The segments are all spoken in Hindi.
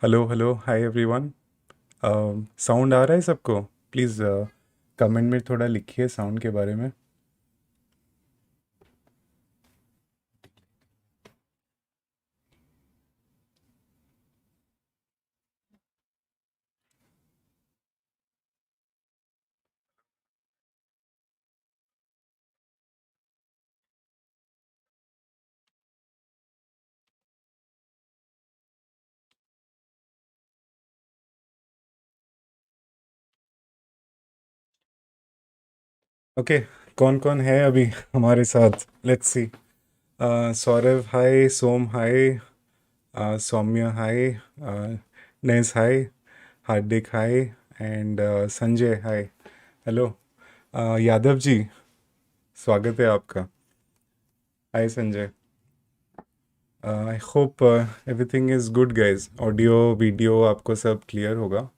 Hello hello hi everyone. Sound आ रहा है सबको? प्लीज़ कमेंट में थोड़ा लिखिए साउंड के बारे में। ओके, कौन कौन है अभी हमारे साथ? Let's see. Saurabh hi, Som hi, Saumya hi, Ness hi, Hardik hi, and Sanjay hi. Hello. Yadav ji, स्वागत है आपका। Hi Sanjay. I hope everything is good guys. Audio video आपको सब क्लियर होगा।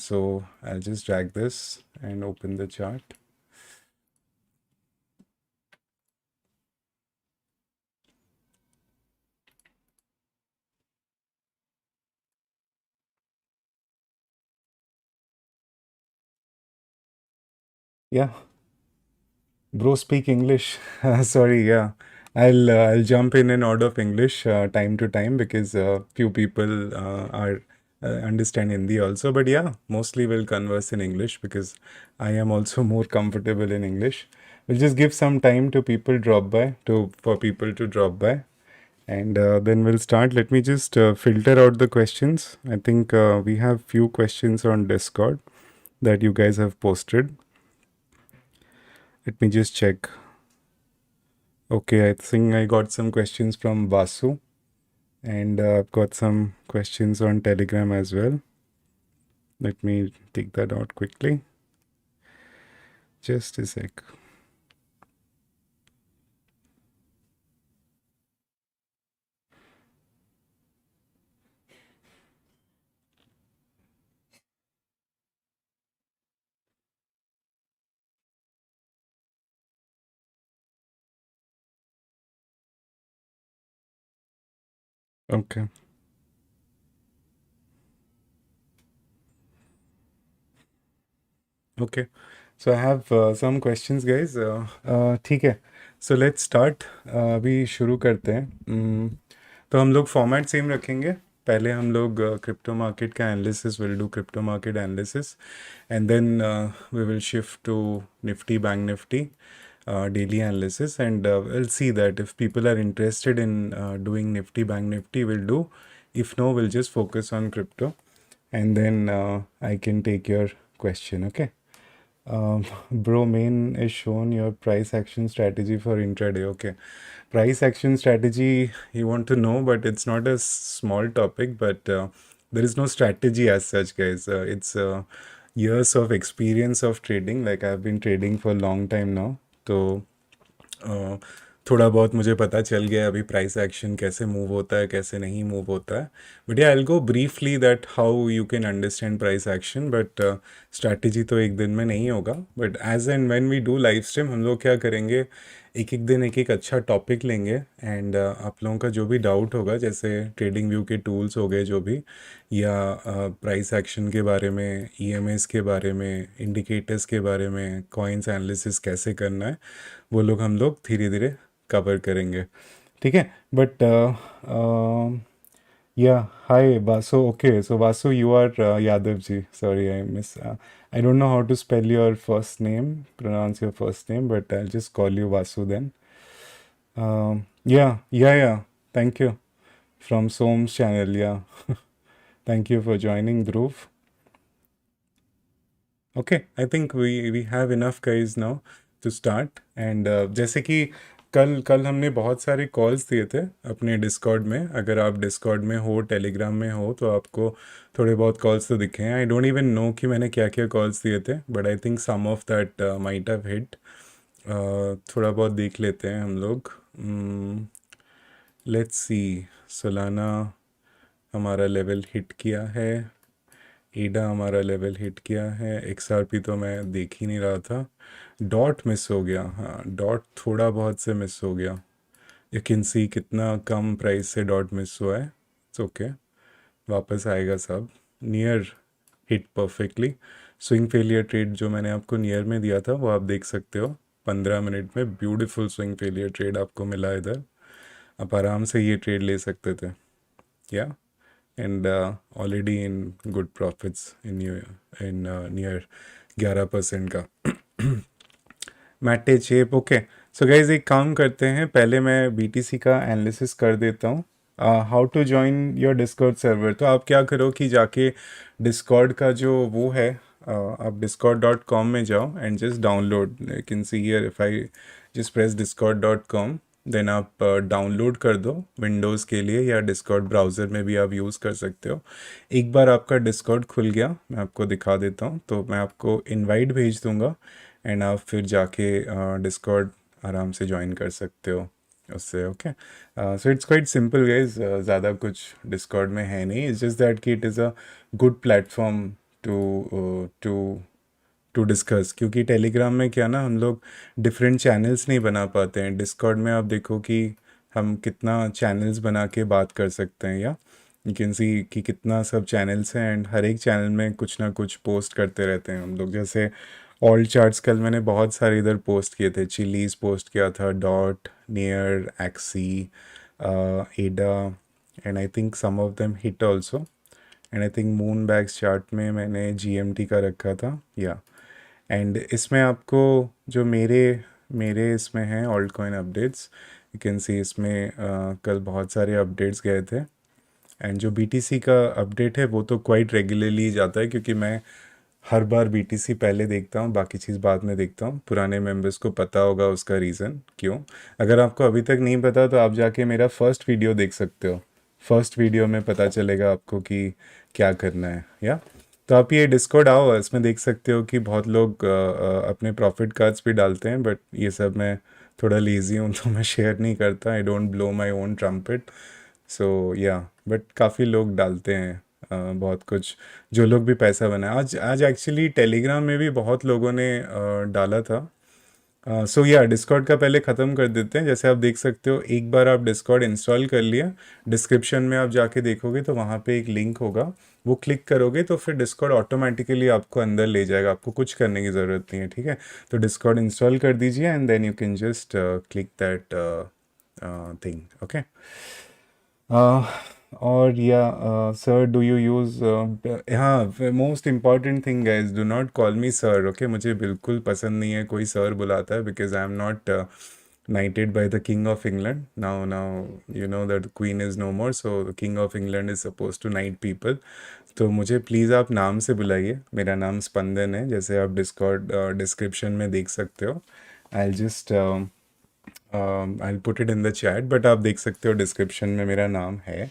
So I'll just drag this and open the chart. Yeah, bro, speak English. Sorry, yeah. I'll jump in and out of English time to time because few people are understand Hindi also. But yeah, mostly we'll converse in English because I am also more comfortable in English. We'll just give some time to people drop by to for people to drop by, and then we'll start. Let me just filter out the questions. I think we have few questions on Discord that you guys have posted. Let me just check. Okay, I think I got some questions from Vasu, and I've got some questions on Telegram as well. Let me take that out quickly. Just a sec. Okay. Okay. So I have some questions, guys. ठीक है. So let's start. अभी शुरू करते हैं. तो हम लोग फॉर्मेट सेम रखेंगे. पहले हम लोग क्रिप्टो मार्केट का analysis will do crypto market analysis, and then we will shift to Nifty bank Nifty daily analysis, and we'll see that if people are interested in doing nifty bank nifty, we'll do. If no, we'll just focus on crypto, and then I can take your question. Okay. Bro, main is shown your price action strategy for intraday. Okay. Price action strategy you want to know, but it's not a small topic, but there is no strategy as such, guys. It's years of experience of trading. Like I've been trading for a long time now. तो थोड़ा बहुत मुझे पता चल गया अभी प्राइस एक्शन कैसे मूव होता है, कैसे नहीं मूव होता है. But yeah I go briefly that how you can understand price action. But strategy तो एक दिन में नहीं होगा. But as and when we do live stream, हम लोग क्या करेंगे, एक एक दिन एक एक अच्छा टॉपिक लेंगे, एंड आप लोगों का जो भी डाउट होगा, जैसे ट्रेडिंग व्यू के टूल्स हो गए जो भी, या प्राइस एक्शन के बारे में, ईएमएस के बारे में, इंडिकेटर्स के बारे में, कॉइन्स एनालिसिस कैसे करना है, वो लोग हम लोग धीरे धीरे कवर करेंगे. ठीक है. But yeah hi Vasu. Okay, so Vasu, you are Yadav ji. Sorry, I miss. I don't know how to spell your first name, pronounce your first name, but I'll just call you Vasu then. Yeah. Thank you. From Som's channel, yeah. Thank you for joining, Dhruv. Okay, I think we have enough guys now to start. And जैसे कि कल कल हमने बहुत सारे कॉल्स दिए थे अपने डिस्कॉर्ड में. अगर आप डिस्कॉर्ड में हो, टेलीग्राम में हो, तो आपको थोड़े बहुत कॉल्स तो दिखे हैं. आई डोंट इवन नो कि मैंने क्या क्या कॉल्स दिए थे, but I think some of that might have hit. थोड़ा बहुत देख लेते हैं हम लोग. Let's see. सोलाना हमारा लेवल हिट किया है. ईडा हमारा लेवल हिट किया है. एक्सआरपी तो मैं देख ही नहीं रहा था. डॉट मिस हो गया. हाँ, डॉट थोड़ा बहुत से मिस हो गया. यू कैन सी कितना कम प्राइस से डॉट मिस हुआ है. It's okay. वापस आएगा सब। Near hit perfectly. Swing failure trade जो मैंने आपको नियर में दिया था वो आप देख सकते हो, 15 मिनट में ब्यूटीफुल स्विंग फेलियर ट्रेड आपको मिला इधर। आप आराम से ये ट्रेड ले सकते थे, या and already in good profits in near 11% का। मैटे चेप, ओके। सो गाइज एक काम करते हैं, पहले मैं बीटीसी का एनालिसिस कर देता हूँ। How to join your Discord server, तो आप क्या करो कि जाके डिस्कॉर्ड का जो वो है, आप discord.com में जाओ and just download. You can see here if I just press discord.com, then आप डाउनलोड कर दो विंडोज़ के लिए, या डिस्कॉर्ड ब्राउज़र में भी आप यूज़ कर सकते हो। एक बार आपका डिस्कॉर्ड खुल गया, मैं आपको दिखा देता हूँ, तो मैं आपको इनवाइट भेज दूँगा एंड आप फिर जाके डिस्कॉर्ड आराम से ज्वाइन कर सकते हो उससे। Okay, so it's quite simple guys, ज़्यादा कुछ डिस्कॉर्ड में है नहीं। इट्स जस्ट दैट कि it is a good platform to to to discuss, क्योंकि टेलीग्राम में क्या ना, हम लोग डिफरेंट चैनल्स नहीं बना पाते हैं। डिस्कॉर्ड में आप देखो कि हम कितना चैनल्स बना के बात कर सकते हैं, या यू कैन सी कि कितना सब चैनल्स हैं एंड हर एक चैनल में कुछ ना कुछ पोस्ट करते रहते हैं हम लोग। जैसे ऑल चार्ट्स कल मैंने बहुत सारे इधर पोस्ट किए थे, चिलीज़ पोस्ट किया था, dot, near, Axie, ADA, and I think some of them hit also. And I think moon bags chart में मैंने जीएमटी का रखा था, या एंड इसमें आपको जो मेरे मेरे इसमें हैं alt coin updates, you can सी इसमें कल बहुत सारे अपडेट्स गए थे। एंड जो बीटीसी का अपडेट है वो तो क्वाइट रेगुलरली जाता है, क्योंकि मैं हर बार बीटीसी पहले देखता हूँ, बाकी चीज़ बाद में देखता हूँ। पुराने मेंबर्स को पता होगा उसका रीज़न क्यों। अगर आपको अभी तक नहीं पता तो आप जाके मेरा फर्स्ट वीडियो देख सकते हो। फर्स्ट वीडियो में पता चलेगा आपको कि क्या करना है, या तो आप ये डिस्कॉर्ड आओ, इसमें देख सकते हो कि बहुत लोग अपने प्रॉफिट कार्ड्स भी डालते हैं, बट ये सब मैं थोड़ा लेज़ी हूँ तो मैं शेयर नहीं करता। I don't blow my own trumpet. So yeah but काफ़ी लोग डालते हैं बहुत कुछ, जो लोग भी पैसा बनाए। आज आज एक्चुअली टेलीग्राम में भी बहुत लोगों ने डाला था। सो या डिस्कॉर्ड का पहले ख़त्म कर देते हैं। जैसे आप देख सकते हो, एक बार आप डिस्कॉर्ड इंस्टॉल कर लिया, डिस्क्रिप्शन में आप जाके देखोगे तो वहाँ पे एक लिंक होगा, वो क्लिक करोगे तो फिर डिस्कॉर्ड ऑटोमेटिकली आपको अंदर ले जाएगा, आपको कुछ करने की ज़रूरत नहीं है, ठीक है। तो डिस्कॉर्ड इंस्टॉल कर दीजिए and then you can just click that thing, okay. और या सर डू यू यूज़, हाँ most important thing guys, do not call me sir, okay. मुझे बिल्कुल पसंद नहीं है कोई सर बुलाता है, because I am not knighted by the king of England. Now you know that the queen is no more, so the king of England is supposed to knight people. तो मुझे प्लीज़ आप नाम से बुलाइए। मेरा नाम स्पंदन है, जैसे आप डिस्कॉर्ड डिस्क्रिप्शन में देख सकते हो। I just I put it in the chat, but आप देख सकते हो डिस्क्रिप्शन में मेरा नाम है।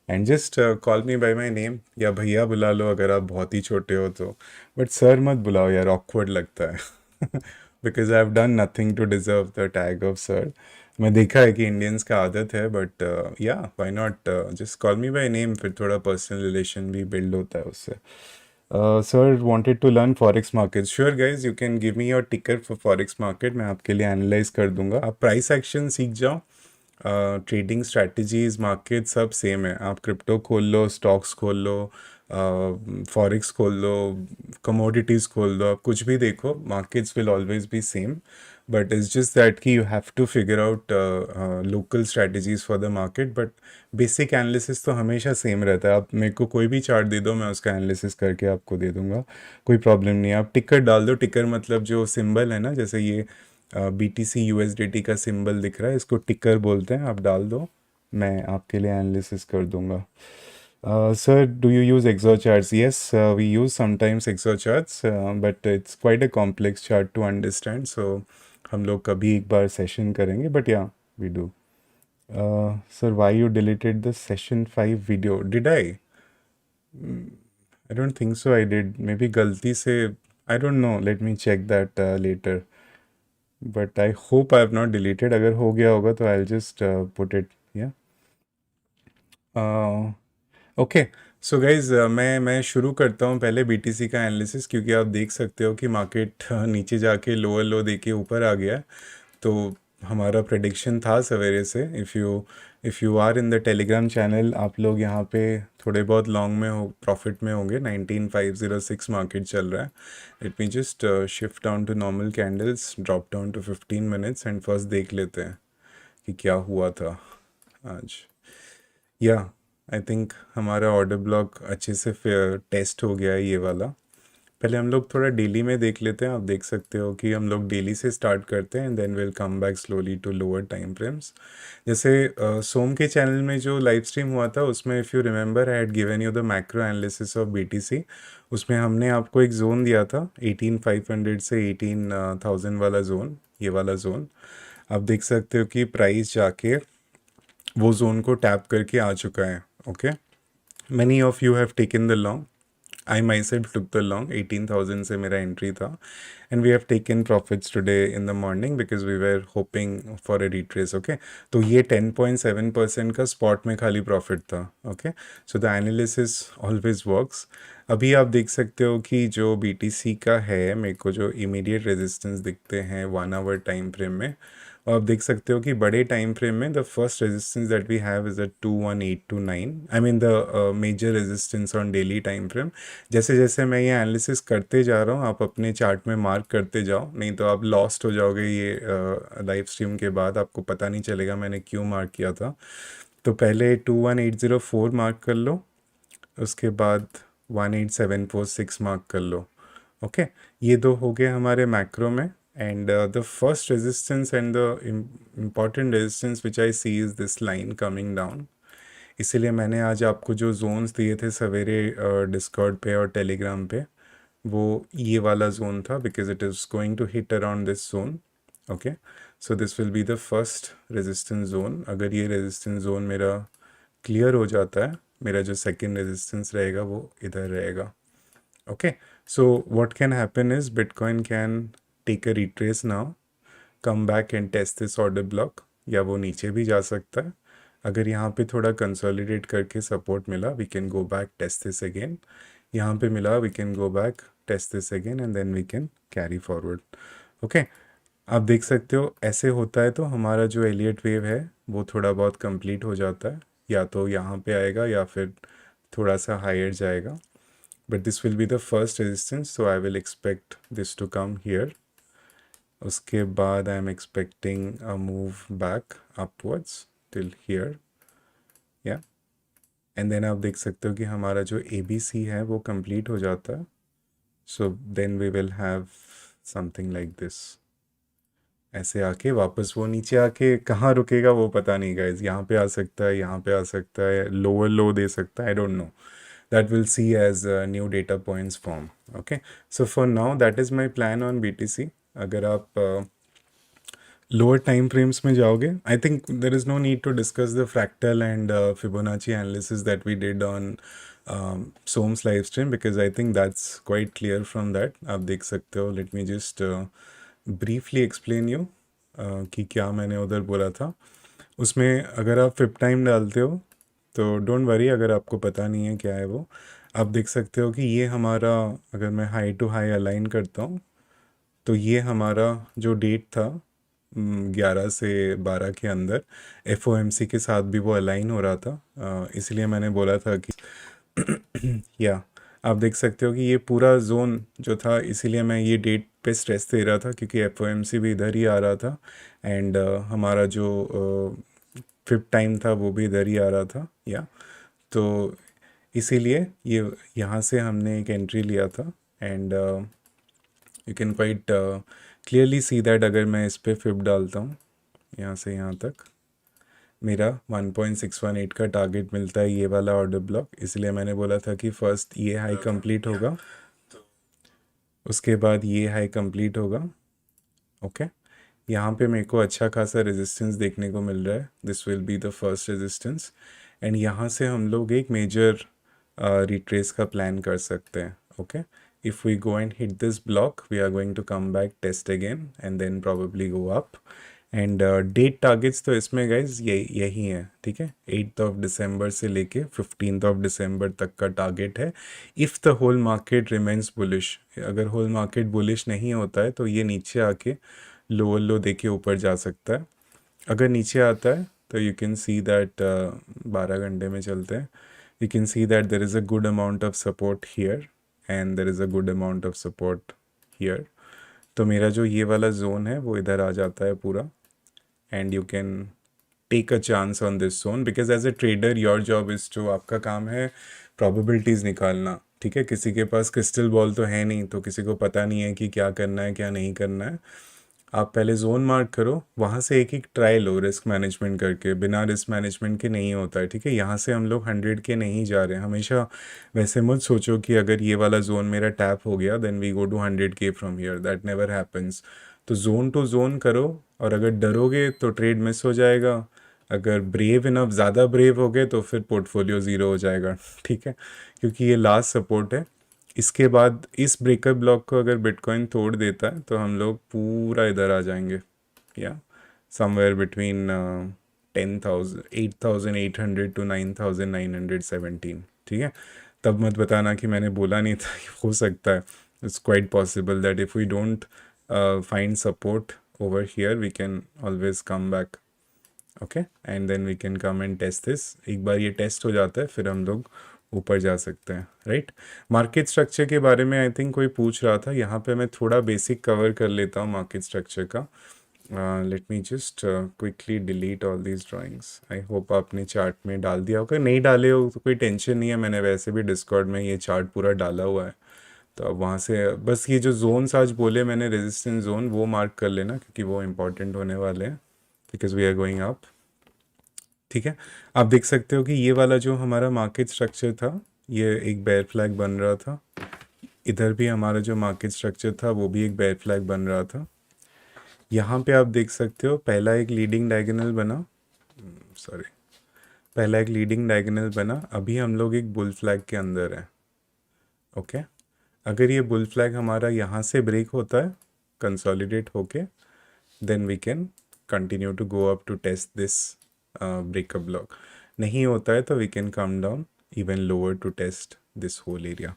And just call me by my name, या भैया बुला लो अगर आप बहुत ही छोटे हो तो, बट सर मत बुलाओ यार, ऑकवर्ड लगता है। Because I have done nothing to deserve the tag of sir. मैं देखा है कि इंडियंस का आदत है, बट या why not just call me by name, फिर थोड़ा पर्सनल रिलेशन भी बिल्ड होता है उससे। Sir wanted to learn forex market, sure guys you can give me your ticker for forex market, मैं आपके लिए एनालाइज कर दूंगा। आप प्राइस एक्शन सीख जाओ, ट्रेडिंग स्ट्रैटेजीज मार्केट सब सेम है। आप क्रिप्टो खोल लो, स्टॉक्स खोल लो, फॉरेक्स खोल लो, कमोडिटीज़ खोल दो, आप कुछ भी देखो, markets will always be same. But it's just that कि you have to figure out local strategies for the market, but basic analysis तो हमेशा सेम रहता है। आप मेरे को कोई भी चार्ट दे दो, मैं उसका एनालिसिस करके आपको दे दूंगा, कोई प्रॉब्लम नहीं है। आप टिकर डाल दो, टिकर मतलब जो सिंबल है ना, जैसे ये BTC USDT का सिंबल दिख रहा है, इसको टिकर बोलते हैं, आप डाल दो, मैं आपके लिए एनालिसिस कर दूंगा। Sir, do you use XOR charts? Yes, we use sometimes XOR charts, but it's quite a complex chart to understand. So हम लोग कभी एक बार सेशन करेंगे, but yeah, we do. Sir, why you deleted the session 5 video? Did I? I don't think so. I did. Maybe गलती से. I don't know. Let me check that later. But I hope I have not deleted. अगर हो गया होगा तो I'll just put it. Yeah. Okay, so guys मैं शुरू करता हूँ पहले बीटीसी का एनालिसिस, क्योंकि आप देख सकते हो कि मार्केट नीचे जाके लोअर लो देके ऊपर आ गया है। तो हमारा प्रेडिक्शन था सवेरे से। If you are in the Telegram channel, आप लोग यहाँ पे थोड़े बहुत लॉन्ग में हो, प्रॉफिट में होंगे। 19506 मार्केट चल रहा है। Let me just shift down to normal candles, drop down to 15 minutes and first देख लेते हैं कि क्या हुआ था आज। या आई थिंक हमारा ऑर्डर ब्लॉक अच्छे से टेस्ट हो गया है ये वाला। पहले हम लोग थोड़ा डेली में देख लेते हैं। आप देख सकते हो कि हम लोग डेली से स्टार्ट करते हैं and then will come back slowly to lower time frames. जैसे सोम के चैनल में जो लाइव स्ट्रीम हुआ था उसमें, if you remember, I had given you the macro analysis of BTC. उसमें हमने आपको एक जोन दिया था 18500 से 18000 वाला जोन, ये वाला जोन। आप देख सकते हो कि प्राइस जाके वो जोन को टैप करके आ चुका है। Okay, many of you have taken the long, I myself took the long, 18,000 से मेरा एंट्री था, and we have taken profits today in the morning because we were hoping for a retrace. Okay, तो ये 10.7% का स्पॉट में खाली प्रॉफिट था। Okay, so the analysis always works. अभी आप देख सकते हो कि जो BTC का है, मेरे को जो इमीडिएट रेजिस्टेंस दिखते हैं 1 आवर टाइम फ्रेम में, और आप देख सकते हो कि बड़े टाइम फ्रेम में the first resistance that we have is at 21829। I mean the major resistance on daily time frame. जैसे जैसे मैं ये एनालिसिस करते जा रहा हूँ, आप अपने चार्ट में मार्क करते जाओ, नहीं तो आप लॉस्ट हो जाओगे। ये लाइव स्ट्रीम के बाद आपको पता नहीं चलेगा मैंने क्यों मार्क किया था। तो पहले 21804 मार्क कर लो, उसके बाद 18746 मार्क कर लो। ओके, ये दो हो गए हमारे मैक्रो में। And the first resistance and the important resistance which I see is this line coming down. इसीलिए मैंने आज आपको जो जोन्स दिए थे सवेरे डिस्कॉर्ड पे और टेलीग्राम पे, वो ये वाला जोन था, because it is going to hit around this zone. Okay, so this will be the first resistance zone. अगर ये रेजिस्टेंस जोन मेरा क्लियर हो जाता है, मेरा जो सेकेंड रेजिस्टेंस रहेगा वो इधर रहेगा। Okay, so what can happen is Bitcoin can take a retrace now, come back and test this order block, या वो नीचे भी जा सकता है। अगर यहाँ पे थोड़ा कंसोलिडेट करके सपोर्ट मिला, we can go back, test this again. यहाँ पे मिला, we can go back, test this again and then we can carry forward. Okay, आप देख सकते हो ऐसे होता है तो हमारा जो एलियट वेव है वो थोड़ा बहुत कंप्लीट हो जाता है, या तो यहाँ पे आएगा या फिर थोड़ा सा हायर जाएगा। But this will be the first resistance, so I will expect this to come here. उसके बाद I am expecting a move back upwards till here, yeah. And then आप देख सकते हो कि हमारा जो ABC है वो complete हो जाता है, so then we will have something like this। ऐसे आके वापस वो नीचे आके कहाँ रुकेगा वो पता नहीं गाइज। यहाँ पे आ सकता है, यहाँ पे आ सकता है, लोअर लो दे सकता है, आई don't no. That we'll see as new data points form. Okay, so for now that is my plan on BTC। अगर आप lower time frames में जाओगे, I think there is no need to discuss the fractal and Fibonacci analysis that we did on Som's live stream, because I think that's quite clear from that। आप देख सकते हो। Let me just briefly explain you कि क्या मैंने उधर बोला था। उसमें अगर आप फिप टाइम डालते हो तो डोंट वरी, अगर आपको पता नहीं है क्या है वो। आप देख सकते हो कि ये हमारा, अगर मैं हाई टू हाई अलाइन करता हूँ तो ये हमारा जो डेट था 11 से 12 के अंदर FOMC के साथ भी वो अलाइन हो रहा था। इसलिए मैंने बोला था कि या आप देख सकते हो कि ये पूरा जोन जो था, इसीलिए मैं ये डेट पे स्ट्रेस दे रहा था क्योंकि FOMC भी इधर ही आ रहा था एंड हमारा जो फिफ्थ टाइम था वो भी इधर ही आ रहा था, या तो इसीलिए ये यहाँ से हमने एक एंट्री लिया था। And you can quite clearly see that अगर मैं इस पर फिप डालता हूँ यहाँ से यहाँ तक, मेरा 1.618 का टारगेट मिलता है, ये वाला ऑर्डर ब्लॉक। इसलिए मैंने बोला था कि फर्स्ट ये हाई कंप्लीट होगा, उसके बाद ये हाई कंप्लीट होगा। ओके, यहाँ पे मेरे को अच्छा खासा रेजिस्टेंस देखने को मिल रहा है। This will be the first resistance and यहाँ से हम लोग एक मेजर रिट्रेस का प्लान कर सकते हैं। Okay, if we go and hit this block, we are going to come back, test again and then probably go up. And date targets तो इसमें गाइज यही है, ठीक है। 8 दिसंबर से लेके 15 दिसंबर तक का टारगेट है। If the whole market remains bullish, अगर होल मार्केट बुलिश नहीं होता है तो ये नीचे आके लोअर लो देके ऊपर जा सकता है। अगर नीचे आता है तो यू कैन सी दैट 12 घंटे में चलते हैं, you can see that there is a good amount of support here and there is a good amount of support here. तो मेरा जो ये वाला जोन है वो इधर आ जाता है पूरा, and you can take a chance on this zone because as a trader your job is to, आपका काम है प्रोबेबिलिटीज़ निकालना, ठीक है। किसी के पास क्रिस्टल बॉल तो है नहीं, तो किसी को पता नहीं है कि क्या करना है क्या नहीं करना है। आप पहले जोन मार्क करो, वहाँ से एक एक ट्राई लो रिस्क मैनेजमेंट करके, बिना रिस्क मैनेजमेंट के नहीं होता है, ठीक है। यहाँ से हम लोग 100 के नहीं जा रहे हैं हमेशा। वैसे मत सोचो कि अगर ये वाला जोन मेरा टैप हो गया देन वी गो टू 100 के from here, that never happens. तो जोन टू जोन करो, और अगर डरोगे तो ट्रेड मिस हो जाएगा, अगर ब्रेव इनफ, ज़्यादा ब्रेव हो गए तो फिर पोर्टफोलियो ज़ीरो हो जाएगा, ठीक है। क्योंकि ये लास्ट सपोर्ट है। इसके बाद इस ब्रेकअप ब्लॉक को अगर बिटकॉइन तोड़ देता है तो हम लोग पूरा इधर आ जाएंगे, या समवेयर बिटवीन 10,000 8,800 टू 9,917, ठीक है। तब मत बताना कि मैंने बोला नहीं था। हो सकता है, it's quite possible that if we don't find support over here we can always come back, okay, and then we can come and test this. एक बार ये टेस्ट हो जाता है फिर हम लोग ऊपर जा सकते हैं, राइट। मार्केट स्ट्रक्चर के बारे में आई थिंक कोई पूछ रहा था, यहाँ पे मैं थोड़ा बेसिक कवर कर लेता हूँ मार्केट स्ट्रक्चर का। Late me just quickly delete all these drawings. I hope आपने चार्ट में डाल दिया होगा, नहीं डाले हो तो कोई टेंशन नहीं है, मैंने वैसे भी डिस्कॉर्ड में ये चार्ट पूरा डाला हुआ है। तो अब वहाँ से बस ये जो जोन्स आज बोले मैंने, रेजिस्टेंस जोन, वो मार्क कर लेना क्योंकि वो इंपॉर्टेंट होने वाले हैं, because we are going up, ठीक है। आप देख सकते हो कि ये वाला जो हमारा मार्केट स्ट्रक्चर था, ये एक बेयर फ्लैग बन रहा था। इधर भी हमारा जो मार्केट स्ट्रक्चर था वो भी एक बेयर फ्लैग बन रहा था। यहाँ पे आप देख सकते हो पहला एक लीडिंग डायगोनल बना, सॉरी, पहला एक लीडिंग डायगोनल बना। अभी हम लोग एक बुल फ्लैग के अंदर है, ओके। अगर ये बुल फ्लैग हमारा यहाँ से ब्रेक होता है कंसोलिडेट होके, then we can continue to go up to test this breakup block. नहीं होता है तो we can come down even lower to test this whole area,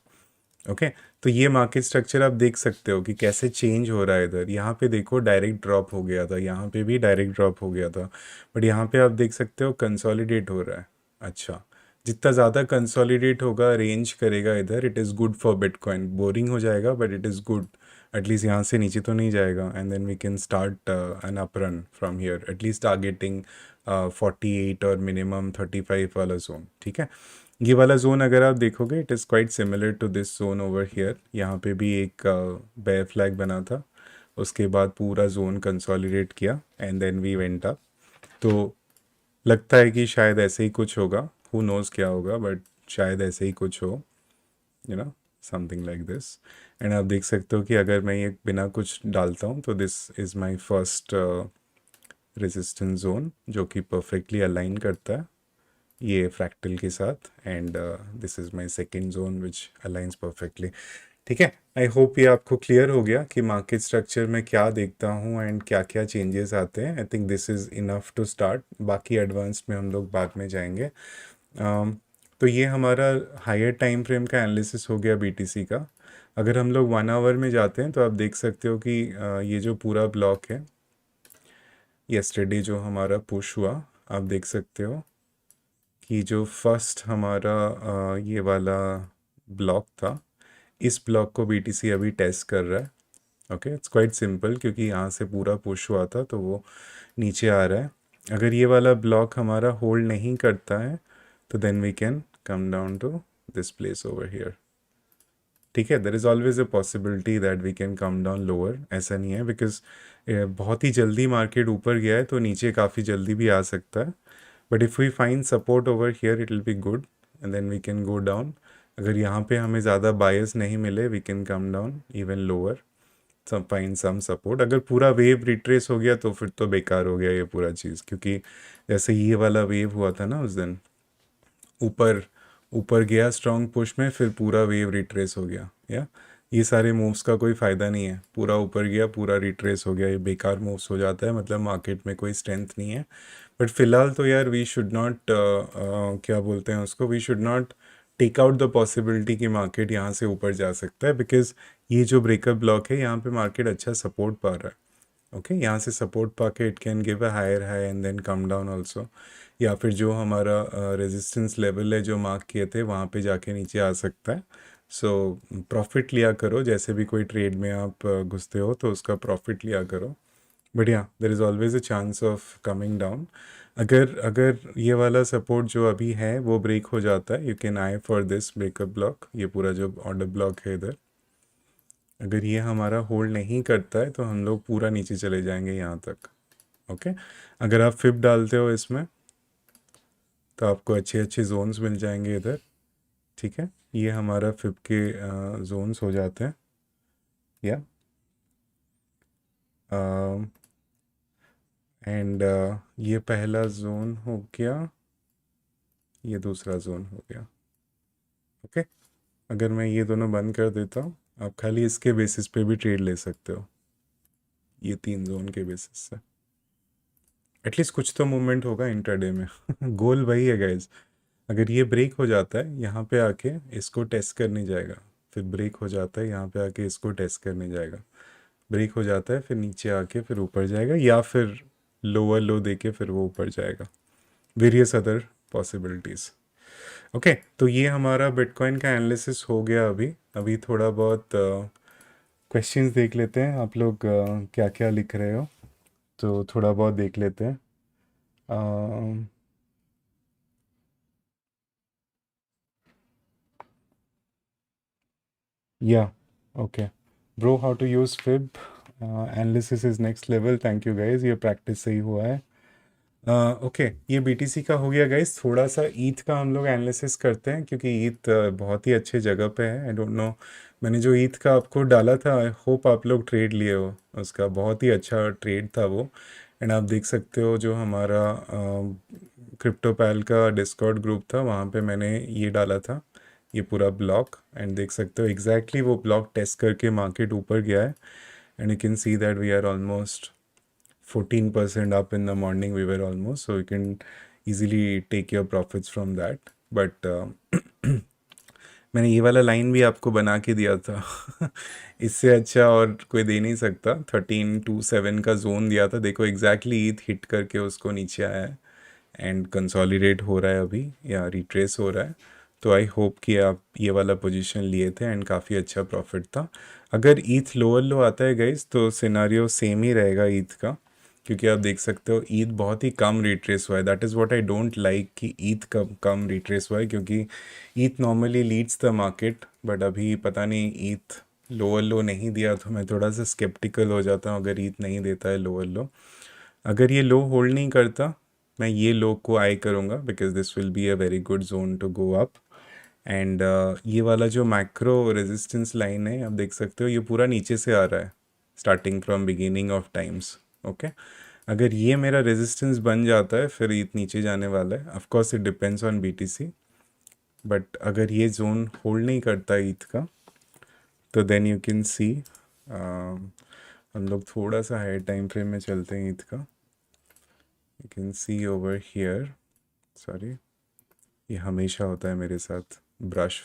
okay. तो ये मार्केट स्ट्रक्चर आप देख सकते हो कि कैसे चेंज हो रहा है इधर। यहाँ पे देखो डायरेक्ट ड्रॉप हो गया था, यहाँ पे भी डायरेक्ट ड्रॉप हो गया था, बट यहाँ पे आप देख सकते हो कंसोलिडेट हो रहा है। अच्छा, जितना ज़्यादा कंसोलिडेट होगा, रेंज करेगा इधर, it is good for bitcoin. Boring हो जाएगा but it is good, at least यहाँ से नीचे तो नहीं जाएगा, and then we can start an up run from here, at least targeting 48 और मिनिमम 35 वाला जोन, ठीक है। ये वाला जोन अगर आप देखोगे it is quite similar to this zone over here. यहाँ पे भी एक बेयर फ्लैग बना था, उसके बाद पूरा जोन कंसोलिडेट किया and then we went up. तो लगता है कि शायद ऐसे ही कुछ होगा, हु नोज़ क्या होगा, बट शायद ऐसे ही कुछ हो, you know, something like this. And आप देख सकते हो कि अगर मैं ये बिना कुछ डालता हूँ तो this is my first resistance zone जो कि परफेक्टली अलाइन करता है ये फ्रैक्टल के साथ, and this is my second zone which aligns perfectly, ठीक है। आई होप ये आपको क्लियर हो गया कि मार्केट स्ट्रक्चर में क्या देखता हूँ एंड क्या क्या चेंजेस आते हैं। I think this is enough to start, बाकी एडवांस में हम लोग बाद में जाएंगे। तो ये हमारा हायर टाइम फ्रेम का एनालिसिस हो गया बीटीसी का। अगर हम लोग 1 आवर में जाते हैं तो आप देख सकते हो कि ये जो पूरा ब्लॉक है, येस्टरडे जो हमारा पुश हुआ, आप देख सकते हो कि जो फर्स्ट हमारा ये वाला ब्लॉक था, इस ब्लॉक को बीटीसी अभी टेस्ट कर रहा है, ओके। इट्स क्वाइट सिंपल क्योंकि यहाँ से पूरा पुश हुआ था तो वो नीचे आ रहा है। अगर ये वाला ब्लॉक हमारा होल्ड नहीं करता है तो then we can come down to this place over here, ठीक है। There is always a possibility that we can come down lower, ऐसा नहीं है, बिकॉज बहुत ही जल्दी मार्केट ऊपर गया है तो नीचे काफ़ी जल्दी भी आ सकता है। But if we find support over here it will be good and then we can go down. अगर यहाँ पे हमें ज़्यादा बायस नहीं मिले we can come down even lower, find some support. अगर पूरा वेव रिट्रेस हो गया तो फिर तो बेकार हो गया ये पूरा चीज़, क्योंकि जैसे ये वाला वेव हुआ था ना उस दिन, ऊपर ऊपर गया स्ट्रॉन्ग पुश में, फिर पूरा वेव रिट्रेस हो गया, या ये सारे मूव्स का कोई फ़ायदा नहीं है। पूरा ऊपर गया पूरा रिट्रेस हो गया, ये बेकार मूव्स हो जाता है, मतलब मार्केट में कोई स्ट्रेंथ नहीं है। बट फिलहाल तो यार वी शुड नॉट, क्या बोलते हैं उसको, we should not take out the possibility कि मार्केट यहाँ से ऊपर जा सकता है, बिकॉज ये जो ब्रेकअप ब्लॉक है यहाँ पे मार्केट अच्छा सपोर्ट पा रहा है। ओके यहाँ से सपोर्ट पाके it can give a higher high and then come down also, या फिर जो हमारा रेजिस्टेंस लेवल है जो मार्क किए थे वहाँ पे जाके नीचे आ सकता है। सो प्रॉफिट लिया करो, जैसे भी कोई ट्रेड में आप घुसते हो तो उसका प्रॉफिट लिया करो। बट या देर is always a chance of coming down. अगर अगर ये वाला सपोर्ट जो अभी है वो ब्रेक हो जाता है, you can I for this breakup block, ये पूरा जो ऑर्डर ब्लॉक है इधर, अगर ये हमारा होल्ड नहीं करता है तो हम लोग पूरा नीचे चले जाएंगे यहाँ तक। ओके अगर आप फिब डालते हो इसमें तो आपको अच्छे अच्छे जोन्स मिल जाएंगे इधर। ठीक है ये हमारा फिब के जोन्स हो जाते हैं या एंड ये पहला जोन हो गया, ये दूसरा जोन हो गया। ओके अगर मैं ये दोनों बंद कर देता हूँ, आप खाली इसके बेसिस पे भी ट्रेड ले सकते हो, ये 3 जोन के बेसिस से एटलीस्ट कुछ तो मूवमेंट होगा इंट्राडे में। गोल वही है गाइज, अगर ये ब्रेक हो जाता है यहाँ पे आके इसको टेस्ट करने जाएगा, फिर ब्रेक हो जाता है यहाँ पे आके इसको टेस्ट करने जाएगा, ब्रेक हो जाता है फिर नीचे आके फिर ऊपर जाएगा, या फिर लोअर लो देके फिर वो ऊपर जाएगा, वेरियस अदर पॉसिबिलिटीज़। ओके तो ये हमारा बिटकॉइन का एनालिसिस हो गया। अभी अभी थोड़ा बहुत क्वेश्चंस देख लेते हैं, आप लोग क्या क्या लिख रहे हो, तो थोड़ा बहुत देख लेते हैं। Yeah, okay. Bro, how to use fib? Analysis is next level. Thank you guys. ये प्रैक्टिस सही हुआ है। ओके ये बीटीसी का हो गया गाइस। थोड़ा सा ईथ का हम लोग एनालिसिस करते हैं, क्योंकि ईथ बहुत ही अच्छे जगह पे है। आई डोंट नो, मैंने जो ईथ का आपको डाला था, आई होप आप लोग ट्रेड लिए हो, उसका बहुत ही अच्छा ट्रेड था वो। एंड आप देख सकते हो जो हमारा क्रिप्टोपैल का डिस्कॉर्ड ग्रुप था, वहाँ पे मैंने ये डाला था, ये पूरा ब्लॉक। एंड देख सकते हो एग्जैक्टली वो ब्लॉक टेस्ट करके मार्केट ऊपर गया है। And you can see that we are almost 14% up in the morning, we were almost, so you can easily take your profits from that. But मैंने ये वाला लाइन भी आपको बना के दिया था। इससे अच्छा और कोई दे नहीं सकता। 1327 का जोन दिया था, देखो एग्जैक्टली ईथ हिट करके उसको नीचे आया है एंड कंसोलिडेट हो रहा है अभी, या रिट्रेस हो रहा है। तो आई होप कि आप ये वाला पोजीशन लिए थे एंड काफ़ी अच्छा प्रॉफिट था। अगर ईथ लोअर लो आता है गाइस तो सिनारियो सेम ही रहेगा ईथ का, क्योंकि आप देख सकते हो ईथ बहुत ही कम रिट्रेस हुआ है। That is what I don't like कि ईथ कम कम रिट्रेस हुआ है, क्योंकि ETH normally leads the market. But अभी पता नहीं ईथ लोअर लो नहीं दिया, तो मैं थोड़ा सा स्केप्टिकल हो जाता हूँ अगर ईथ नहीं देता है लोअर लो। अगर ये लो होल्ड नहीं करता, मैं ये लो को आई करूँगा, because this will be a very good zone to go up. And ये वाला जो मैक्रो रेजिस्टेंस लाइन है आप देख सकते हो, ये पूरा नीचे से आ रहा है starting from beginning of times. Okay अगर ये मेरा रेजिस्टेंस बन जाता है फिर ईथ नीचे जाने वाला है। Of course it depends on BTC, but अगर ये जोन होल्ड नहीं करता ईथ का तो देन यू कैन सी, हम लोग थोड़ा सा हायर टाइम फ्रेम में चलते हैं ईथ का। You can C over here, sorry ये हमेशा होता है मेरे साथ, ब्रश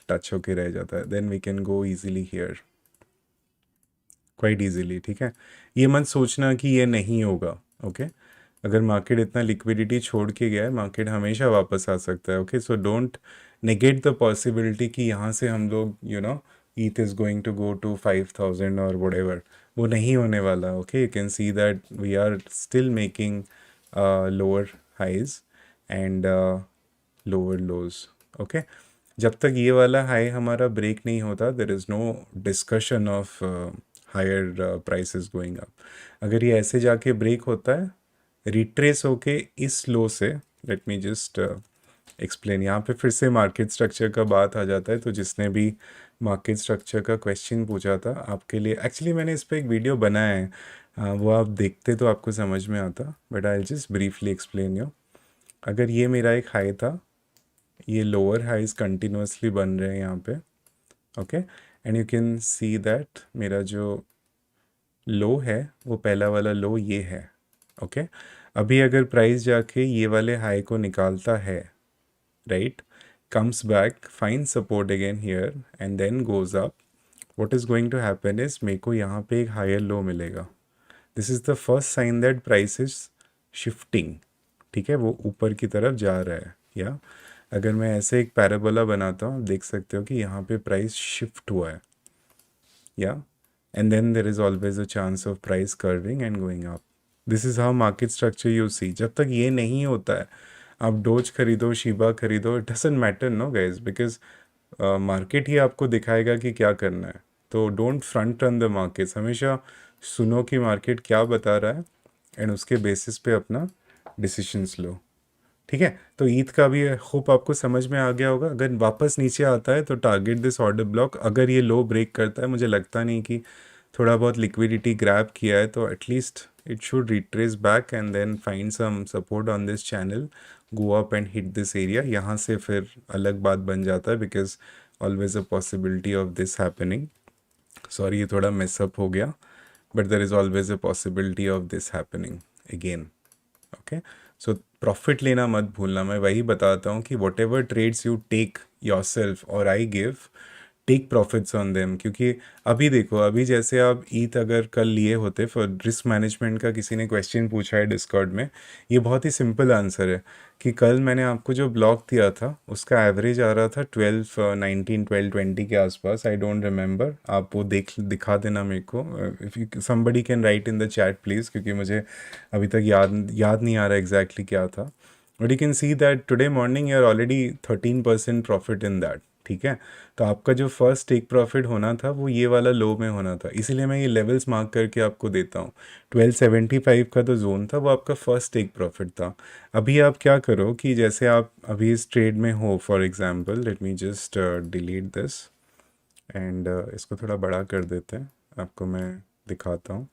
टच होके रह जाता है। Then we can go easily here, quite easily. ठीक है ये मत सोचना कि ये नहीं होगा। ओके अगर मार्केट इतना लिक्विडिटी छोड़ के गया है, मार्केट हमेशा वापस आ सकता है। Okay so don't negate the possibility कि यहाँ से हम लोग ETH is going to go to 5000 और whatever, वो नहीं होने वाला। Okay you can see that we are still making lower highs and lower lows. Okay जब तक ये वाला हाई हमारा ब्रेक नहीं होता, there is no discussion of higher prices going up. अगर ये ऐसे जाके ब्रेक होता है, रिट्रेस होके इस लो से, लेट मी जस्ट एक्सप्लेन, यहाँ पे फिर से मार्केट स्ट्रक्चर का बात आ जाता है। तो जिसने भी मार्केट स्ट्रक्चर का क्वेश्चन पूछा था आपके लिए, एक्चुअली मैंने इस पर एक वीडियो बनाया है, वो आप देखते तो आपको समझ में आता, but I just briefly explain you. अगर ये मेरा एक हाई था, ये लोअर हाइज कंटिन्यूसली बन रहे हैं यहाँ पे। Okay and you can see that मेरा जो लो है वो पहला वाला लो ये है। ओके अभी अगर प्राइस जाके ये वाले हाई को निकालता है, right, comes back, fine support again here and then goes up, what is going to happen is मेरे को यहाँ पे एक हायर लो मिलेगा. This is the first sign that price is shifting. ठीक है, वो ऊपर की तरफ जा रहा है. या अगर मैं ऐसे एक पैराबोला बनाता हूँ, देख सकते हो कि यहाँ पे प्राइस शिफ्ट हुआ है. Yeah and then there is always a chance of price curving and going up. This is how market structure you see. जब तक ये नहीं होता है, आप डोज खरीदो, शिबा खरीदो, it doesn't matter no guys, because market ही आपको दिखाएगा कि क्या करना है. तो don't front run the markets. हमेशा सुनो कि मार्केट क्या बता रहा है एंड उसके बेसिस पे अपना डिसीजंस लो. ठीक है, तो ईद का भी होप आपको समझ में आ गया होगा. अगर वापस नीचे आता है तो टारगेट दिस ऑर्डर ब्लॉक. अगर ये लो ब्रेक करता है, मुझे लगता नहीं कि थोड़ा बहुत लिक्विडिटी ग्रैब किया है, तो at least it should retrace back and then find some support on this channel, go up and hit this area. यहाँ से फिर अलग बात बन जाता है, because always a possibility of this happening. Sorry, ये थोड़ा मिसअप हो गया, but there is always a possibility of this happening again. Okay, so profit लेना मत भूलना. मैं वही बताता हूँ कि whatever trades you take yourself और I give, take profits on them. क्योंकि अभी देखो, अभी जैसे आप ईथ अगर कल लिए होते, फॉर रिस्क मैनेजमेंट का किसी ने क्वेश्चन पूछा है डिस्कॉर्ड में, ये बहुत ही सिंपल आंसर है कि कल मैंने आपको जो ब्लॉक दिया था उसका एवरेज आ रहा था 1219 1220 के आसपास. आई डोंट रिमेंबर, आप वो दिखा देना मेरे को. If you somebody can write in the chat please, क्योंकि मुझे अभी तक याद नहीं आ रहा एग्जैक्टली क्या था. But you can see that today morning you are already 13% profit in that. ठीक है, तो आपका जो फर्स्ट टेक प्रॉफिट होना था वो ये वाला लो में होना था. इसीलिए मैं ये लेवल्स मार्क करके आपको देता हूँ. 1275 का तो जोन था, वो आपका फर्स्ट टेक प्रॉफिट था. अभी आप क्या करो कि जैसे आप अभी इस ट्रेड में हो, for example let me just delete this and इसको थोड़ा बड़ा कर देते हैं, आपको मैं दिखाता हूँ.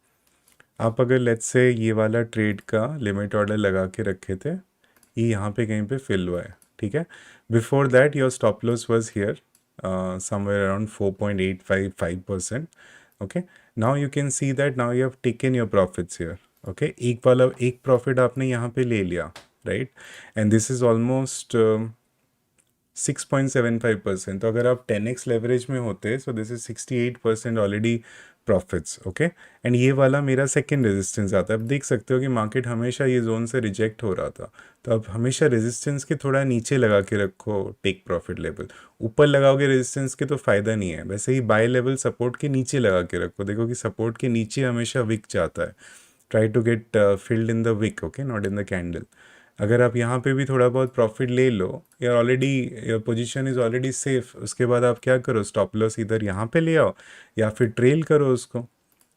आप अगर लेट्स से ये वाला ट्रेड का लिमिट ऑर्डर लगा के रखे थे, ये यहाँ पे कहीं पे फिल हुआ है. ठीक है, before that your stop loss was here somewhere around 4.855%. Okay, now you can see that now you have taken your profits here. Okay, एक प्रॉफिट आपने यहाँ पे ले लिया, right, and this is almost 6.75%. तो अगर आप 10x लेवरेज में होते, so this is 68% already profits. Okay, and ये वाला मेरा सेकेंड रेजिस्टेंस आता है. अब देख सकते हो कि मार्केट हमेशा ये जोन से रिजेक्ट हो रहा था, तो अब हमेशा रेजिस्टेंस के थोड़ा नीचे लगा के रखो टेक प्रॉफिट लेवल. ऊपर लगाओगे रेजिस्टेंस के तो फ़ायदा नहीं है. वैसे ही बाय लेवल सपोर्ट के नीचे लगा के रखो. देखो कि सपोर्ट के नीचे हमेशा विक जाता है. Try to get filled in the wick, okay, not in the candle. अगर आप यहाँ पे भी थोड़ा बहुत प्रॉफिट ले लो, यार already your position is already safe. उसके बाद आप क्या करो, स्टॉप लॉस इधर यहाँ पे ले आओ या फिर ट्रेल करो उसको,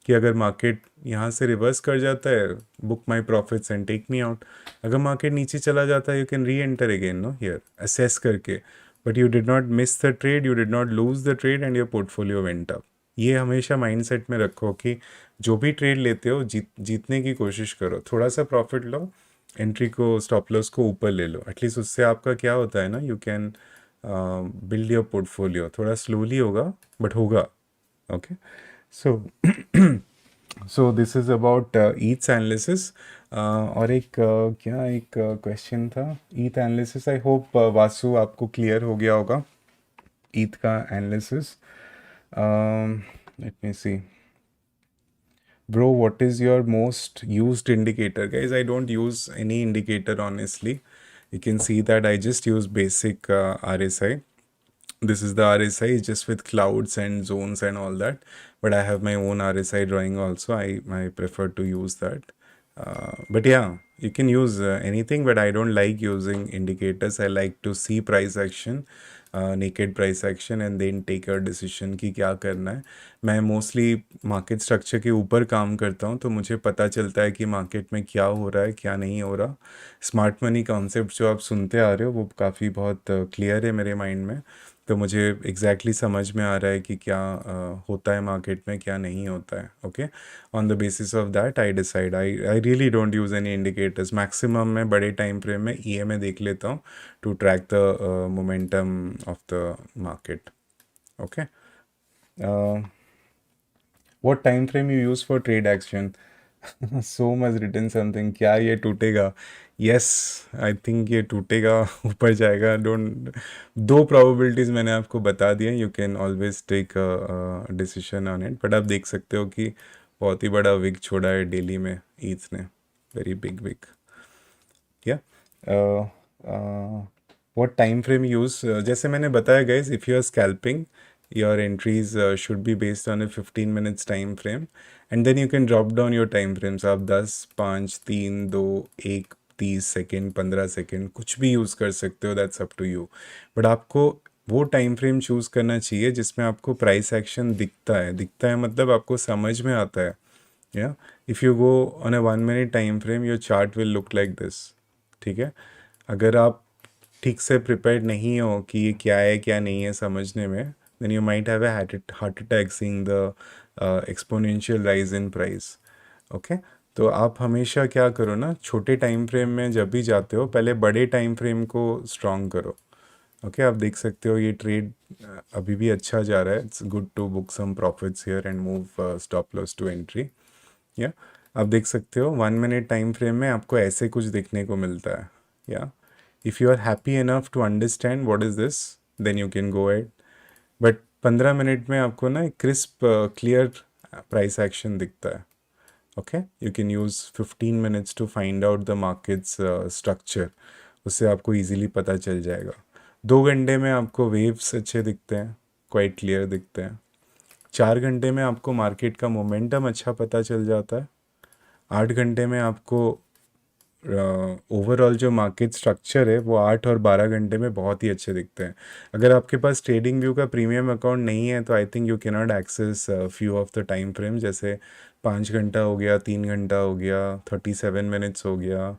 कि अगर मार्केट यहाँ से रिवर्स कर जाता है, book my profits and take me out. अगर मार्केट नीचे चला जाता है, you can reenter again, no, here assess करके. But you did not miss the trade, you did not lose the trade and your portfolio went up. ये हमेशा माइंडसेट में रखो कि जो भी ट्रेड लेते हो जीतने की कोशिश करो. थोड़ा सा प्रॉफिट लो, एंट्री को, स्टॉप लॉस को ऊपर ले लो. एटलीस्ट उससे आपका क्या होता है ना, you can build your portfolio. थोड़ा स्लोली होगा बट होगा. Okay, so so this is about ETH's analysis. और एक क्या एक क्वेश्चन था ETH analysis. I hope Vasu आपको क्लियर हो गया होगा ईथ का analysis. Let me see. Bro, what is your most used indicator? Guys, I don't use any indicator honestly. You can see that I just use basic RSI. This is the RSI just with clouds and zones and all that. But I have my own RSI drawing also. I prefer to use that. But yeah, you can use anything, but I don't like using indicators. I like to see price action, naked price action, and then take a decision कि क्या करना है. मैं मोस्टली मार्केट स्ट्रक्चर के ऊपर काम करता हूँ, तो मुझे पता चलता है कि मार्केट में क्या हो रहा है, क्या नहीं हो रहा. स्मार्ट मनी कॉन्सेप्ट जो आप सुनते आ रहे हो, वो काफ़ी बहुत क्लियर है मेरे माइंड में. तो मुझे एग्जैक्टली समझ में आ रहा है कि क्या होता है मार्केट में, क्या नहीं होता है. Okay, on the basis of that I decide. I really don't use any indicators. Maximum मैं बड़े टाइम फ्रेम में EMA देख लेता हूँ to track the momentum of the market. Okay, what time frame you use for trade action? So much written something. क्या ये टूटेगा? यस, आई थिंक ये टूटेगा, ऊपर जाएगा, डोंट। दो प्रोबेबिलिटीज़ मैंने आपको बता दिए, you can always take decision on it, but आप देख सकते हो कि बहुत ही बड़ा विग छोड़ा है डेली में ईथ ने, वेरी बिग विग। या व्हाट टाइम फ्रेम यूज, जैसे मैंने बताया guys, if you are scalping, your entries should be based on a 15 minutes time frame, and then you can drop down your time frames. आप 10, 5, 3, 2, 1, 30 सेकेंड, 15 सेकेंड कुछ भी यूज़ कर सकते हो, that's up to you. But आपको वो टाइम फ्रेम चूज़ करना चाहिए जिसमें आपको प्राइस एक्शन दिखता है मतलब आपको समझ में आता है। या if you go on a 1 minute time frame, your chart will look like this. ठीक है, अगर आप ठीक से प्रिपेयर्ड नहीं हो कि ये क्या है क्या नहीं है समझने में, then you might have a heart attack seeing the exponential rise in price. Okay, तो आप हमेशा क्या करो ना, छोटे टाइम फ्रेम में जब भी जाते हो पहले बड़े टाइम फ्रेम को स्ट्रॉन्ग करो। ओके, आप देख सकते हो ये ट्रेड अभी भी अच्छा जा रहा है, it's good to book some profits here and move stop loss to entry. या आप देख सकते हो 1 minute टाइम फ्रेम में आपको ऐसे कुछ देखने को मिलता है। या if you are happy enough to understand what is this, then you can go at. But 15 minute में आपको ना एक क्रिस्प क्लियर प्राइस एक्शन दिखता है। Okay, you can use 15 minutes to find out the market's structure, उससे आपको इजीली पता चल जाएगा। 2 घंटे में आपको वेव्स अच्छे दिखते हैं, क्वाइट क्लियर दिखते हैं। 4 घंटे में आपको मार्केट का मोमेंटम अच्छा पता चल जाता है। 8 घंटे में आपको ओवरऑल जो मार्केट स्ट्रक्चर है वो 8 और 12 घंटे में बहुत ही अच्छे दिखते हैं। अगर आपके पास ट्रेडिंग व्यू का प्रीमियम अकाउंट नहीं है तो I think you can not access few of the time frame, जैसे 5 घंटा हो गया, 3 घंटा हो गया, 37 मिनट्स हो गया,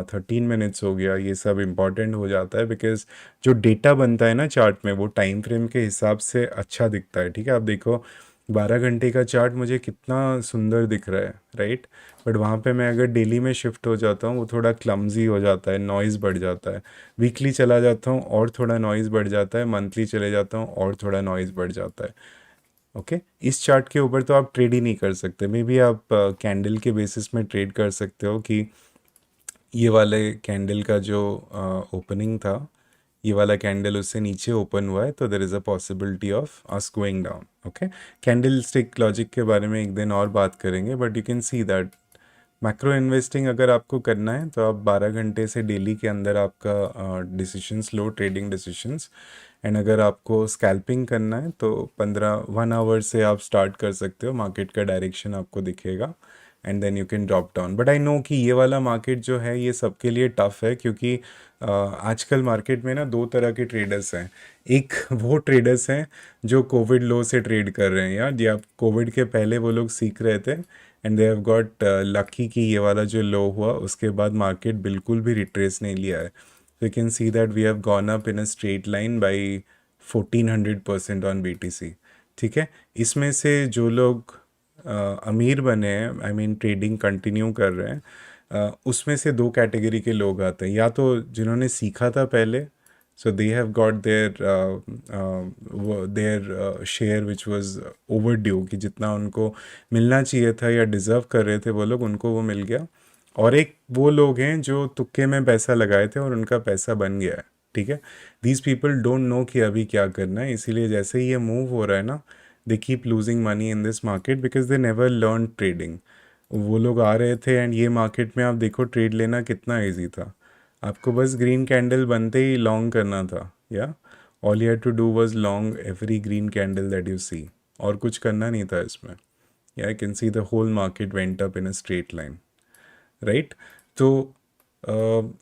13 मिनट्स हो गया, ये सब इम्पॉर्टेंट हो जाता है बिकॉज जो डेटा बनता है ना चार्ट में वो टाइम फ्रेम के हिसाब से अच्छा दिखता है। ठीक है, आप देखो 12 घंटे का चार्ट मुझे कितना सुंदर दिख रहा है, राइट, बट वहाँ पे मैं अगर डेली में शिफ्ट हो जाता हूँ वो थोड़ा क्लमजी हो जाता है, नॉइज़ बढ़ जाता है। वीकली चला जाता हूँ और थोड़ा नॉइज़ बढ़ जाता है, मंथली चले जाता हूँ और थोड़ा नॉइज़ बढ़ जाता है। ओके, इस चार्ट के ऊपर तो आप ट्रेड ही नहीं कर सकते, मे बी आप कैंडल के बेसिस में ट्रेड कर सकते हो कि ये वाले कैंडल का जो ओपनिंग था, ये वाला कैंडल उससे नीचे ओपन हुआ है तो there is a possibility of us going down. Okay, candle stick logic के बारे में एक दिन और बात करेंगे, but you can see that macro investing अगर आपको करना है तो आप 12 घंटे से डेली के अंदर आपका decisions low, trading decisions. And अगर आपको स्कैल्पिंग करना है तो 1 आवर से आप स्टार्ट कर सकते हो, मार्केट का डायरेक्शन आपको दिखेगा and then you can drop down. But I know कि ये वाला मार्केट जो है ये सबके लिए टफ़ है, क्योंकि आजकल मार्केट में ना दो तरह के ट्रेडर्स हैं। एक वो ट्रेडर्स हैं जो कोविड लो से ट्रेड कर रहे हैं यार, जी आप कोविड के पहले वो लोग सीख रहे थे and they have got lucky कि ये वाला जो लो हुआ उसके बाद मार्केट बिल्कुल भी रिट्रेस नहीं लिया है। So you can see that we have gone up in a straight line by 1400% on BTC। ठीक है, इसमें से जो लोग अमीर बने हैं, आई मीन ट्रेडिंग कंटिन्यू कर रहे हैं, उसमें से दो कैटेगरी के लोग आते हैं। या तो जिन्होंने सीखा था पहले, so they have got their share which was overdue, कि जितना उनको मिलना चाहिए था या डिज़र्व कर रहे थे वो लोग, उनको वो मिल गया। और एक वो लोग हैं जो तुक्के में पैसा लगाए थे और उनका पैसा बन गया है। ठीक है, दीज पीपल डोंट नो कि अभी क्या करना है, इसीलिए जैसे ही ये मूव हो रहा है ना, they keep losing money in this market because they never learn trading. वो लोग आ रहे थे एंड ये मार्केट में आप देखो ट्रेड लेना कितना ईजी था, आपको बस ग्रीन कैंडल बनते ही लॉन्ग करना था। Yeah all you had to do was long every green candle that you see, और कुछ करना नहीं था इसमें। Yeah I can see the whole market went up in a straight line, right. तो अ,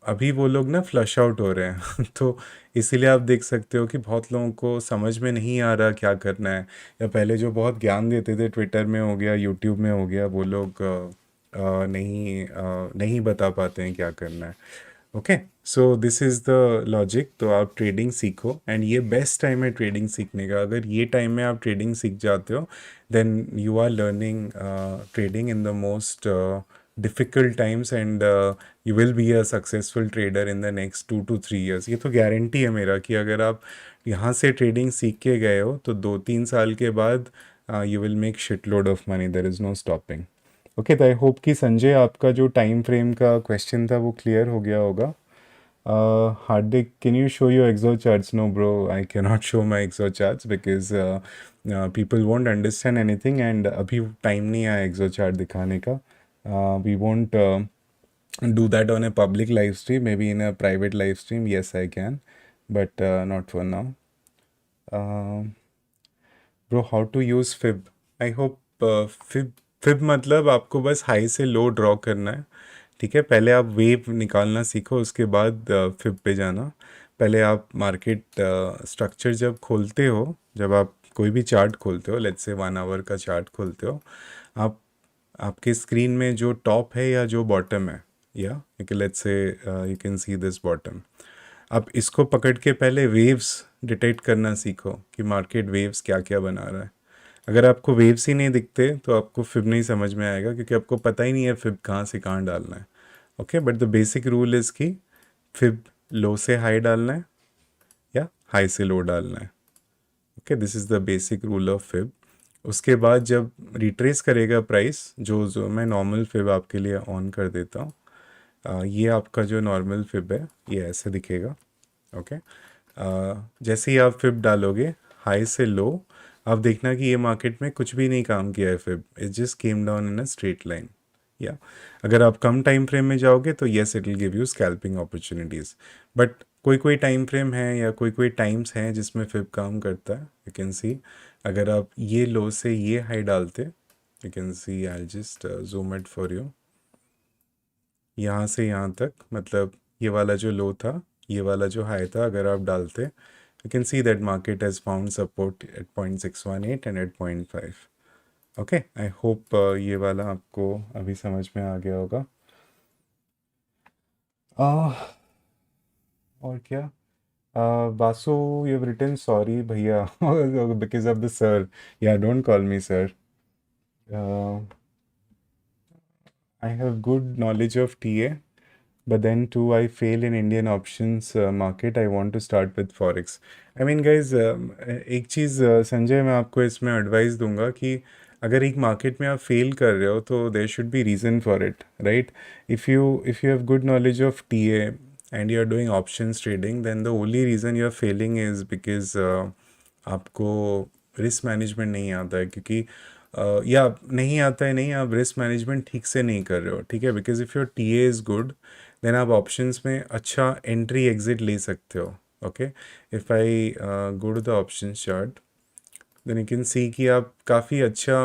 अभी वो लोग ना फ्लश आउट हो रहे हैं तो इसीलिए आप देख सकते हो कि बहुत लोगों को समझ में नहीं आ रहा क्या करना है, या पहले जो बहुत ज्ञान देते थे ट्विटर में हो गया, यूट्यूब में हो गया, वो लोग नहीं बता पाते हैं क्या करना है। Okay, so this is the logic. तो आप ट्रेडिंग सीखो एंड ये बेस्ट टाइम है ट्रेडिंग सीखने का। अगर ये टाइम में आप ट्रेडिंग सीख जाते हो then you are learning trading in the most difficult times and you will be a successful trader in the next 2 to 3 years। ये तो गारंटी है मेरा कि अगर आप यहाँ से ट्रेडिंग सीख के गए हो तो 2-3 साल के बाद you will make shit load of money, there is no stopping. Okay, तो आई होप कि संजय आपका जो टाइम फ्रेम का क्वेश्चन था वो क्लियर हो गया होगा. Hardik, can you show your exo charts? No, bro, I cannot show my exo charts because people won't understand anything and अभी time नहीं है exo chart दिखाने का. We won't do that on a public live stream. Maybe in a private live stream, yes, I can, but not for now. Bro, how to use fib? I hope fib fib मतलब आपको बस हाई से लो ड्रॉ करना है. ठीक है, पहले आप वेव निकालना सीखो, उसके बाद फिब पे जाना. पहले आप मार्केट स्ट्रक्चर जब खोलते हो, जब आप कोई भी चार्ट खोलते हो, लेट्स से 1 आवर का चार्ट खोलते हो, आप आपके स्क्रीन में जो टॉप है या जो बॉटम है, या let's say you can see this bottom. आप इसको पकड़ के पहले वेव्स डिटेक्ट करना सीखो कि मार्केट वेव्स क्या क्या बना रहा है. अगर आपको वेव्स ही नहीं दिखते तो आपको फिब नहीं समझ में आएगा, क्योंकि आपको पता ही नहीं है फिब कहाँ से कहाँ डालना है. Okay, but the basic rule is कि फिब लो से हाई डालना है या हाई से लो डालना है. Okay, this is the basic rule of fib. उसके बाद जब रिट्रेस करेगा प्राइस, जो मैं नॉर्मल फिब आपके लिए ऑन कर देता हूँ. ये आपका जो नॉर्मल फिब है ये ऐसे दिखेगा. ओके, जैसे ही आप फिब डालोगे हाई से लो, आप देखना कि ये मार्केट में कुछ भी नहीं काम किया है fib, it just came down in a straight line. या अगर आप कम टाइम फ्रेम में जाओगे तो yes, it will give you scalping opportunities. But कोई कोई टाइम फ्रेम है या कोई कोई टाइम्स हैं जिसमें फिब काम करता है. यू कैन सी, अगर आप ये लो से ये हाई डालते, you can C, I just zoom it for you. यहाँ से यहाँ तक, मतलब ये वाला जो लो था, ये वाला जो हाई था, अगर आप डालते, you can see that market has found support at 0.618 and at 0.5. Okay, I hope ये वाला आपको अभी समझ में आ गया होगा. और क्या, Basu, you have written sorry भैया because of the sir. Yeah, don't call me sir. I have good knowledge of TA, but then too I fail in Indian options market. I want to start with forex. I mean guys, एक चीज़ संजय मैं आपको इसमें एडवाइस दूंगा कि अगर एक मार्केट में आप फेल कर रहे हो तो there should be reason for it, right? If you have good knowledge of TA and you are doing options trading, then the only reason you are failing is because आपको रिस्क मैनेजमेंट नहीं आता है. क्योंकि या नहीं आता है, नहीं, आप रिस्क मैनेजमेंट ठीक से नहीं कर रहे हो. ठीक है, because if your TA is good, then आप ऑप्शंस में अच्छा एंट्री एग्जिट ले सकते हो. Okay, if I go to the option chart, then you can see कि आप काफ़ी अच्छा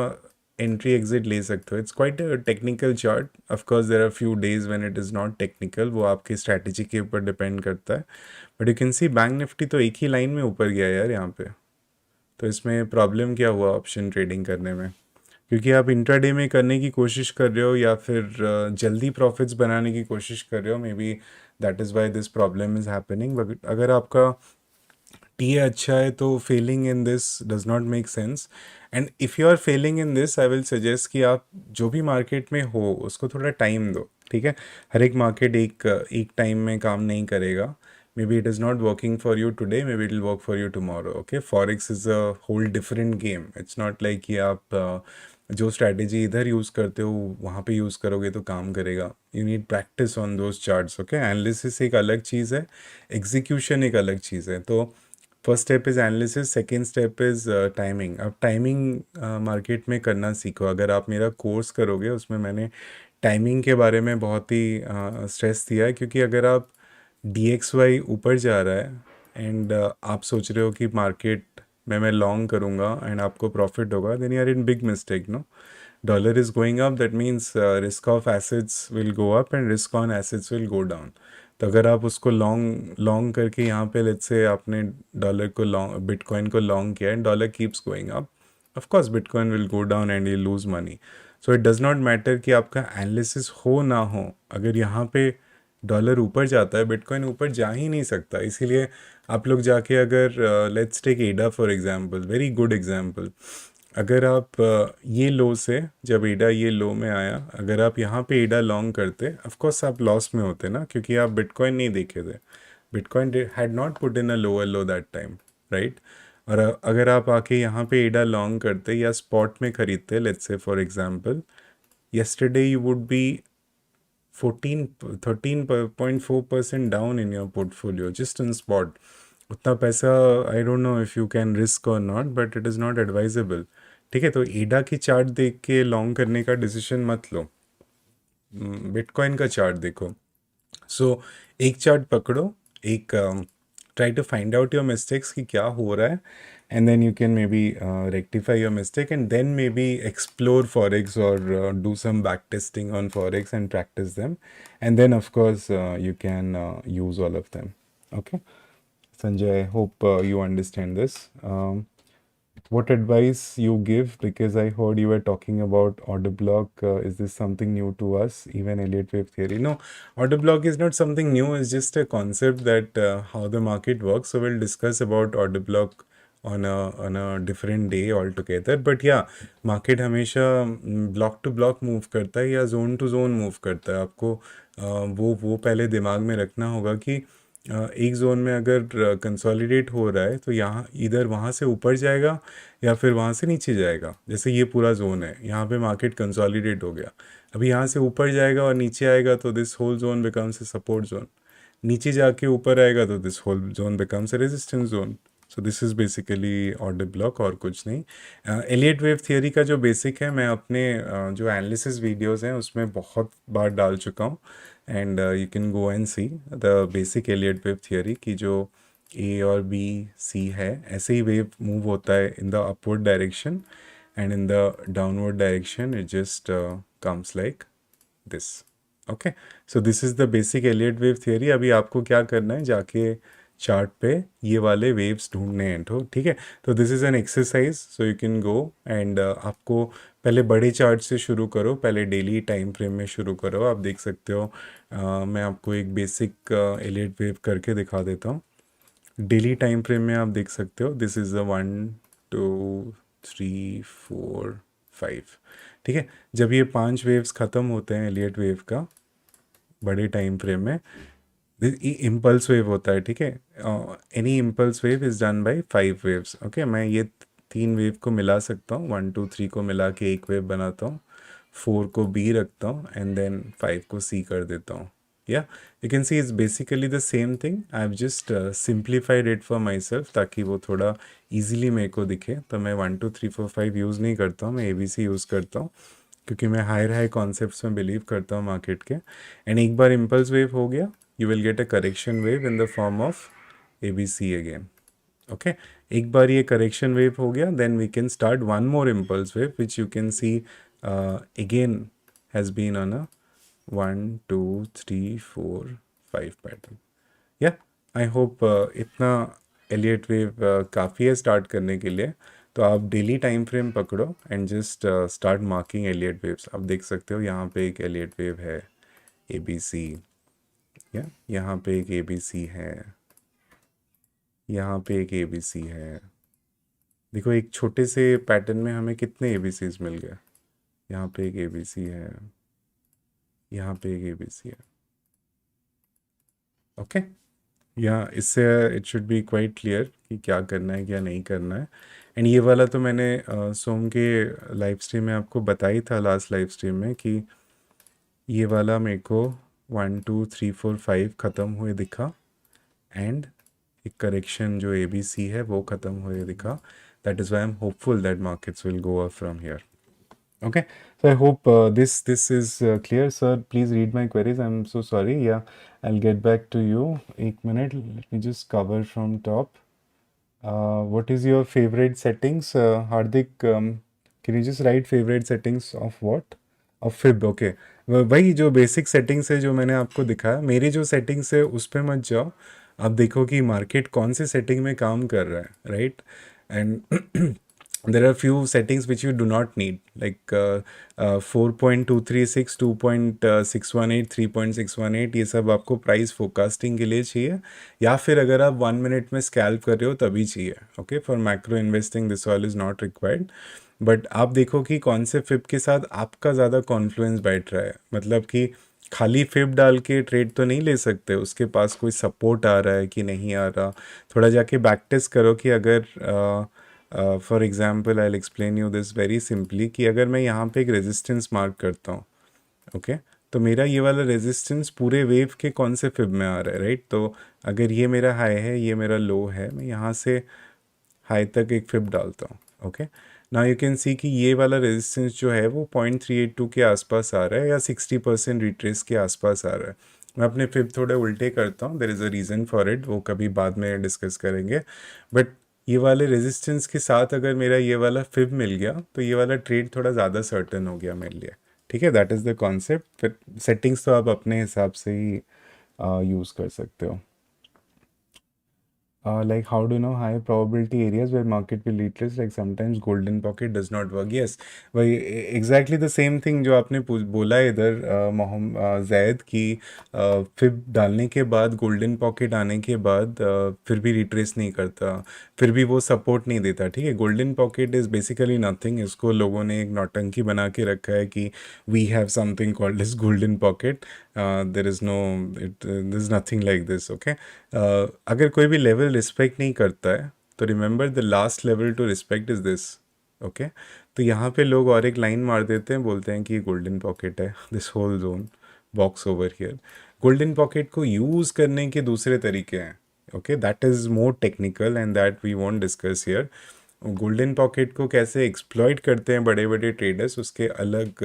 एंट्री एग्जिट ले सकते हो. It's quite a technical chart. Of course there are few days when it is not technical, वो आपकी स्ट्रैटेजी के ऊपर डिपेंड करता है. But you can see bank Nifty तो एक ही लाइन में ऊपर गया यार यहाँ पे. तो इसमें प्रॉब्लम क्या हुआ ऑप्शन ट्रेडिंग करने में? क्योंकि आप इंट्राडे में करने की कोशिश कर रहे हो या फिर जल्दी प्रॉफिट्स बनाने की कोशिश कर रहे हो. Maybe that is why this problem is happening. But अगर आपका टी अच्छा है तो failing in this does not make sense. And if you are failing in this, I will suggest कि आप जो भी मार्केट में हो उसको थोड़ा टाइम दो. ठीक है, हर एक मार्केट एक टाइम में काम नहीं करेगा. Maybe it is not working for you today, maybe it will work for you tomorrow. Okay, forex is a whole different game. It's not like कि आप जो स्ट्रैटेजी इधर यूज़ करते हो वहाँ पे यूज़ करोगे तो काम करेगा. You need practice on those charts. Okay, analysis एक अलग चीज़ है, एग्जीक्यूशन एक अलग चीज़ है. तो first step is analysis, second step is timing. अब टाइमिंग मार्केट में करना सीखो. अगर आप मेरा कोर्स करोगे उसमें मैंने टाइमिंग के बारे में बहुत ही स्ट्रेस दिया है. क्योंकि अगर आप DXY ऊपर जा रहा है एंड आप सोच रहे हो कि मार्केट में मैं लॉन्ग करूँगा एंड आपको प्रॉफिट होगा, then you are in big mistake. No, dollar is going up, that means risk off assets will go up and risk on assets will go down. तो अगर आप उसको लॉन्ग लॉन्ग करके यहाँ पे लेट्स से आपने डॉलर को लॉन्ग, बिटकॉइन को लॉन्ग किया and dollar keeps going up, of course bitcoin will go down and you lose money. So it does not matter कि आपका एनालिसिस हो ना हो. अगर यहाँ पे डॉलर ऊपर जाता है, बिटकॉइन ऊपर जा ही नहीं सकता. इसीलिए आप लोग जाके अगर लेट्स टेक एडा for example, very good example. अगर आप ये लो से, जब एडा ये लो में आया, अगर आप यहाँ पे एडा लॉन्ग करते, ऑफ कोर्स आप लॉस में होते ना, क्योंकि आप बिटकॉइन नहीं देखे थे. Bitcoin had not put in a lower low that time, right? और अगर आप आके यहाँ पे एडा लॉन्ग करते या स्पॉट में खरीदते, let's say for example, yesterday you would be 13.4% down in your portfolio just on spot. उतना पैसा I don't know if you can risk or not, but it is not advisable. ठीक है, तो एडा की चार्ट देख के लॉन्ग करने का डिसीजन मत लो, बिटकॉइन का चार्ट देखो। सो एक चार्ट पकड़ो, एक try to find out your mistakes कि क्या हो रहा है, and then you can maybe rectify your mistake and then maybe explore forex और do some back testing on forex and practice them, and then of course you can use all of them. Okay, Sanjay, I hope you understand this. What advice you give? Because I heard you were talking about order block. Is this something new to us? Even Elliott wave theory? No, order block is not something new. It's just a concept that how the market works. So we'll discuss about order block on a different day altogether. But yeah, market हमेशा block to block move करता है या zone to zone move करता है। आपको वो पहले दिमाग में रखना होगा कि एक जोन में अगर कंसोलिडेट हो रहा है तो यहाँ इधर वहाँ से ऊपर जाएगा या फिर वहाँ से नीचे जाएगा। जैसे ये पूरा जोन है, यहाँ पे मार्केट कंसोलिडेट हो गया, अभी यहाँ से ऊपर जाएगा और नीचे आएगा तो this whole zone becomes a support zone, नीचे जाके ऊपर आएगा तो this whole zone becomes a resistance zone. So this is basically order block और कुछ नहीं। एलियट वेव थियोरी का जो बेसिक है मैं अपने जो एनालिसिस वीडियोस हैं उसमें बहुत बार डाल चुका हूँ, and you can go and see the basic Elliott wave theory की जो ए और बी सी है, ऐसे ही वेव मूव होता है in the upward direction and in the downward direction it just comes like this. Okay, so this is the basic Elliott wave theory. अभी आपको क्या करना है, जाके चार्ट पे ये वाले वेव्स ढूंढने हैं, तो ठीक है। तो this is an exercise, so you can go and आपको पहले बड़े चार्ट से शुरू करो, पहले डेली टाइम फ्रेम में शुरू करो। आप देख सकते हो मैं आपको एक बेसिक एलियट वेव करके दिखा देता हूँ। डेली टाइम फ्रेम में आप देख सकते हो दिस इज़ अ 1 2 3 4 5। ठीक है, जब ये 5 वेव्स ख़त्म होते हैं एलियट वेव का बड़े टाइम फ्रेम में, इम्पल्स वेव होता है। ठीक है, any impulse wave is done by 5 waves. Okay, मैं ये 3 वेव को मिला सकता हूँ, 1 2 3 को मिला के एक वेव बनाता हूँ, 4 को बी रखता हूँ एंड देन 5 को सी कर देता हूँ। या you can see it's basically the same thing, I have just simplified it for my self ताकि वो थोड़ा ईजिली मेरे को दिखे। तो मैं 1 2 3 4 5 यूज़ नहीं करता हूँ, मैं ABC यूज़ करता हूँ क्योंकि मैं हाई कॉन्सेप्ट्स में बिलीव करता हूँ मार्केट के। एंड एक बार इम्पल्स वेव हो गया, you will get a correction wave in the form of ABC again. Okay, एक बार ये correction wave हो गया, then we can start one more impulse wave which you can see again has been on a 1 2 3 4 5 pattern. Yeah, I hope इतना एलियट वेव काफ़ी है स्टार्ट करने के लिए। तो आप डेली टाइम फ्रेम पकड़ो and just start marking Elliott waves. आप देख सकते हो यहाँ पे एक एलियट वेव है ABC, या यहाँ पे एक ABC है, यहाँ पे एक ABC है। देखो एक छोटे से पैटर्न में हमें कितने ABCs मिल गए। यहाँ पे एक ABC है, यहाँ पे एक ABC है। ओके, या इससे it should be quite clear कि क्या करना है क्या नहीं करना है। एंड ये वाला तो मैंने सोम के लाइव स्ट्रीम में आपको बताई था, लास्ट लाइव स्ट्रीम में, कि ये वाला मेरे को 1 2 3 4 5 ख़त्म हुए दिखा एंड एक करेक्शन जो ABC है वो ख़त्म हुए दिखा। That is Y I am hopeful that markets will go up from here. Okay, so I hope this is clear, sir. Please read my queries. I'm so sorry. Yeah, I'll get back to you. एक minute. Let me just cover from top. What is your favorite settings, Hardik? Can you just write favorite settings of what? Of Fib. Okay. वही जो बेसिक सेटिंग्स है जो मैंने आपको दिखाया, मेरी जो सेटिंग्स है उस पर मत जाओ। आप देखो कि मार्केट कौन से सेटिंग में काम कर रहा है, right? And there are few settings which you do not need, like 4.236 2.618 3.618, ये सब आपको प्राइस फोरकास्टिंग के लिए चाहिए, या फिर अगर आप 1 मिनट में स्कैल्प कर रहे हो तभी चाहिए। Okay, for macro investing this all is not required. But आप देखो कि कौन से फिब के साथ आपका ज़्यादा कॉन्फ्लुएंस बैठ रहा है, मतलब कि खाली फिब डाल के ट्रेड तो नहीं ले सकते, उसके पास कोई सपोर्ट आ रहा है कि नहीं आ रहा। थोड़ा जाके बैक टेस्ट करो कि अगर for example I will explain you this very simply कि अगर मैं यहाँ पे एक रेजिस्टेंस मार्क करता हूँ, ओके, तो मेरा ये वाला रेजिस्टेंस पूरे वेव के कौन से फिब में आ रहा है, राइट? तो अगर ये मेरा हाई है, ये मेरा लो है, मैं यहाँ से हाई तक एक फिब डालता हूँ, okay. Now you can see कि ये वाला रेजिस्टेंस जो है वो 0.382 के आसपास आ रहा है या 60% रिट्रेस के आसपास आ रहा है। मैं अपने फिब थोड़े उल्टे करता हूँ, there is a reason for it, वो कभी बाद में डिस्कस करेंगे। बट ये वाले रेजिस्टेंस के साथ अगर मेरा ये वाला फिब मिल गया तो ये वाला ट्रेड थोड़ा ज़्यादा सर्टन हो गया मेरे लिए, ठीक है। That is the concept. फिर सेटिंग्स तो आप अपने हिसाब से ही यूज़ कर सकते हो। Like how to know high probability areas where market will retrace, like sometimes golden pocket does not work. Yes, वही exactly the same thing जो आपने बोला है इधर मोहम्मद जैद की, फिर डालने के बाद गोल्डन पॉकेट आने के बाद फिर भी रिट्रेस नहीं करता, फिर भी वो सपोर्ट नहीं देता, ठीक है। Golden pocket is basically nothing, इसको लोगों ने एक नौटंकी बना के रखा है कि we have something called is golden pocket. There is no, there is nothing like this, okay. अगर कोई भी लेवल रिस्पेक्ट नहीं करता है तो remember the last level to respect is this, okay. तो यहाँ पे लोग और एक लाइन मार देते हैं, बोलते हैं कि ये गोल्डन पॉकेट है, this whole zone box over here. Golden pocket को यूज़ करने के दूसरे तरीके हैं, okay, that is more technical and that we won't discuss here. Golden pocket को कैसे एक्सप्लॉइट करते हैं बड़े बड़े ट्रेडर्स, उसके अलग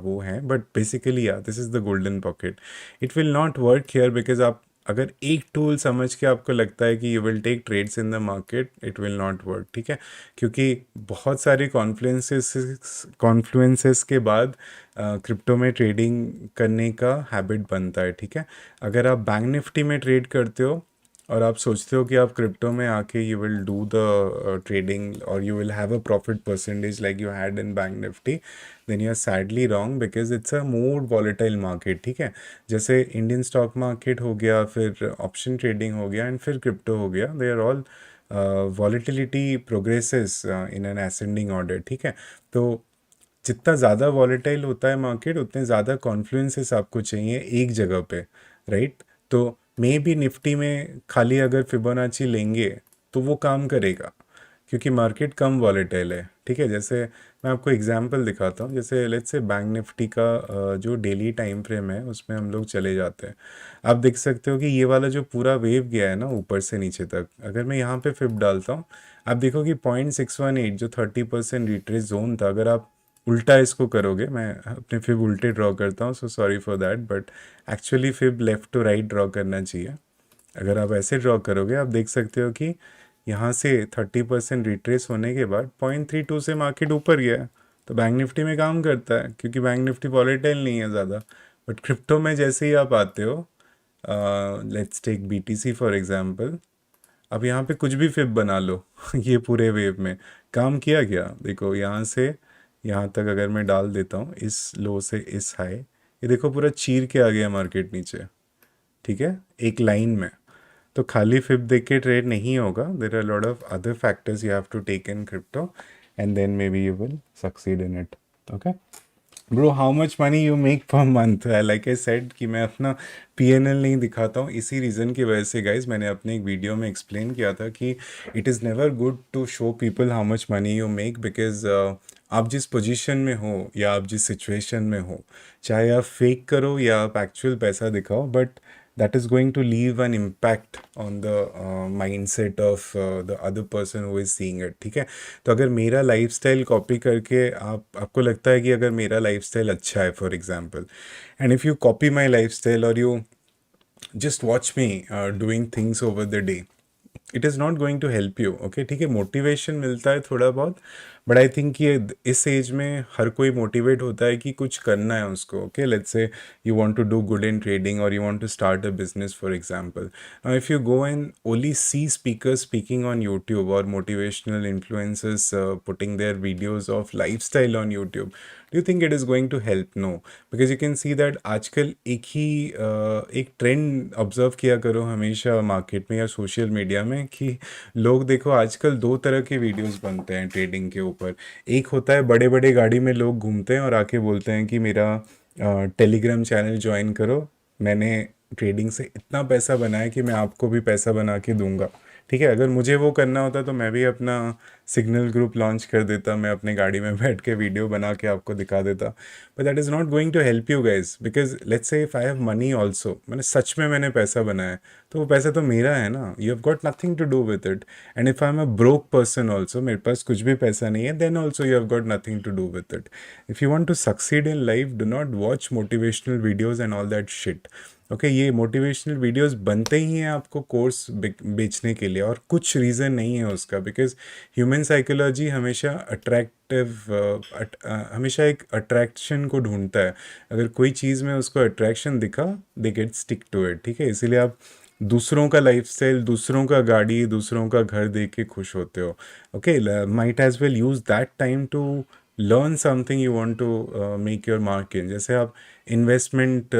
वो हैं, बट बेसिकली या this is the golden pocket. It will not work here because आप अगर एक टूल समझ के आपको लगता है कि you will take trades in the market, it will not work, ठीक है। क्योंकि बहुत सारे कॉन्फ्लुएंसेस के बाद क्रिप्टो में ट्रेडिंग करने का हैबिट बनता है, ठीक है। अगर आप बैंक निफ्टी में ट्रेड करते हो और आप सोचते हो कि आप क्रिप्टो में आके you will do the trading और you will have a profit percentage like you had in bank Nifty, then you are sadly wrong because it's a more volatile market, ठीक है। जैसे इंडियन स्टॉक मार्केट हो गया, फिर ऑप्शन ट्रेडिंग हो गया एंड फिर क्रिप्टो हो गया, they are all volatility progresses in an ascending order, ठीक है। तो जितना ज़्यादा वॉलेटाइल होता है मार्केट उतने ज़्यादा कॉन्फ्लुएंसेस आपको चाहिए एक जगह पे, राइट। तो मे बी निफ्टी में खाली अगर फिबोनाची लेंगे तो वो काम करेगा क्योंकि मार्केट कम वॉलेटाइल है, ठीक है। जैसे मैं आपको एग्जांपल दिखाता हूँ, जैसे लेट्स से बैंक निफ्टी का जो डेली टाइम फ्रेम है उसमें हम लोग चले जाते हैं। आप देख सकते हो कि ये वाला जो पूरा वेव गया है ना ऊपर से नीचे तक, अगर मैं यहाँ पे फिब डालता हूँ, आप देखो कि 0.618 जो 30% रिट्रेस जोन था, अगर आप उल्टा इसको करोगे, मैं अपने फिब उल्टे ड्रॉ करता हूँ, so sorry for that, but actually fib left to right draw करना चाहिए। अगर आप ऐसे ड्रॉ करोगे आप देख सकते हो कि यहाँ से 30% रिट्रेस होने के बाद 0.32 से मार्केट ऊपर गया है। तो बैंक निफ्टी में काम करता है क्योंकि बैंक निफ्टी वॉलेटाइल नहीं है ज़्यादा। बट क्रिप्टो में जैसे ही आप आते हो, let's take BTC for example, अब यहाँ पे कुछ भी फिब बना लो ये पूरे वेव में काम किया क्या, देखो यहाँ से यहाँ तक अगर मैं डाल देता हूँ इस लो से इस हाई, ये देखो पूरा चीर के आ गया मार्केट नीचे, ठीक है, एक लाइन में। तो खाली फिब देख के ट्रेड नहीं होगा, there are lot of other factors you have to take in crypto and then maybe you will succeed in it, okay. Bro how much money you make per month, like I said कि मैं अपना PNL नहीं दिखाता हूँ, इसी रीज़न की वजह से गाइज मैंने अपने एक वीडियो में एक्सप्लेन किया था कि it is never good to show people how much money you make because आप जिस पोजीशन में हो या आप जिस सिचुएशन में हो, चाहे आप फेक करो या आप एक्चुअल पैसा दिखाओ, but that is going to leave an impact on the mindset of the other person who is seeing it, ठीक है। तो अगर मेरा लाइफस्टाइल कॉपी करके आपको लगता है कि अगर मेरा लाइफस्टाइल अच्छा है for example, and if you copy my lifestyle और you just watch me doing things over the day, it is not going to help you, okay, ठीक है। मोटिवेशन मिलता है थोड़ा बहुत, बट आई थिंक ये इस एज में हर कोई मोटिवेट होता है कि कुछ करना है उसको, okay. Let's say you want to do good in trading और you want to start a business for example. Now if you go and only see speakers speaking on YouTube और motivational influencers putting their videos of lifestyle on YouTube, do you think it is going to help? No, because you can see that आजकल एक ट्रेंड ऑब्जर्व किया करो हमेशा मार्केट में या सोशल मीडिया में कि लोग देखो आजकल दो तरह के वीडियोस बनते हैं ट्रेडिंग के ऊपर। एक होता है बड़े बड़े गाड़ी में लोग घूमते हैं और आके बोलते हैं कि मेरा टेलीग्राम चैनल ज्वाइन करो, मैंने ट्रेडिंग से इतना पैसा बनाया कि मैं आपको भी पैसा बना के दूंगा, ठीक है। अगर मुझे वो करना होता तो मैं भी अपना सिग्नल ग्रुप लॉन्च कर देता, मैं अपने गाड़ी में बैठ के वीडियो बना के आपको दिखा देता, but that is not going to help you guys, because let's say if I have money also, मैंने सच में मैंने पैसा बनाया है, तो वो पैसा तो मेरा है ना, you have got nothing to do with it. And if I am a broke person also, मेरे पास कुछ भी पैसा नहीं है, then also you have got nothing to do with it. If you want to succeed in life, do not watch motivational videos and all that shit. Okay, ये मोटिवेशनल वीडियोस बनते ही हैं आपको कोर्स बेचने के लिए, और कुछ रीज़न नहीं है उसका, बिकॉज ह्यूमन साइकोलॉजी हमेशा हमेशा एक अट्रैक्शन को ढूंढता है। अगर कोई चीज़ में उसको अट्रैक्शन दिखा, they get stick to it. ठीक है, इसीलिए आप दूसरों का लाइफस्टाइल, दूसरों का गाड़ी, दूसरों का घर देख के खुश होते हो। Okay, might as well use that time to learn something you want to make your mark in. जैसे आप इन्वेस्टमेंट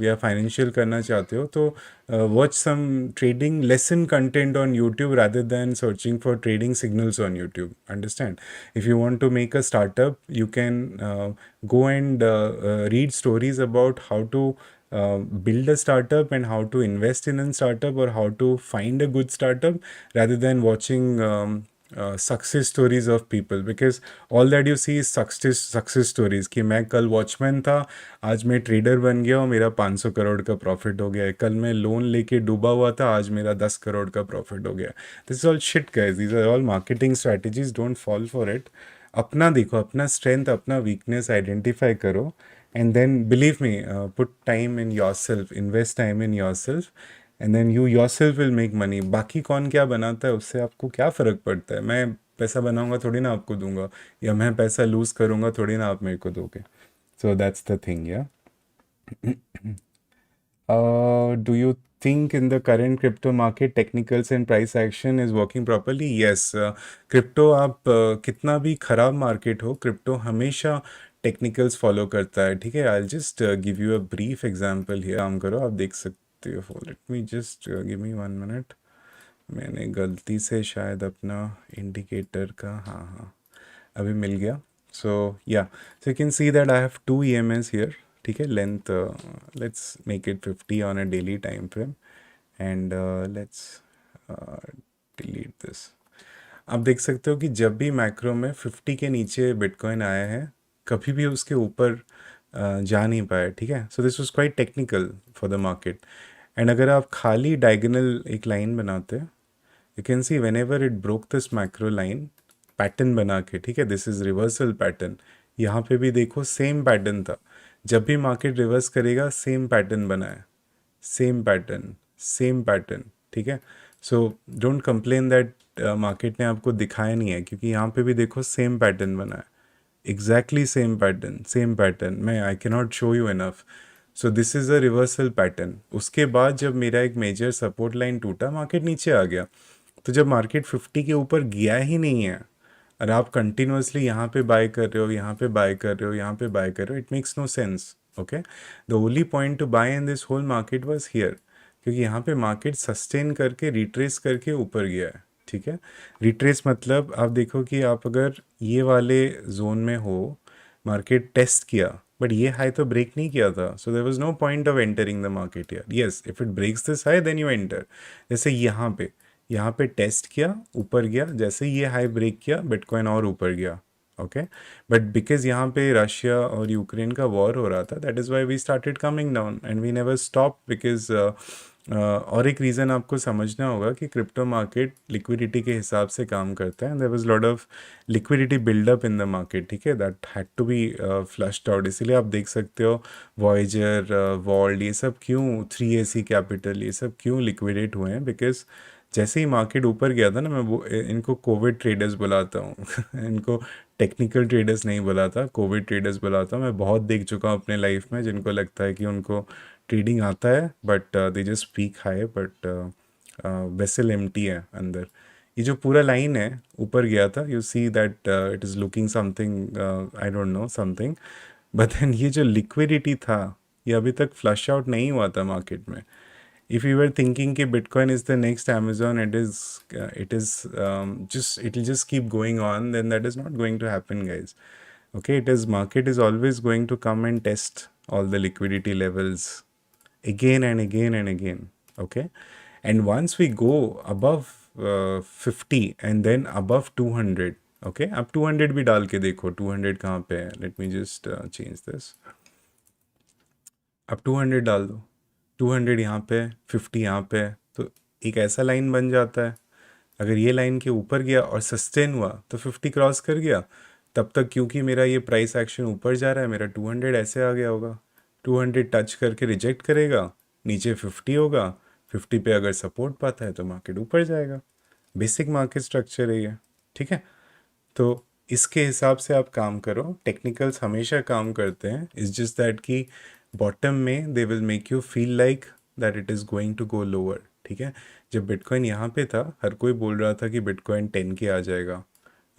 या फाइनेंशियल करना चाहते हो, तो watch some trading lesson content on YouTube rather than searching for trading signals on YouTube. Understand? If you want to make a startup, you can go and read stories about how to build a startup and how to invest in a startup, or how to find a good startup, rather than watching success stories of people, because all that you see is success stories कि मैं कल वॉचमैन था, आज मैं ट्रेडर बन गया और मेरा 500 करोड़ का प्रॉफिट हो गया है, कल मैं लोन लेके डूबा हुआ था, आज मेरा 10 करोड़ का प्रॉफिट हो गया। This is all shit guys, these are all marketing strategies, don't fall for it. अपना देखो, अपना स्ट्रेंथ, अपना वीकनेस आइडेंटिफाई करो, and then believe me, put time in yourself, invest time in yourself, and then you yourself will make money. बाकी कौन क्या बनाता है उससे आपको क्या फ़र्क पड़ता है? मैं पैसा बनाऊंगा थोड़ी ना आपको दूंगा, या मैं पैसा लूज़ करूंगा थोड़ी ना आप मेरे को दोगे। सो दैट्स द थिंग या। Do you think in the current crypto market technicals and price action is working properly? Yes. Crypto आप कितना भी ख़राब मार्केट हो, क्रिप्टो हमेशा टेक्निकल्स फॉलो करता है। ठीक है, I just give you a brief example here. काम करो, आप देख सकते हो। Late me just give me 1 minute. मैंने गलती से शायद अपना इंडिकेटर का, हाँ हाँ अभी मिल गया। सो या, so you can see that I have 2 EMAs here. ठीक है, length let's make it 50 on a daily time frame, and let's delete this. आप देख सकते हो कि जब भी मैक्रो में 50 के नीचे बिटकॉइन आया है, कभी भी उसके ऊपर जा नहीं पाया। ठीक है, सो this was quite technical for the market. And अगर आप खाली डायगोनल एक लाइन बनाते, you can C when ever it broke this macro line, pattern बना के, ठीक है, दिस इज रिवर्सल पैटर्न। यहाँ पे भी देखो सेम पैटर्न था, जब भी मार्केट रिवर्स करेगा सेम पैटर्न बना है, सेम पैटर्न, सेम पैटर्न। ठीक है, so don't complain that market ने आपको दिखाया नहीं है, क्योंकि यहाँ पे भी देखो सेम पैटर्न बना है, exactly same pattern, same pattern. मैं I can not show you enough. So this is a reversal pattern. उसके बाद जब मेरा एक मेजर सपोर्ट लाइन टूटा, मार्केट नीचे आ गया। तो जब मार्केट 50 के ऊपर गया ही नहीं है, और आप कंटिन्यूसली यहाँ पे बाय कर रहे हो, यहाँ पे बाय कर रहे हो, यहाँ पे बाय कर रहे हो, it makes no sense. Okay, the only point to buy in this whole market was here, क्योंकि यहाँ पे मार्केट सस्टेन करके रिट्रेस करके ऊपर गया है। ठीक है, रिट्रेस मतलब आप देखो कि आप अगर ये वाले जोन में हो, मार्केट टेस्ट किया, बट ये हाई तो ब्रेक नहीं किया था, so there was no point of entering the market here. Yes, if it breaks this high then you enter. जैसे यहाँ पे टेस्ट किया, ऊपर गया, जैसे ये हाई ब्रेक किया, बिटकॉइन और ऊपर गया। ओके, बट बिकॉज यहाँ पे रशिया और यूक्रेन का वॉर हो रहा था, that is why we started coming down and we never stop, because और एक रीज़न आपको समझना होगा कि क्रिप्टो मार्केट लिक्विडिटी के हिसाब से काम करता है, there was lot of liquidity buildup in the market. ठीक है, that had to be flushed out. इसीलिए आप देख सकते हो वॉयजर, वॉल्ड, ये सब क्यों, 3AC कैपिटल, ये सब क्यों लिक्विडेट हुए हैं, बिकॉज जैसे ही मार्केट ऊपर गया था ना, मैं वो इनको कोविड ट्रेडर्स बुलाता हूँ इनको टेक्निकल ट्रेडर्स नहीं बुलाता, कोविड ट्रेडर्स बुलाता हूँ। मैं बहुत देख चुका हूँ अपने लाइफ में जिनको लगता है कि उनको ट्रेडिंग आता है, but they just speak high, but vessel empty है अंदर। ये जो पूरा लाइन है ऊपर गया था, you see that it is looking something, I don't know something, but then ये जो लिक्विडिटी था, ये अभी तक फ्लश आउट नहीं हुआ था मार्केट में। If you were thinking कि Bitcoin is the next Amazon, it is just, it will just keep going on, then that is not going to happen, guys. Okay, market is always going to come and test all the liquidity levels again and again and again. Okay, and once we go above 50 and then above 200, okay, अब 200 भी डाल के देखो 200 कहाँ पे है, let me just change this, अब 200 डाल दो, 200 यहाँ पे, 50 यहाँ पे है, तो एक ऐसा लाइन बन जाता है। अगर ये लाइन के ऊपर गया और सस्टेन हुआ तो 50 क्रॉस कर गया, तब तक क्योंकि मेरा ये प्राइस एक्शन ऊपर जा रहा है, मेरा 200 ऐसे आ गया होगा, 200 टच करके रिजेक्ट करेगा, नीचे 50 होगा, 50 पे अगर सपोर्ट पाता है तो मार्केट ऊपर जाएगा। बेसिक मार्केट स्ट्रक्चर है ये, ठीक है। तो इसके हिसाब से आप काम करो, टेक्निकल्स हमेशा काम करते हैं, इट्स जस्ट दैट कि बॉटम में they will make you feel like that it is going to go lower, ठीक है। जब बिटकॉइन यहाँ पे था, हर कोई बोल रहा था कि बिटकॉइन 10 के आ जाएगा,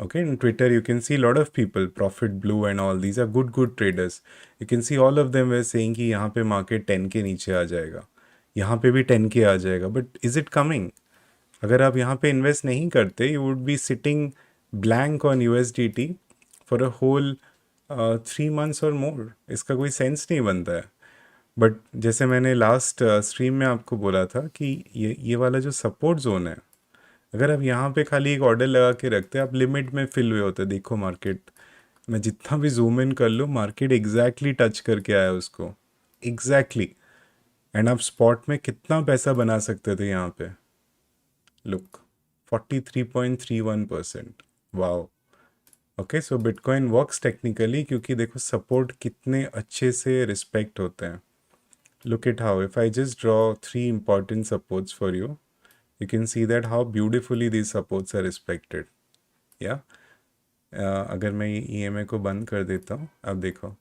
okay, in Twitter you can see a lot of people, Profit Blue and all, these are good traders, you can see all of them were saying कि यहाँ पे मार्केट 10 के नीचे आ जाएगा, यहाँ पे भी 10 के आ जाएगा, बट इज इट कमिंग? अगर आप यहाँ पे इन्वेस्ट नहीं करते, you would be sitting blank on USDT for a whole 3 months और मोर, इसका कोई सेंस नहीं बनता है। बट जैसे मैंने लास्ट स्ट्रीम में आपको बोला था कि ये वाला जो सपोर्ट जोन है, अगर आप यहाँ पे खाली एक ऑर्डर लगा के रखते हैं, आप लिमिट में फिल हुए होते। देखो मार्केट, मैं जितना भी जूम इन कर लूँ, मार्केट एग्जैक्टली टच करके आया उसको, एग्जैक्टली। एंड आप स्पॉट में कितना पैसा बना सकते थे यहाँ पे, लुक 43.31%, वाओ। ओके, सो बिटकॉइन वर्क्स टेक्निकली, क्योंकि देखो सपोर्ट कितने अच्छे से रिस्पेक्ट होते हैं। Look it how, if I just draw 3 important supports for you, you can see that how beautifully these supports are respected, yeah. अगर मैं EMA को बंद कर देता हूँ, अब देखो,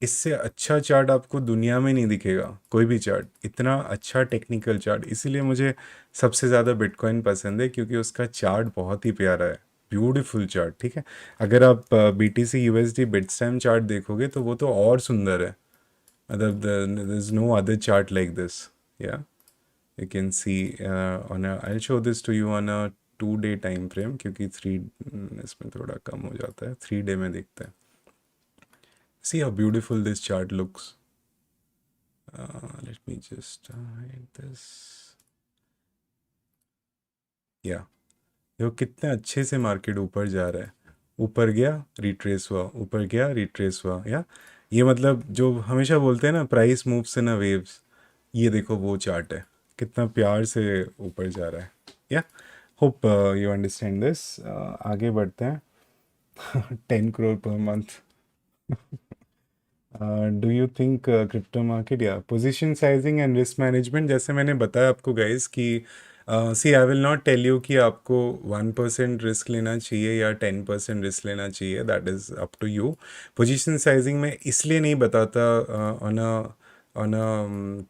इससे अच्छा चार्ट आपको दुनिया में नहीं दिखेगा, कोई भी चार्ट, इतना अच्छा टेक्निकल चार्ट। इसीलिए मुझे सबसे ज़्यादा बिटकॉइन पसंद है, क्योंकि उसका चार्ट बहुत ही प्यारा है, ब्यूटीफुल चार्ट, ठीक है। अगर आप BTC USD बिटस्टैम चार्ट देखोगे तो वो तो और सुंदर है, मतलब there is no other chart like this, या you can see on a, I'll show this to you on a 2-day time frame, क्योंकि 3 इसमें थोड़ा कम हो जाता है, 3 day में देखते हैं। See how beautiful this chart looks. Let me just hide this. Yeah, देखो कितने अच्छे से मार्केट ऊपर जा रहा है, ऊपर गया रिट्रेस हुआ, ऊपर गया रिट्रेस हुआ, या ये मतलब जो हमेशा बोलते हैं ना, price moves in a waves, ये देखो वो चार्ट है, कितना प्यार से ऊपर जा रहा है, yeah. Hope you understand this. आगे बढ़ते हैं। 10 crore per month। Do you think crypto market, या position sizing and risk management, जैसे मैंने बताया आपको गाइस कि see I will not tell you कि आपको 1% रिस्क लेना चाहिए या 10% रिस्क लेना चाहिए, that is up to you. Position sizing मैं इसलिए नहीं बताता on a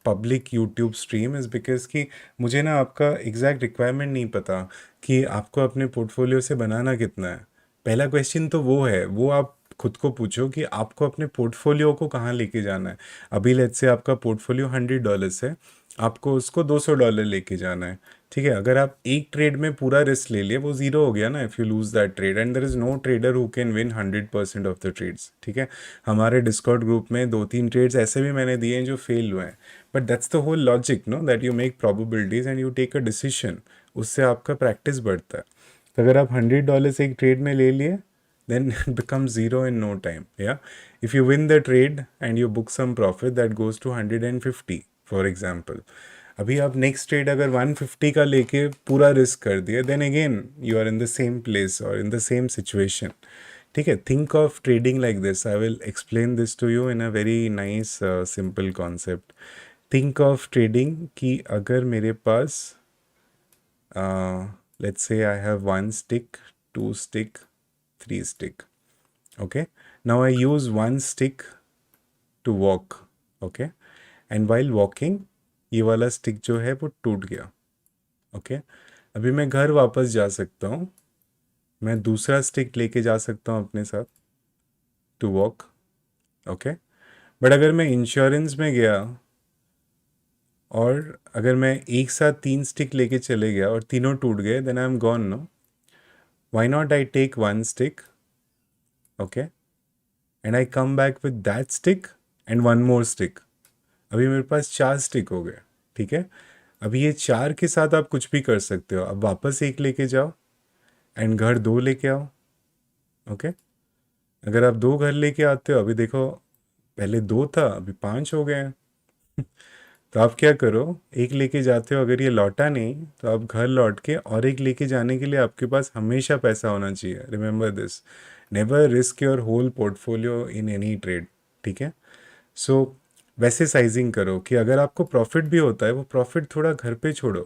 public YouTube stream, is because कि मुझे ना आपका एग्जैक्ट रिक्वायरमेंट नहीं पता कि आपको अपने पोर्टफोलियो से बनाना कितना है। पहला क्वेश्चन तो वो है, वो आप खुद को पूछो कि आपको अपने पोर्टफोलियो को कहाँ लेके जाना है। अभी लेट्स से आपका पोर्टफोलियो $100 है, आपको उसको $200 लेके जाना है, ठीक है। अगर आप एक ट्रेड में पूरा रिस्क ले लिए, वो ज़ीरो हो गया ना, if you lose that trade, and there is no trader who can win 100% of the trades, ठीक है। हमारे डिस्कॉर्ड ग्रुप में 2-3 ट्रेड्स ऐसे भी मैंने दिए हैं जो फेल हुए हैं, but that's the whole logic, no, that you make probabilities and you take a decision, उससे आपका प्रैक्टिस बढ़ता है। तो अगर आप $100 एक ट्रेड में ले लिए, then it becomes zero in no time, yeah. If you win the trade and you book some profit, that goes to 150, for example. अभी आप नेक्स्ट ट्रेड अगर 150 का लेके पूरा रिस्क कर दिया, then again you are in the same place और इन द सेम सिचुएशन, ठीक है। Think of trading like this, I will explain this to you in a very nice simple concept. Think of trading कि अगर मेरे पास let's say I have 1 stick, 2 stick, 3 stick, okay. Now I use 1 stick to walk, okay, and while walking ये वाला स्टिक जो है वो टूट गया, ओके। अभी मैं घर वापस जा सकता हूँ, मैं दूसरा स्टिक लेके जा सकता हूँ अपने साथ टू वॉक, ओके। बट अगर मैं इंश्योरेंस में गया और अगर मैं एक साथ 3 स्टिक लेके चले गया और तीनों टूट गए, then I am gone, no. Why not I take 1 stick, okay, and I come back with that stick and 1 more stick. अभी मेरे पास 4 स्टिक हो गए, ठीक है। अभी ये 4 के साथ आप कुछ भी कर सकते हो। अब वापस 1 लेके जाओ एंड घर 2 लेके आओ। ओके, अगर आप 2 घर लेके आते हो, अभी देखो पहले 2 था, अभी 5 हो गए हैं। तो आप क्या करो, 1 लेके जाते हो, अगर ये लौटा नहीं तो आप घर लौट के और 1 लेके जाने के लिए आपके पास हमेशा पैसा होना चाहिए। Remember this, never risk your whole portfolio in any trade. ठीक है, सो वैसे साइजिंग करो कि अगर आपको प्रॉफिट भी होता है, वो प्रॉफिट थोड़ा घर पे छोड़ो।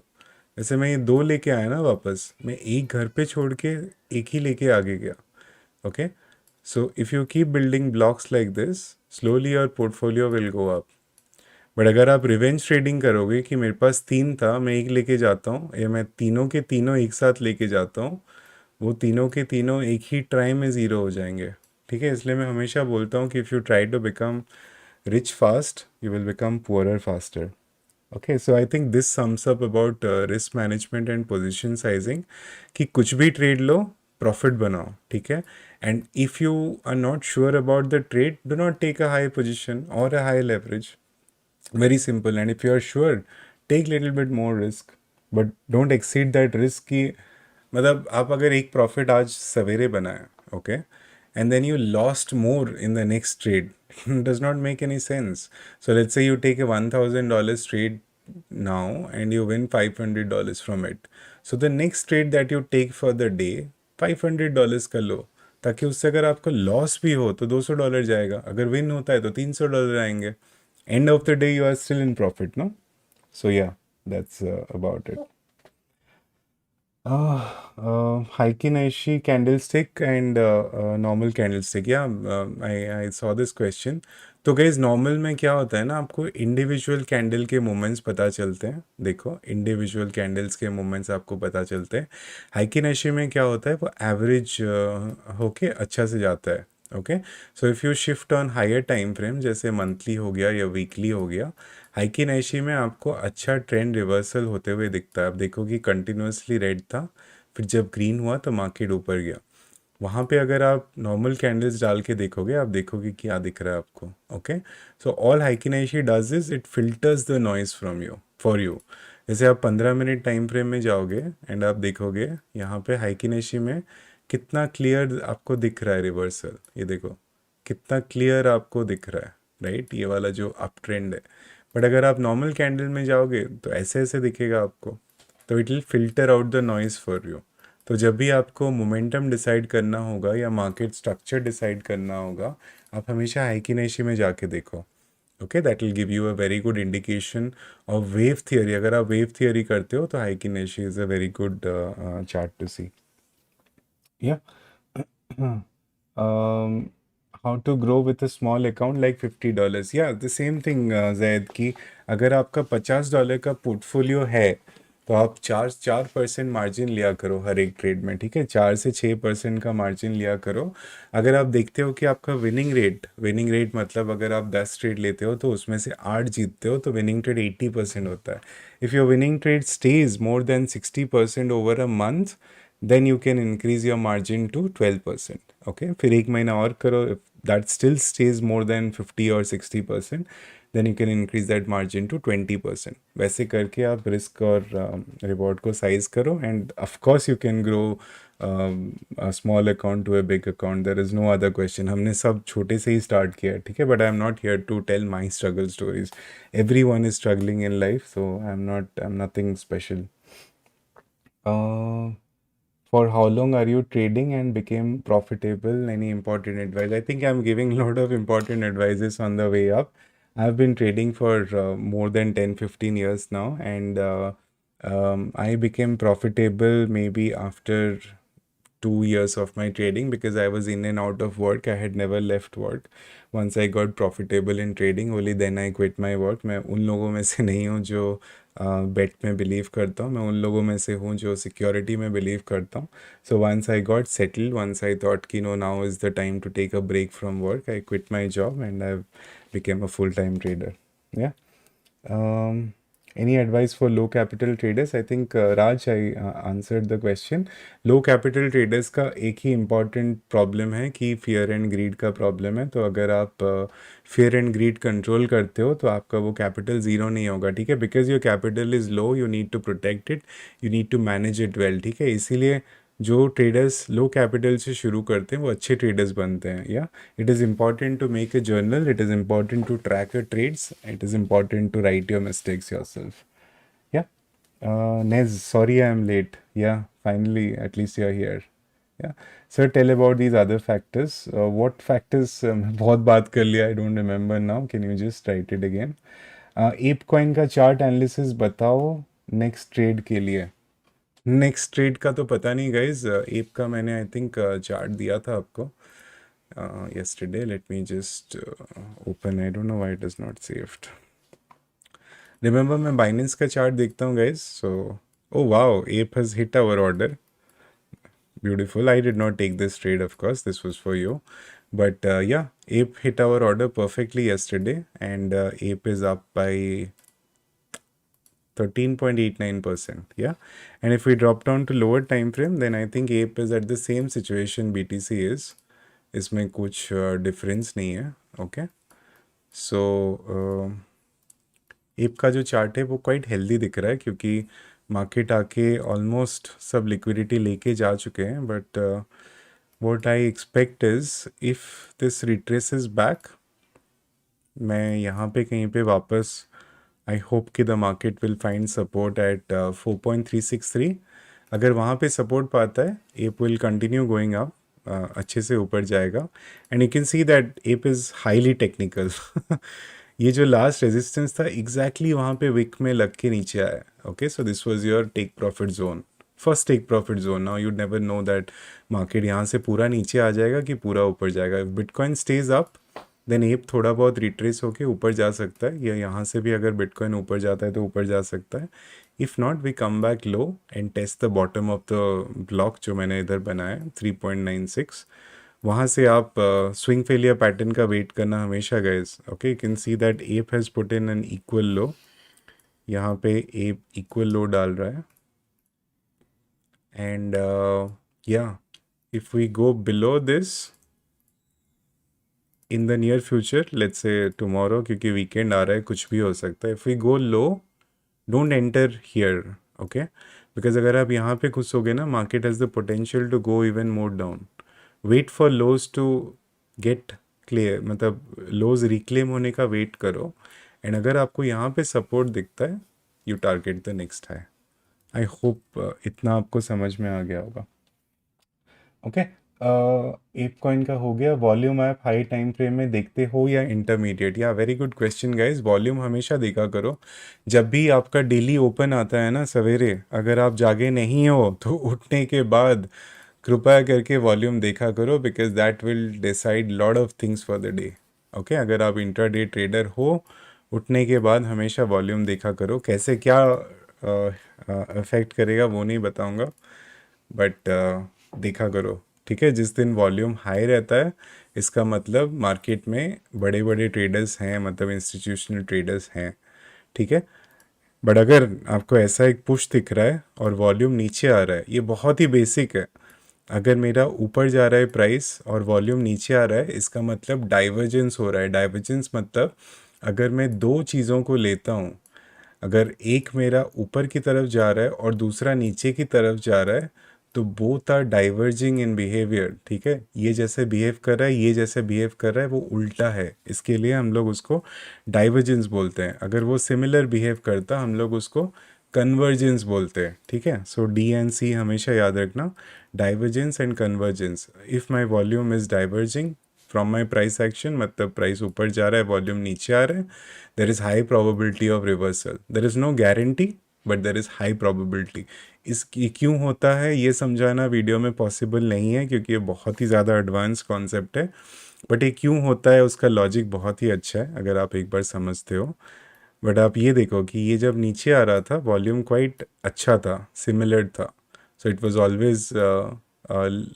जैसे मैं ये 2 लेके आया ना वापस, मैं 1 घर पे छोड़ के 1 ही लेके आगे गया। Okay, so if you keep building blocks like this, slowly your portfolio will go up. But अगर आप रिवेंज ट्रेडिंग करोगे कि मेरे पास 3 था, मैं 1 लेके जाता हूँ, या मैं तीनों के तीनों एक साथ लेके जाता हूँ, वो तीनों के तीनों एक ही ट्राई में ज़ीरो हो जाएंगे। ठीक है, इसलिए मैं हमेशा बोलता हूँ कि if you try to become rich fast, you will become poorer faster. Okay, so I think this sums up about risk management and position sizing, कि कुछ भी ट्रेड लो, प्रॉफिट बनाओ। ठीक है, and if you are not sure about the trade, do not take a high position और a high leverage. Very simple, and if you are sure, take little bit more risk, but don't exceed that risk. की मतलब आप अगर एक प्रॉफिट आज सवेरे बनाए, okay, and then you lost more in the next trade, does not make any sense. So let's say you take a $1,000 trade now and you win $500 from it. So the next trade that you take for the day, $500 का लो, ताकि उससे अगर आपको लॉस भी हो तो $200 जाएगा, अगर विन होता है तो $300 आएंगे। End of the day you are still in profit, no? So yeah, that's about it. Heikin-Aishi candlestick and normal candlestick. Yeah, I saw this question. तो गाइज नॉर्मल में क्या होता है ना, आपको इंडिविजुअल कैंडल के मोमेंट्स पता चलते हैं। देखो, इंडिविजुअल कैंडल्स के मोमेंट्स आपको पता चलते हैं। हाइकिन-ऐशी में क्या होता है, वो एवरेज होके अच्छा से जाता है। Okay, so if you shift on higher time frame, जैसे मंथली हो गया या वीकली हो गया, हाइकिन-ऐशी में आपको अच्छा ट्रेंड रिवर्सल होते हुए दिखता है। आप देखो कि कंटिन्यूसली रेड था, फिर जब ग्रीन हुआ तो मार्केट ऊपर गया। वहाँ पे अगर आप नॉर्मल कैंडल्स डाल के देखोगे, आप देखोगे क्या दिख रहा है आपको। Okay, so all Heikin Ashi does is it filters the noise from you for you. जैसे आप 15 मिनट टाइम फ्रेम में जाओगे एंड आप देखोगे यहाँ पे हाइकिन-ऐशी में कितना क्लियर आपको दिख रहा है रिवर्सल। ये देखो कितना क्लियर आपको दिख रहा है, राइट? ये वाला जो अप ट्रेंड है। बट अगर आप नॉर्मल कैंडल में जाओगे तो ऐसे ऐसे दिखेगा आपको, तो it will filter out the noise for you. तो जब भी आपको मोमेंटम डिसाइड करना होगा या मार्केट स्ट्रक्चर डिसाइड करना होगा, आप हमेशा हाइकिन-ऐशी में जाके देखो। Okay, that will give you a very good indication of wave theory. अगर आप वेव थियरी करते हो तो Heikin Ashi is a very good chart to see. Yeah how to grow with a small account like $50। Yeah the same thing Zaid, कि अगर आपका $50 का पोर्टफोलियो है तो आप 4% मार्जिन लिया करो हर एक ट्रेड में। ठीक है, 4 से 6% का मार्जिन लिया करो। अगर आप देखते हो कि आपका विनिंग रेट मतलब अगर आप 10 ट्रेड लेते हो तो उसमें से 8 जीतते हो, तो विनिंग ट्रेड 80% होता है। If your winning trade stage more than 60% over a month, then you can increase your margin to 12%. Okay, फिर एक महीना और करो, if that still stays more than 50 or 60%, then you can increase that margin to 20%. वैसे करके आप रिस्क और रिवॉर्ड को साइज करो, end of course you can grow a small account to a big account. There is no other question. हमने सब छोटे से ही स्टार्ट किया है, ठीक है, but I am not here to tell my struggle stories. Everyone is struggling in life, so I'm nothing special. For how long are you trading and became profitable? Any important advice? I think I'm giving a lot of important advices on the way up. I've been trading for more than 10-15 years now, and I became profitable maybe after 2 years of my trading, because I was in and out of work. I had never left work. Once I got profitable in trading, only then I quit my work. मैं उन लोगों में से नहीं हूँ जो बेट में बिलीव करता हूँ, मैं उन लोगों में से हूँ जो सिक्योरिटी में बिलीव करता हूँ. So once I got settled, once I thought कि no, now is the time to take a break from work, I quit my job and I became a full time trader. Yeah Any advice for low capital traders? I think Raj, I answered the question. Low capital traders का एक ही इम्पॉर्टेंट प्रॉब्लम है कि फियर एंड ग्रीड का प्रॉब्लम है। तो अगर आप फियर एंड ग्रीड कंट्रोल करते हो तो आपका वो कैपिटल ज़ीरो नहीं होगा, ठीक है। Because your capital is low, you need to protect it, you need to manage it well, ठीक है। इसीलिए जो ट्रेडर्स लो कैपिटल से शुरू करते हैं वो अच्छे ट्रेडर्स बनते हैं। या it is important to make a journal, it is important to track your trades, it is important to write your mistakes yourself. Yeah. Nez, sorry I am late. Yeah, finally at least you're here. Yeah, sir, tell about these other factors. What factors? बहुत बात कर लिया, I don't remember now, can you just write it again? App coin का चार्ट एनालिसिस बताओ नेक्स्ट ट्रेड के लिए। नेक्स्ट ट्रेड का तो पता नहीं गाइज, एप का मैंने आई थिंक चार्ट दिया था आपको yesterday. Let me just open. I don't know why it is not saved. Remember, मैं Binance का चार्ट देखता हूँ guys. So, oh wow, ape has hit our order. Beautiful. I did not take this trade, of course. This was for you. But yeah, ape hit our order perfectly yesterday, and ape is up by 13.89%. Yeah, and if we drop down to lower time frame, then I think ape is at the same situation BTC is. इसमें कुछ डिफरेंस नहीं है। ओके, सो एप का जो चार्ट है वो क्वाइट हेल्दी दिख रहा है क्योंकि मार्केट आके ऑलमोस्ट सब लिक्विडिटी लेके जा चुके हैं। But what I expect is if this retraces back, मैं यहाँ पे कहीं पे वापस आई होप कि the market will find support at 4.363। अगर वहाँ पे सपोर्ट पाता है app will continue going up, अच्छे से ऊपर जाएगा। And you can see that app is highly technical. ये जो लास्ट रेजिस्टेंस था एग्जैक्टली वहाँ पे विक में लग के नीचे आया। Okay, so this was your take profit zone, first take profit zone. Now you'd never know that market यहाँ से पूरा नीचे आ जाएगा कि पूरा ऊपर जाएगा। If Bitcoin stays up then एप थोड़ा बहुत रिट्रेस होके ऊपर जा सकता है, या यहाँ से भी अगर बिटकॉइन ऊपर जाता है तो ऊपर जा सकता है। If not we come back low and test the bottom of the block जो मैंने इधर बनाया 3.96। वहाँ से आप स्विंग फेलियर पैटर्न का वेट करना हमेशा guys. Okay, you can see that ape has put in an equal low, यहाँ पे एप इक्वल लो डाल रहा है। एंड या if we go below this in the near future, let's say tomorrow, क्योंकि वीकेंड आ रहा है कुछ भी हो सकता है। If we go low don't enter here, okay, because अगर आप यहाँ पे घुसोगे ना market has the potential to go even more down. Wait for lows to get clear, मतलब लोज रिक्लेम होने का वेट करो। एंड अगर आपको यहाँ पे सपोर्ट दिखता है you target the next high. I hope इतना आपको समझ में आ गया होगा। ओके, एप कॉइन का हो गया। वॉल्यूम आप हाई टाइम फ्रेम में देखते हो या इंटरमीडिएट? या very good question guys. Volume हमेशा देखा करो। जब भी आपका डेली ओपन आता है ना सवेरे, अगर आप जागे नहीं हो तो उठने के बाद कृपया करके वॉल्यूम देखा करो, because that will decide lot of things for the day. Okay, अगर आप इंट्राडे ट्रेडर हो, उठने के बाद हमेशा वॉल्यूम देखा करो। कैसे क्या अफेक्ट करेगा वो नहीं बताऊंगा, बट देखा करो, ठीक है। जिस दिन वॉल्यूम हाई रहता है इसका मतलब मार्केट में बड़े बड़े ट्रेडर्स हैं, मतलब इंस्टीट्यूशनल ट्रेडर्स हैं, ठीक है। बट अगर आपको ऐसा एक पुश दिख रहा है और वॉल्यूम नीचे आ रहा है, ये बहुत ही बेसिक है। अगर मेरा ऊपर जा रहा है प्राइस और वॉल्यूम नीचे आ रहा है, इसका मतलब डाइवर्जेंस हो रहा है। डाइवर्जेंस मतलब अगर मैं दो चीज़ों को लेता हूँ, अगर एक मेरा ऊपर की तरफ जा रहा है और दूसरा नीचे की तरफ जा रहा है, तो both are diverging in behaviour, ठीक है। ये जैसे बिहेव कर रहा है, ये जैसे बिहेव कर रहा है, वो उल्टा है। इसके लिए हम लोग उसको डाइवर्जेंस बोलते हैं। अगर वो सिमिलर बिहेव करता हम लोग उसको कन्वर्जेंस बोलते हैं, ठीक है। सो डी एंड सी हमेशा याद रखना, divergence and convergence. If my volume is diverging from my price action, मतलब प्राइस ऊपर जा रहा है वॉल्यूम नीचे आ रहा है, there is high probability of reversal. There is no guarantee but there is high probability. इसकी क्यों होता है ये समझाना वीडियो में पॉसिबल नहीं है, क्योंकि ये बहुत ही ज़्यादा एडवांस कॉन्सेप्ट है। बट ये क्यों होता है उसका लॉजिक बहुत ही अच्छा है अगर आप एक बार समझते हो। बट आप ये देखो कि ये जब नीचे आ रहा था वॉल्यूम क्वाइट अच्छा था, सिमिलर था। So it was always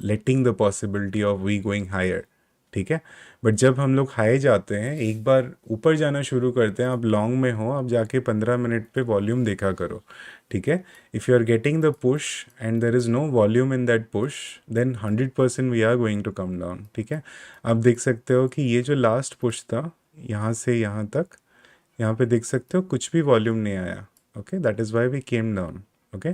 letting the possibility of we going higher, ठीक है। बट जब हम लोग हाई जाते हैं, एक बार ऊपर जाना शुरू करते हैं, आप लॉन्ग में हो, आप जाके 15 मिनट पे वॉल्यूम देखा करो, ठीक है। If you are getting the push and there is no volume in that push, then 100% we are going to come down, ठीक है। आप देख सकते हो कि ये जो लास्ट पुश था यहाँ से यहाँ तक, यहाँ पे देख सकते हो कुछ भी वॉल्यूम नहीं आया, okay, that is why we came down, okay.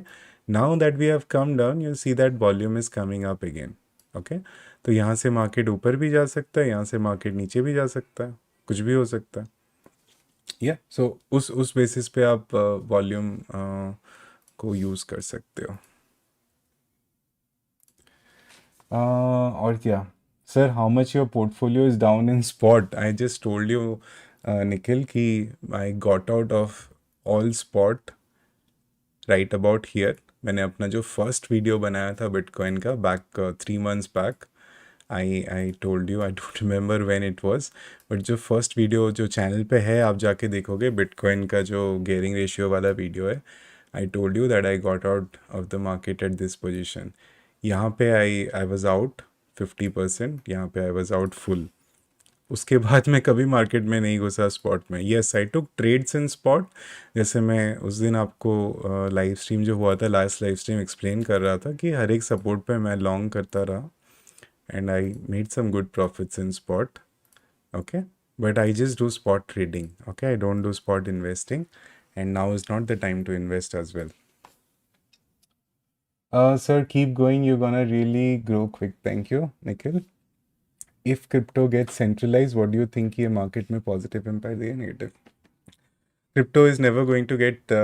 Now that we have come down, you see that volume is coming up again, okay. तो यहाँ से मार्केट ऊपर भी जा सकता है, यहाँ से मार्केट नीचे भी जा सकता है, कुछ भी हो सकता है, या सो उस बेसिस पे आप वॉल्यूम को यूज़ कर सकते हो। और क्या sir, how much your portfolio is down in spot? I just told you Nikhil कि I got out of all spot right about here. मैंने अपना जो फर्स्ट वीडियो बनाया था बिटकॉइन का back 3 months back, I told you, I don't remember when it was, but जो फर्स्ट वीडियो जो चैनल पे है आप जाके देखोगे, बिटकॉइन का जो गेयरिंग रेशियो वाला वीडियो है, आई told you that I got out of the market at this position. यहाँ पे आई वाज आउट 50%, यहाँ पे आई वाज आउट फुल। उसके बाद मैं कभी मार्केट में नहीं घुसा स्पॉट में। Yes, I took trades in spot, जैसे मैं उस दिन आपको लाइव स्ट्रीम जो हुआ था, लास्ट लाइव स्ट्रीम एक्सप्लेन कर रहा था कि हर एक सपोर्ट पे मैं लॉन्ग करता रहा and I made some good profits in spot. Okay, but I just do spot trading. Okay, I don't do spot investing, and now is not the time to invest as well. Sir, keep going. You're gonna really grow quick. Thank you, Nikhil. If crypto gets centralized, what do you think ये market में positive impact देगा, negative? Crypto is never going to get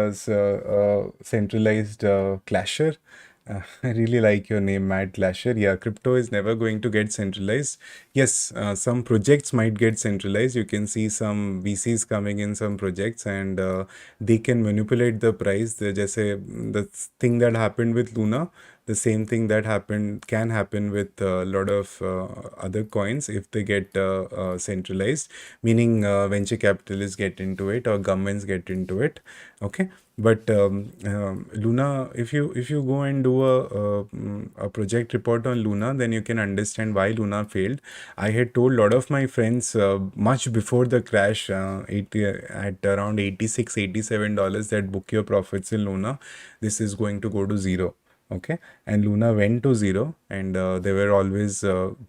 centralized, Clasher. I really like your name, Matt Clasher. Yeah, crypto is never going to get centralized. Yes, some projects might get centralized. You can see some VCs coming in some projects, and they can manipulate the price. जैसे the thing that happened with Luna, the same thing that can happen with a lot of other coins if they get centralized, meaning venture capitalists get into it or governments get into it, okay. But Luna, if you go and do a project report on Luna, then you can understand why Luna failed. I had told a lot of my friends much before the crash, at around $86-$87, that book your profits in Luna. This is going to go to zero. Okay, and Luna went to zero, and there were always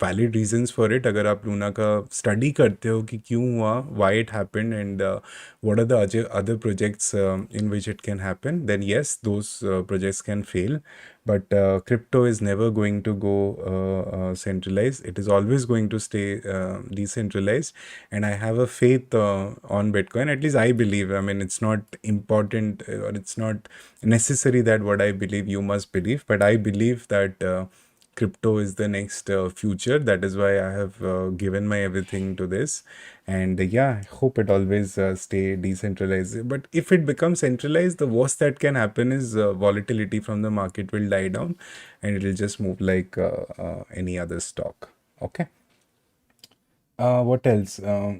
valid reasons for it. अगर आप Luna का study करते हो कि क्यों हुआ, why it happened, and what are the other projects in which it can happen, then yes, those projects can fail. But crypto is never going to go centralized. It is always going to stay decentralized, and I have a faith on Bitcoin. At least I believe. I mean, it's not important, or it's not necessary that what I believe you must believe, but I believe that crypto is the next future. That is why I have given my everything to this, and yeah, I hope it always stay decentralized. But if it becomes centralized, the worst that can happen is volatility from the market will die down, and it will just move like any other stock. Okay. What else?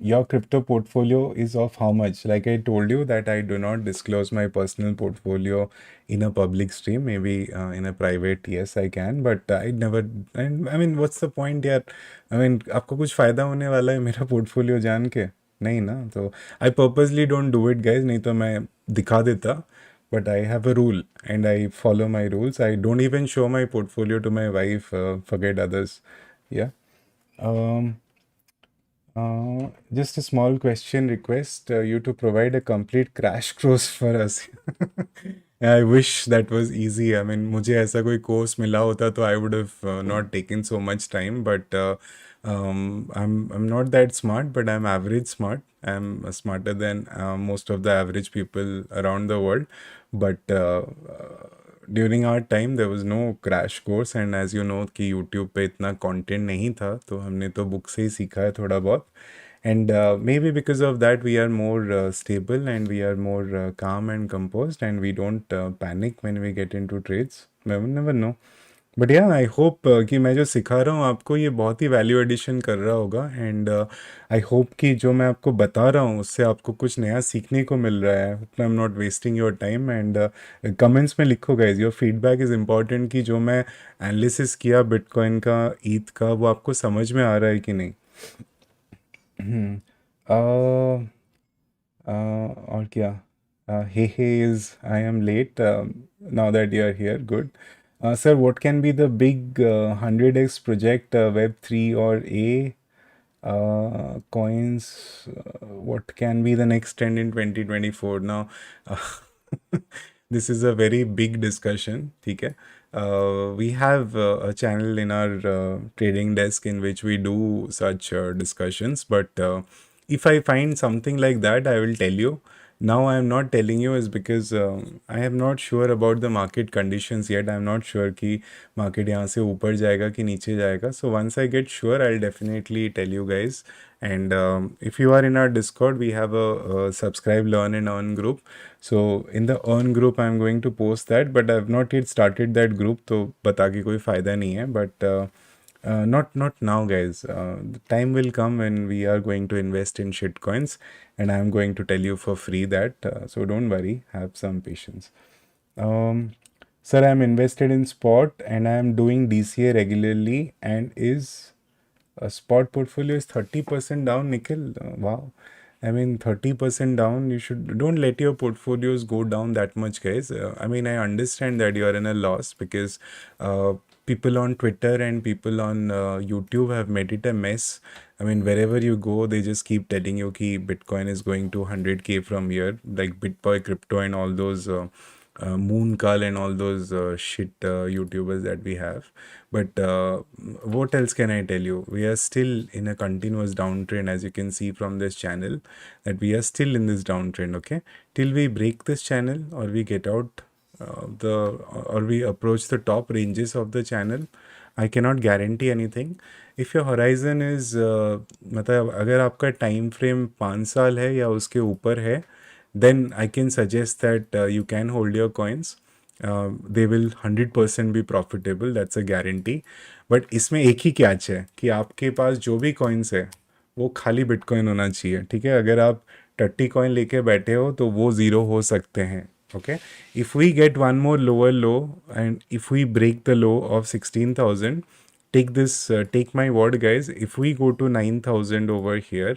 Your crypto portfolio is of how much? Like I told you that I do not disclose my personal portfolio in a public stream. Maybe in a private, yes, I can. But I never. And I mean, what's the point, यार? I mean, आपको कुछ फायदा होने वाला है मेरा portfolio जान के? नहीं ना? तो I purposely don't do it, guys. नहीं तो मैं दिखा देता. But I have a rule, and I follow my rules. I don't even show my portfolio to my wife. Forget others. Yeah. Um, just a small question request, you to provide a complete crash course for us. I wish that was easy. I mean, मुझे ऐसा कोई course मिला होता तो I would have not taken so much time. But I'm not that smart, but I'm average smart. I'm smarter than most of the average people around the world. But during our time there was no crash course, and as you know कि यूट्यूब पे इतना कंटेंट नहीं था, तो हमने तो बुक से ही सीखा है थोड़ा बहुत. And maybe because of that we are more stable, and we are more calm and composed, and we don't panic when we get into trades. Never know. But yeah I hope कि मैं जो सिखा रहा हूँ आपको ये बहुत ही वैल्यू एडिशन कर रहा होगा, एंड आई होप कि जो मैं आपको बता रहा हूँ उससे आपको कुछ नया सीखने को मिल रहा है. आई am not wasting your time. And comments में लिखो guys, your feedback is important कि जो मैं एनालिसिस किया बिटकॉइन का, ईथ का, वो आपको समझ में आ रहा है कि नहीं. uh, और क्या? Hey hey is I am late. Now that you are here, good. Sir, what can be the big 100x project, Web3 or A coins? What can be the next trend in 2024? Now, uh, this is a very big discussion. ठीक है? We have a channel in our trading desk in which we do such discussions, but if I find something like that, I will tell you. Now I am not telling you is because I am not sure about the market conditions yet. I am not sure कि market यहाँ से ऊपर जाएगा कि नीचे जाएगा. So once I get sure, I'll definitely tell you guys. And if you are in our Discord, we have a subscribe, learn and earn group. So in the earn group, I'm going to post that, but I've not yet started that group. तो बता के कोई फायदा नहीं है. But not now, guys. The time will come when we are going to invest in shitcoins, and I'm going to tell you for free that. So don't worry, have some patience. Um, Sir, I'm invested in spot and I'm doing DCA regularly. And is a spot portfolio is 30% down, Nikhil? Wow. I mean, 30% down, you should don't let your portfolios go down that much, guys. I mean, I understand that you are in a loss because uh, people on Twitter and people on YouTube have made it a mess. I mean, wherever you go, they just keep telling you कि Bitcoin is going to 100K from here, like Bitboy Crypto and all those Mooncall and all those shit YouTubers that we have. But what else can I tell you? We are still in a continuous downtrend, as you can see from this channel, that we are still in this downtrend, okay? Till we break this channel or we get out the or we approach the top ranges of the channel, I cannot guarantee anything. If your horizon is मतलब अगर आपका time frame 5 साल है या उसके ऊपर है, then I can suggest that you can hold your coins. They will 100% be profitable, that's a guarantee. But इसमें एक ही कैच है कि आपके पास जो भी coins है वो खाली बिटकॉइन होना चाहिए, ठीक है? अगर आप 30 कॉइन लेके बैठे हो तो वो ज़ीरो हो सकते हैं, okay? If we get one more lower low and if we break the low of 16,000, take this take my word, guys, if we go to 9,000 over here,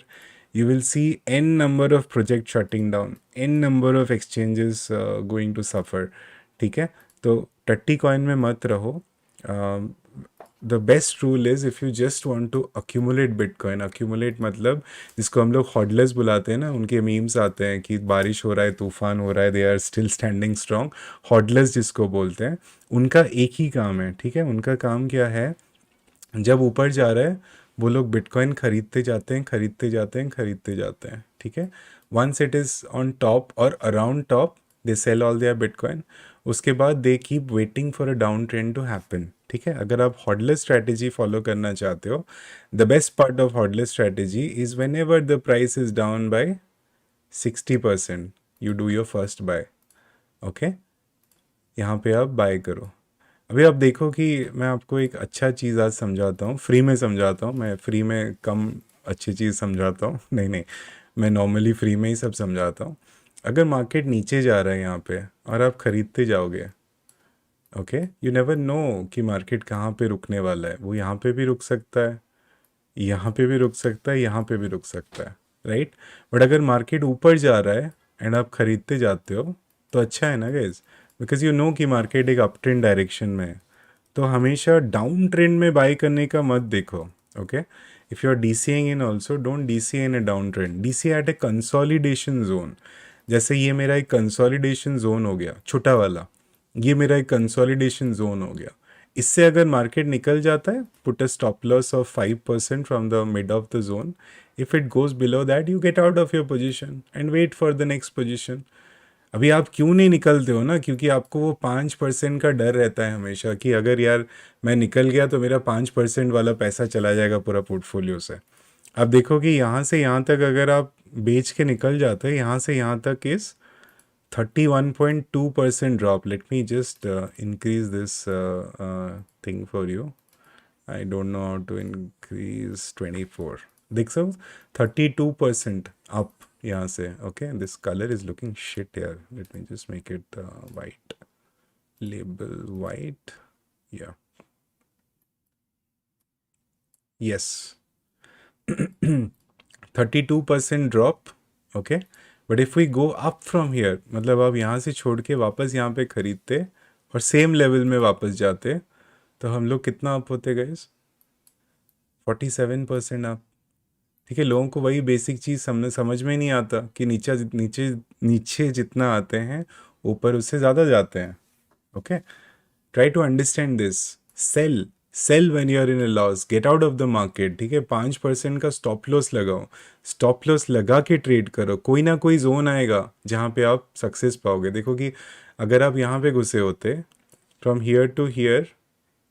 you will see n number of projects shutting down, n number of exchanges going to suffer. ठीक है? तो 30 कॉइन में मत रहो. The best rule is if you just want to accumulate bitcoin, accumulate मतलब जिसको हम लोग हॉडलेस बुलाते हैं ना, उनके मीम्स आते हैं कि बारिश हो रहा है, तूफान हो रहा है, they are still standing strong. Hodlers जिसको बोलते हैं, उनका एक ही काम है, ठीक है? उनका काम क्या है? जब ऊपर जा रहा है वो लोग बिटकॉइन खरीदते जाते हैं, खरीदते जाते हैं, खरीदते जाते हैं, ठीक है? Once it is on top or around top, they sell all their bitcoin. उसके बाद they keep waiting for a down trend to happen, ठीक है? अगर आप हॉडलेस स्ट्रैटेजी फॉलो करना चाहते हो, the best part of hodl's strategy is whenever the price is down by 60%, you do your first buy, okay? यहाँ पे आप बाय करो. अभी आप देखो कि मैं आपको एक अच्छा चीज़ आज समझाता हूँ, फ्री में समझाता हूँ. मैं फ्री में कम अच्छी चीज़ समझाता हूँ. नहीं नहीं, मैं नॉर्मली फ्री में ही सब समझाता हूँ. अगर मार्केट नीचे जा रहा है यहाँ पे और आप ख़रीदते जाओगे, ओके, यू नेवर नो कि मार्केट कहाँ पे रुकने वाला है. वो यहाँ पे भी रुक सकता है, यहाँ पे भी रुक सकता है, यहाँ पे भी रुक सकता है, राइट? बट अगर मार्केट ऊपर जा रहा है एंड आप खरीदते जाते हो तो अच्छा है ना गाइज, बिकॉज यू नो कि मार्केट एक अप ट्रेंड डायरेक्शन में है. तो हमेशा डाउन ट्रेंड में बाई करने का मत देखो, okay? If you are DCAing in also, don't DCA in a down trend, DCA at a consolidation zone. जैसे ये मेरा एक कंसोलिडेशन जोन हो गया छोटा वाला, ये मेरा एक कंसोलिडेशन जोन हो गया. इससे अगर मार्केट निकल जाता है, put a stop loss of 5% from the mid of the zone. If it goes below that, you get out of your position and wait for the next position. अभी आप क्यों नहीं निकलते हो ना? क्योंकि आपको वो 5% का डर रहता है हमेशा कि अगर यार मैं निकल गया तो मेरा 5% वाला पैसा चला जाएगा पूरा पोर्टफोलियो से. आप देखो कि यहाँ से यहाँ तक अगर आप बेच के निकल जाते हैं, यहाँ से यहाँ तक इस 31.2% drop. Let me just increase this thing for you. I don't know how to increase 24. देख सो 32% अप यहाँ से, okay? This colour is looking shit यार. Let me just make it white, label white, yeah, yes. 32% drop, okay. But if we go up from here, मतलब आप यहाँ से छोड़ के वापस यहाँ पे खरीदते और सेम लेवल में वापस जाते, तो हम लोग कितना अप होते गाइस? 47% अप। ठीक है, लोगों को वही बेसिक चीज़ समझ में नहीं आता कि नीचे नीचे नीचे जितना आते हैं, ऊपर उससे ज़्यादा जाते हैं, okay. Try to understand this. Sell, sell when you are in a loss, get out of the market. ठीक है, 5% का स्टॉप लॉस लगाओ, स्टॉप लॉस लगा के ट्रेड करो। कोई ना कोई जोन आएगा जहाँ पे आप सक्सेस पाओगे। देखो कि अगर आप यहाँ पे घुसे होते, from here to here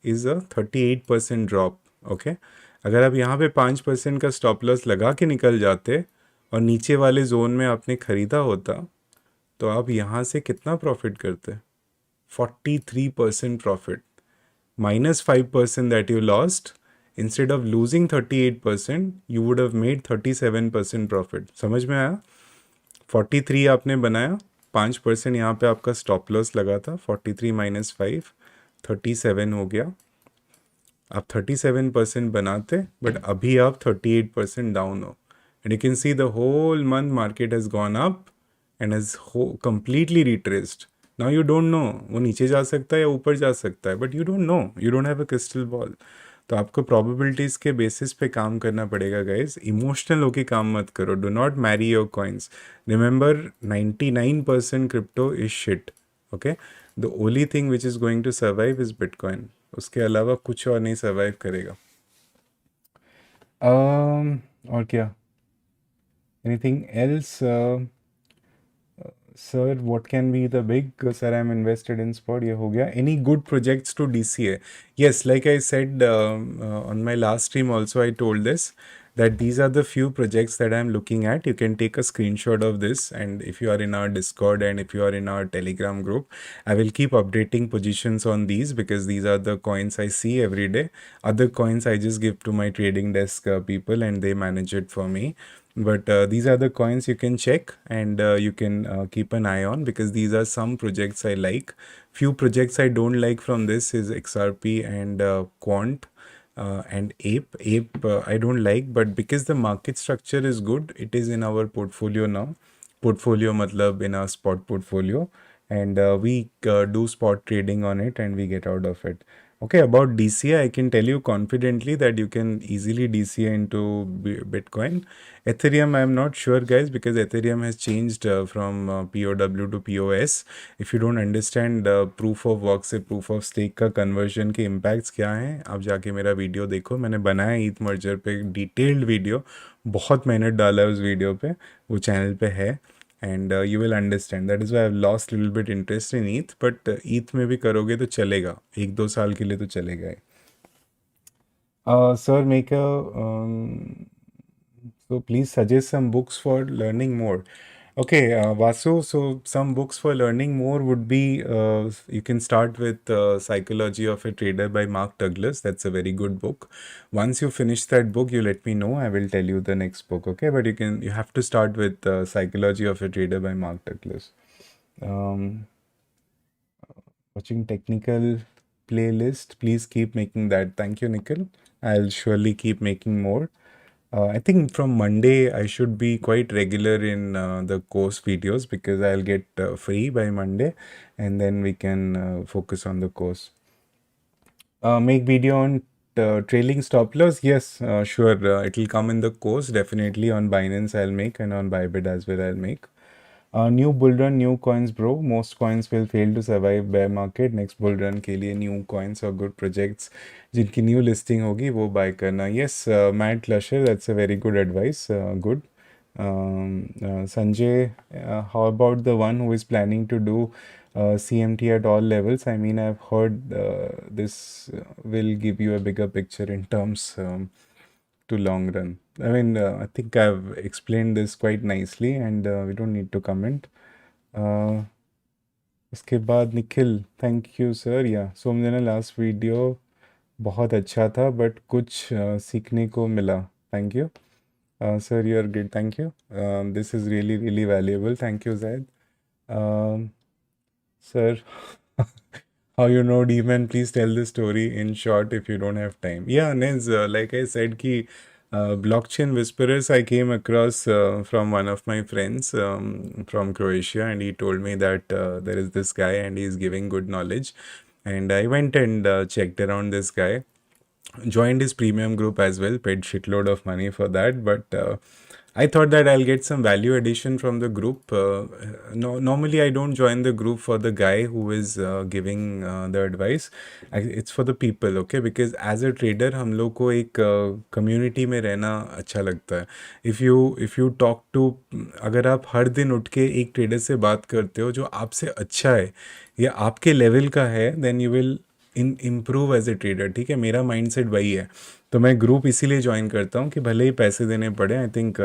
is a 38% drop, okay. अगर आप यहाँ पे 5% का स्टॉप लॉस लगा के निकल जाते और नीचे वाले जोन में आपने ख़रीदा होता, तो आप यहाँ से कितना प्रॉफिट करते? 43% profit. -5% that you lost, instead of losing 38% you would have made 37% profit. समझ में आया? 43 आपने बनाया, 5% यहाँ पे आपका स्टॉप लॉस लगा था, 43 माइनस 5, 37 हो गया। आप 37% बनाते, बट अभी आप 38% डाउन हो। And you can see the whole month market has gone up and has completely retraced. Now you don't know वो नीचे जा सकता है या ऊपर जा सकता है, but you don't no, you don't have a crystal ball. तो आपको प्रोबेबिलिटीज़ के बेसिस पे काम करना पड़ेगा गाइज। इमोशनल होके काम मत करो। Do not marry your coins. Remember 99% crypto is shit, okay. The only thing which is going to survive is bitcoin. उसके अलावा कुछ और नहीं सर्वाइव करेगा। और क्या, anything else? Sir what can be the big, sir I am invested in spot, ये हो गया। Any good projects to DCA? Yes, like I said on my last stream also, I told this that these are the few projects that I'm looking at. You can take a screenshot of this, and if you are in our Discord and if you are in our Telegram group, I will keep updating positions on these because these are the coins I see every day. Other coins I just give to my trading desk people and they manage it for me. But these are the coins you can check, and you can keep an eye on, because these are some projects I like. Few projects I don't like from this is XRP and Quant and Ape I don't like, but because the market structure is good, it is in our portfolio now. Portfolio matlab in our spot portfolio, and we do spot trading on it and we get out of it. Okay, about DCA, I can tell you confidently that you can easily DCA into Bitcoin. Ethereum, I'm not sure, guys, because Ethereum has changed from POW to POS. If you don't understand proof of work से proof of stake का conversion के impacts क्या हैं, आप जाके मेरा वीडियो देखो। मैंने बनाया ETH merger पे डिटेल्ड वीडियो, बहुत मेहनत डाला है उस वीडियो पे, वो चैनल पे है। And you will understand, that is Y I lost little bit interest in ETH, but ETH में भी करोगे तो चलेगा, 1-2 साल के लिए तो चलेगा। Sir make a so please suggest some books for learning more. Okay, Vasu, so some books for learning more would be, you can start with Psychology of a Trader by Mark Douglas. That's a very good book. Once you finish that book, you let me know. I will tell you the next book, okay? But you have to start with Psychology of a Trader by Mark Douglas. Um, Watching technical playlist, please keep making that. Thank you, Nikhil. I'll surely keep making more. I think from Monday I should be quite regular in the course videos, because I'll get free by Monday, and then we can focus on the course. Make video on trailing stop loss. Yes, sure. It will come in the course. Definitely on Binance I'll make, and on Bybit as well I'll make. New bull run, new coins, bro. Most coins will fail to survive bear market. Next bull run के लिए new coins or good projects जिनकी new listing होगी वो buy करना. Yes, Matt Lusher, that's a very good advice. Good. Sanjay, how about the one who is planning to do CMT at all levels? I mean, I've heard this will give you a bigger picture in terms to long run. I mean, I think I've explained this quite nicely, and we don't need to comment. उसके बाद निखिल, थैंक यू सर। या सोमजना, लास्ट वीडियो बहुत अच्छा था, बट कुछ सीखने को मिला। Thank you sir, you are great. Thank you, this is really really valuable. Thank you Zaid. Sir, how you know Demon? Please tell the story in short if you don't have time. Yeah, Nez, like I said, कि Blockchain Whisperers I came across from one of my friends from Croatia, and he told me that there is this guy and he's giving good knowledge. And I went and checked around this guy, joined his premium group as well, paid shitload of money for that, but I thought that I'll get some value addition from the group. No, normally I don't join the group for the guy who is giving the advice. It's for the people, okay? Because as a trader हम लोग को एक community में रहना अच्छा लगता है. If you talk to, अगर आप हर दिन उठ के एक ट्रेडर से बात करते हो जो आपसे अच्छा है या आपके लेवल का है, then you will improve as a trader. ठीक है, मेरा माइंडसेट वही है. तो मैं ग्रुप इसीलिए ज्वाइन करता हूँ कि भले ही पैसे देने पड़े. I think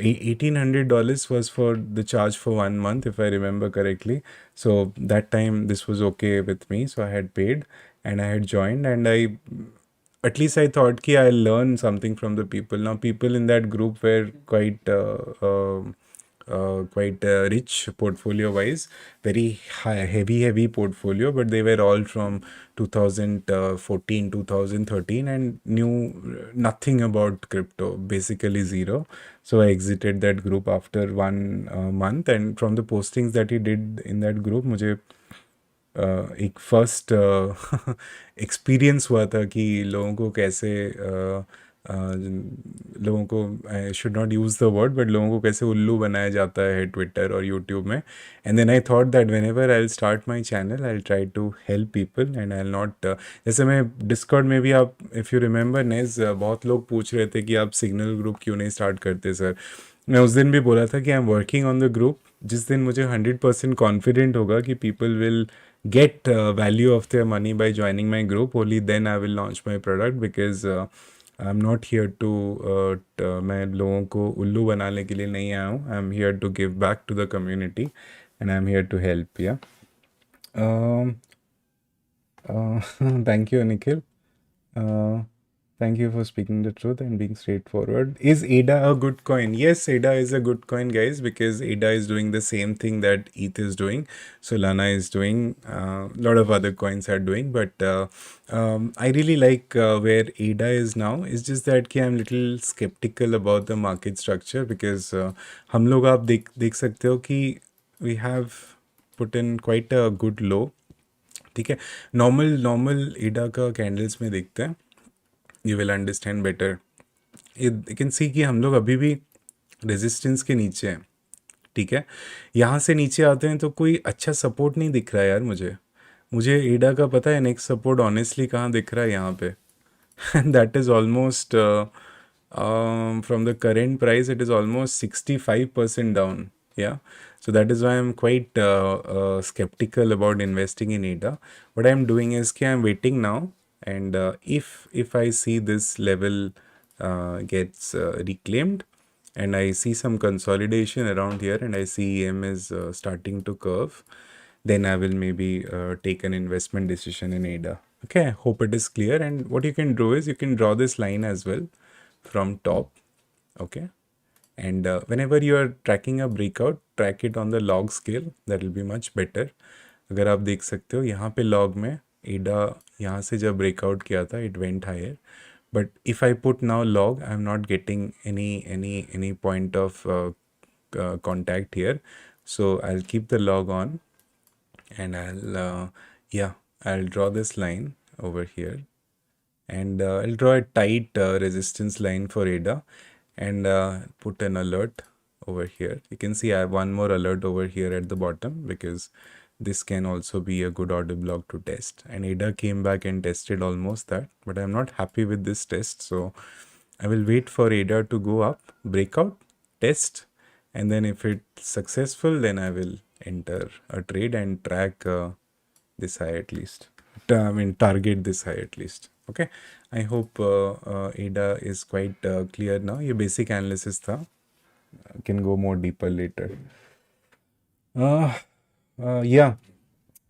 $1,800 was for the charge for 1 month, if I remember correctly. So that time this was okay with me, so I had paid and I had joined, and at least I thought ki I'll learn something from the people. Now people in that group were quite rich portfolio wise, very high, heavy portfolio, but they were all from 2014 2013 and knew nothing about crypto, basically zero. So I exited that group after 1 month, and from the postings that he did in that group, मुझे एक फर्स्ट एक्सपीरियंस हुआ था कि लोगों को कैसे लोगों को, I should not use the word, but लोगों को कैसे उल्लू बनाया जाता है ट्विटर और यूट्यूब में. And then I thought that whenever I start my channel I try to help people and I not, जैसे मैं डिस्कॉर्ड में भी, आप इफ़ यू रिमेंबर नेज, बहुत लोग पूछ रहे थे कि आप सिग्नल ग्रुप क्यों नहीं स्टार्ट करते सर. मैं उस दिन भी बोला था कि I am working on the group. जिस दिन मुझे 100% कॉन्फिडेंट होगा कि people will get value of their money by joining my group, only then I will launch my product, because I'm not here to मैं लोगों को उल्लू बनाने के लिए नहीं आया हूँ. I'm here to give back to the community and I'm here to help. Yeah. Thank you, Nikhil. Thank you for speaking the truth and being straightforward. Is ADA a good coin? Yes, ADA is a good coin, guys, because ADA is doing the same thing that ETH is doing, Solana is doing, a lot of other coins are doing. But I really like where ADA is now. It's just that कि I'm little skeptical about the market structure, because हम लोग, आप देख सकते हो कि we have put in quite a good low. ठीक है, नॉर्मल एडा का कैंडल्स में देखते हैं, you will understand better. You can see कि हम लोग अभी भी रेजिस्टेंस के नीचे हैं. ठीक है, यहाँ से नीचे आते हैं तो कोई अच्छा सपोर्ट नहीं दिख रहा है यार. मुझे एडा का पता है नेक्स्ट सपोर्ट ऑनेस्टली कहाँ दिख रहा है, यहाँ पे. That is almost from the current price, it is almost 65% down. Yeah, so that is why I'm quite skeptical about investing in ADA. What I'm doing is I'm waiting now, and if I see this level gets reclaimed, and I see some consolidation around here, and I see EM is starting to curve, then I will maybe take an investment decision in ADA. Okay, I hope it is clear. And what you can do is you can draw this line as well from top. Okay, and whenever you are tracking a breakout, track it on the log scale. That will be much better. अगर आप देख सकते हो यहाँ पे log में एडा यहाँ से जब breakout किया था, it went higher. But if I put now log, I'm not getting any point of contact here. So I'll keep the log on, and I'll draw this line over here, and I'll draw a tight resistance line for ADA, and put an alert over here. You can see I have one more alert over here at the bottom, because this can also be a good order block to test. And ADA came back and tested almost that, but I'm not happy with this test, so I will wait for ADA to go up, breakout, test, and then if it's successful, then I will enter a trade and track this high at least. Target this high at least. Okay, I hope ADA is quite clear now. ये basic analysis था. Can go more deeper later. Yeah.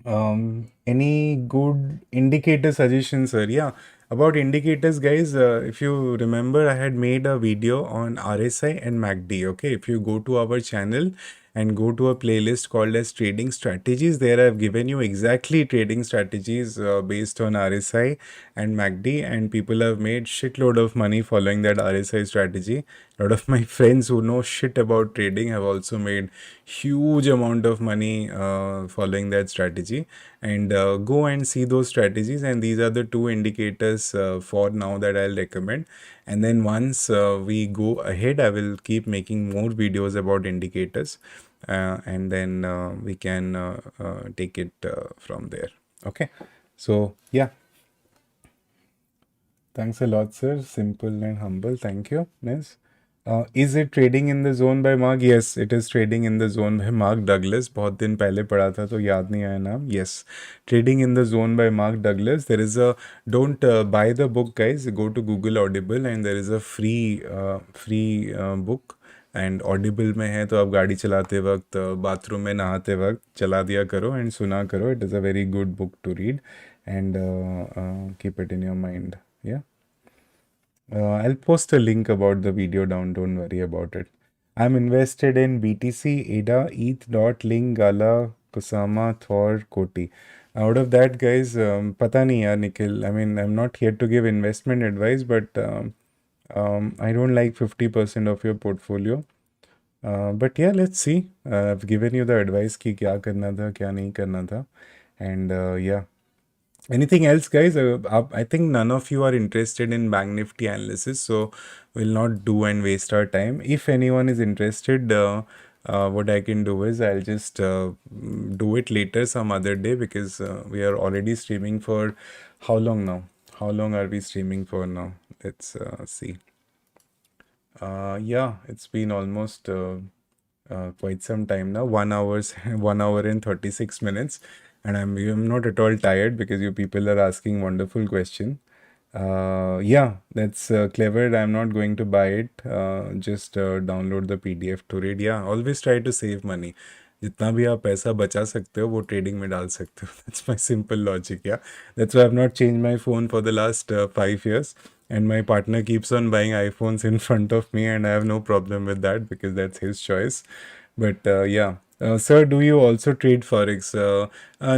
Any good indicator suggestions, sir? Yeah, about indicators, guys, if you remember, I had made a video on RSI and MACD. Okay, if you go to our channel and go to a playlist called as trading strategies. There I've given you exactly trading strategies based on RSI and MACD, and people have made shitload of money following that RSI strategy. A lot of my friends who know shit about trading have also made huge amount of money following that strategy. And go and see those strategies, and these are the two indicators for now that I'll recommend. And then once we go ahead, I will keep making more videos about indicators, and then we can take it from there. Okay, so yeah, thanks a lot, sir. Simple and humble. Thank you, Miss. Is it Trading in the Zone by Mark? Yes, it is Trading in the Zone by Mark Douglas. बहुत दिन पहले पढ़ा था तो याद नहीं आया नाम. Yes, Trading in the Zone by Mark Douglas. There is a, don't buy the book, guys. Go to Google Audible and there is a free book. And Audible में है तो आप गाड़ी चलाते वक्त, बाथरूम में नहाते वक्त चला दिया करो एंड सुना करो. It is a very good book to read and keep it in your mind. या I'll post a link about the video down. Don't worry about it. I'm invested in BTC, ADA, ETH, DOT, Link, Gala, Kusama, Thor, Koti. Out of that, guys, pata nahi yaar, Nikhil. I mean, I'm not here to give investment advice, but I don't like 50% of your portfolio. But yeah, let's see. I've given you the advice ki kya karna tha, kya nahi karna tha. And yeah. Anything else, guys? I think none of you are interested in Bank Nifty analysis, so we'll not do and waste our time. If anyone is interested, what I can do is I'll just do it later some other day, because we are already streaming for how long now? How long are we streaming for now? Let's see. Yeah, it's been almost quite some time now. 1 hour and 36 minutes. And I'm not at all tired because you people are asking wonderful question. Yeah, that's clever. I'm not going to buy it. Just download the PDF to read. Yeah, always try to save money. जितना भी आप पैसा बचा सकते हो वो ट्रेडिंग में डाल सकते हो. That's my simple logic. Yeah, that's why I've not changed my phone for the last 5 years. And my partner keeps on buying iPhones in front of me, and I have no problem with that because that's his choice. But yeah. Sir, do you also trade forex?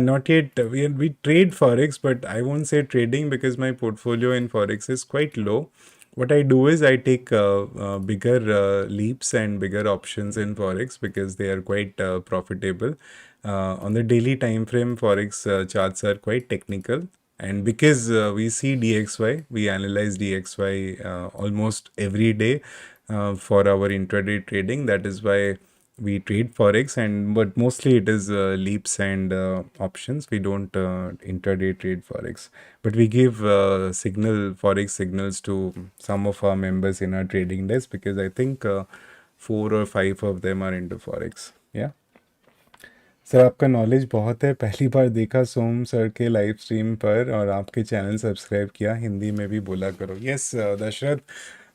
Not yet. We trade forex, but I won't say trading because my portfolio in forex is quite low. What I do is I take bigger leaps and bigger options in forex because they are quite profitable. On the daily time frame, forex charts are quite technical, and because we see DXY, we analyze DXY almost every day for our intraday trading. That is why we trade forex, and but mostly it is leaps and options. We don't intraday trade forex, but we give signal forex signals to some of our members in our trading desk, because I think 4 or 5 of them are into forex. Yeah. Sir, आपका नॉलेज बहुत है. पहली बार देखा सोम सर के लाइव स्ट्रीम पर और आपके चैनल सब्सक्राइब किया. हिंदी में भी बोला करो. Yes Dashrath,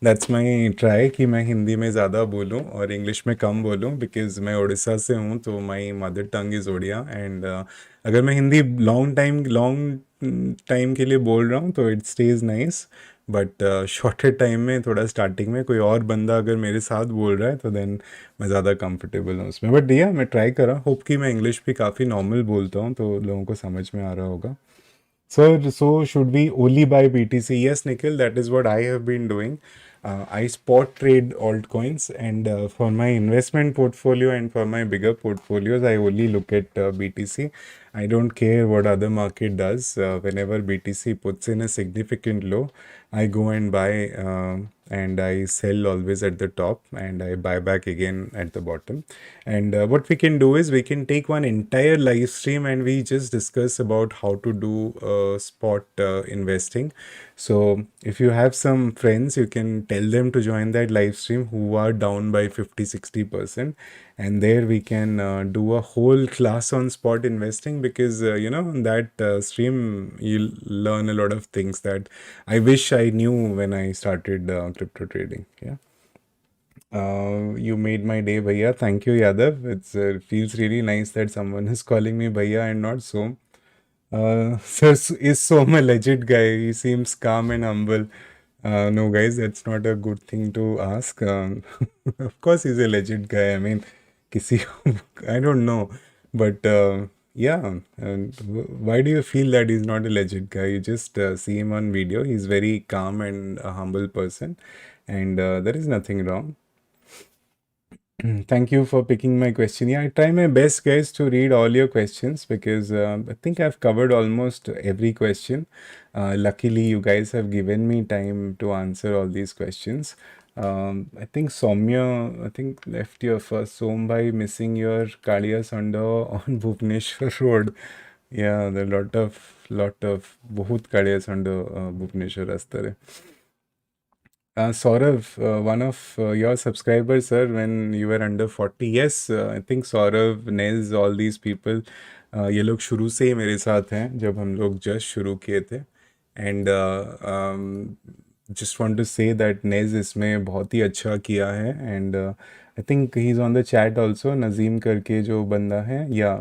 that's my try कि मैं हिंदी में ज़्यादा बोलूं और इंग्लिश में कम बोलूं, बिकॉज मैं उड़ीसा से हूं तो my mother tongue is Odia. And अगर मैं हिंदी लॉन्ग टाइम के लिए बोल रहा हूं तो it stage nice, but shorter time में थोड़ा स्टार्टिंग में कोई और बंदा अगर मेरे साथ बोल रहा है तो देन मैं ज़्यादा कंफर्टेबल हूँ उसमें. बट या मैं ट्राई करा. होप कि मैं इंग्लिश भी काफ़ी नॉर्मल बोलता हूँ तो लोगों को समझ में आ रहा होगा. Sir, so should we only buy BTC? Yes, Nikhil, that is what I have been doing. I spot trade altcoins, and for my investment portfolio and for my bigger portfolios, I only look at BTC. I don't care what other market does. Whenever BTC puts in a significant low, I go and buy, and I sell always at the top, and I buy back again at the bottom. And what we can do is we can take one entire live stream and we just discuss about how to do spot investing. So if you have some friends, you can tell them to join that live stream who are down by 50-60%, and there we can do a whole class on spot investing, because in that stream you'll learn a lot of things that I wish I knew when I started crypto trading. Yeah. You made my day, Bhaiya. Thank you, Yadav. It feels really nice that someone is calling me Bhaiya and not Som. Sir, is Som a legit guy? He seems calm and humble. No, guys, that's not a good thing to ask. Of course, he's a legit guy. I mean, किसी आई don't no but yeah why do you feel that he's not a legit guy? You just see him on video. He's very calm and a humble person, and there is nothing wrong. Thank you for picking my question. Yeah, I try my best, guys, to read all your questions because I think I've covered almost every question. Luckily, you guys have given me time to answer all these questions. I think Soumya, I think left your first Sombhai missing your Kalia Sanda on Bhubaneswar Road. Yeah, there are lot of बहुत Kalia Sanda Bhubaneswar रास्ते रहे. Saurav, one of your subscribers, sir, when you were under 40, yes, I think Saurav, Nez, all these people, ये लोग शुरू से ही मेरे साथ हैं जब हम लोग जस्ट शुरू किए थे and just want to say that नेज इसमें बहुत ही अच्छा किया है and I think he is on the chat also Nazeem करके जो बंदा है या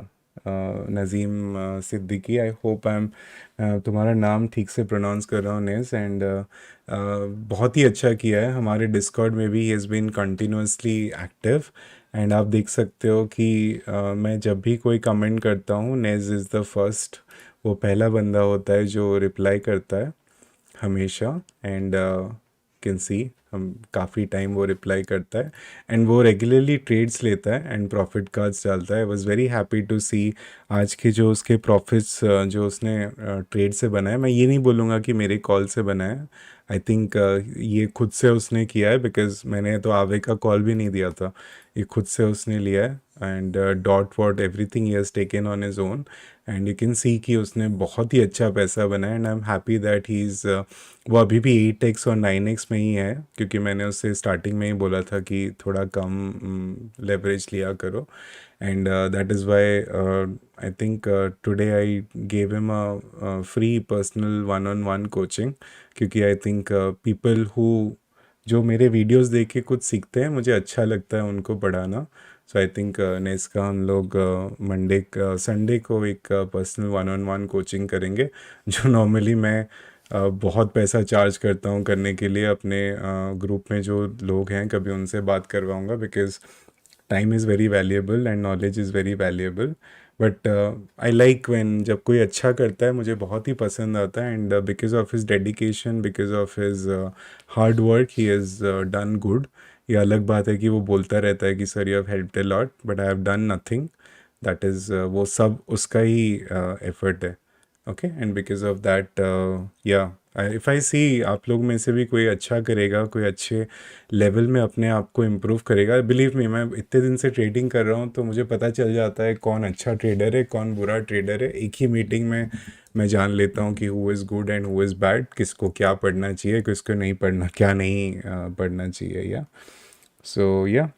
Nazeem Siddiqui I hope I am तुम्हारा नाम ठीक से प्रोनाउंस कर रहा हूँ नेज एंड बहुत ही अच्छा किया है हमारे डिस्कॉर्ड में भी he has been continuously active and आप देख सकते हो कि मैं जब भी कोई कमेंट करता हूँ नेज इज़ द फर्स्ट वो पहला बंदा होता है जो रिप्लाई करता है हमेशा एंड कैन सी हम काफ़ी टाइम वो रिप्लाई करता है एंड वो रेगुलरली ट्रेड्स लेता है एंड प्रॉफिट कार्ड्स डालता है. I was very happy to see आज के जो उसके प्रॉफिट्स जो उसने ट्रेड से बनाए. मैं ये नहीं बोलूँगा कि मेरे कॉल से बनाए. आई थिंक ये खुद से उसने किया है बिकॉज मैंने तो आवे का कॉल भी नहीं दिया था. ये खुद से उसने लिया है and dot what everything he has taken on his own and you can see कि उसने बहुत ही अच्छा पैसा बनाया and I am happy that he is वो अभी भी 8x और 9x में ही है क्योंकि मैंने उससे स्टार्टिंग में ही बोला था कि थोड़ा कम लेवरेज लिया करो and that is Y I think today I gave him a free personal 1-on-1 coaching क्योंकि आई थिंक पीपल हु जो मेरे वीडियोस देख के कुछ सीखते हैं मुझे अच्छा लगता है उनको पढ़ाना. सो आई थिंक नेक्स्ट का हम लोग संडे को एक पर्सनल 1-on-1 कोचिंग करेंगे जो नॉर्मली मैं बहुत पैसा चार्ज करता हूँ करने के लिए. अपने ग्रुप में जो लोग हैं कभी उनसे बात करवाऊँगा because time is very valuable and knowledge is very valuable. But I like when जब कोई अच्छा करता है मुझे बहुत ही पसंद आता है and because of his dedication because of his hard work he has done good. ये अलग बात है कि वो बोलता रहता है कि sir you have helped a lot but I have done nothing. That is वो सब उसका ही एफर्ट है. Okay and because of that या इफ़ आई सी आप लोग में से भी कोई अच्छा करेगा कोई अच्छे लेवल में अपने आप को इम्प्रूव करेगा. बिलीव मी मैं इतने दिन से ट्रेडिंग कर रहा हूँ तो मुझे पता चल जाता है कौन अच्छा ट्रेडर है कौन बुरा ट्रेडर है. एक ही मीटिंग में मैं जान लेता हूँ कि who is good and who is bad, किसको क्या पढ़ना चाहिए किसको नहीं पढ़ना क्या नहीं पढ़ना चाहिए. या सो या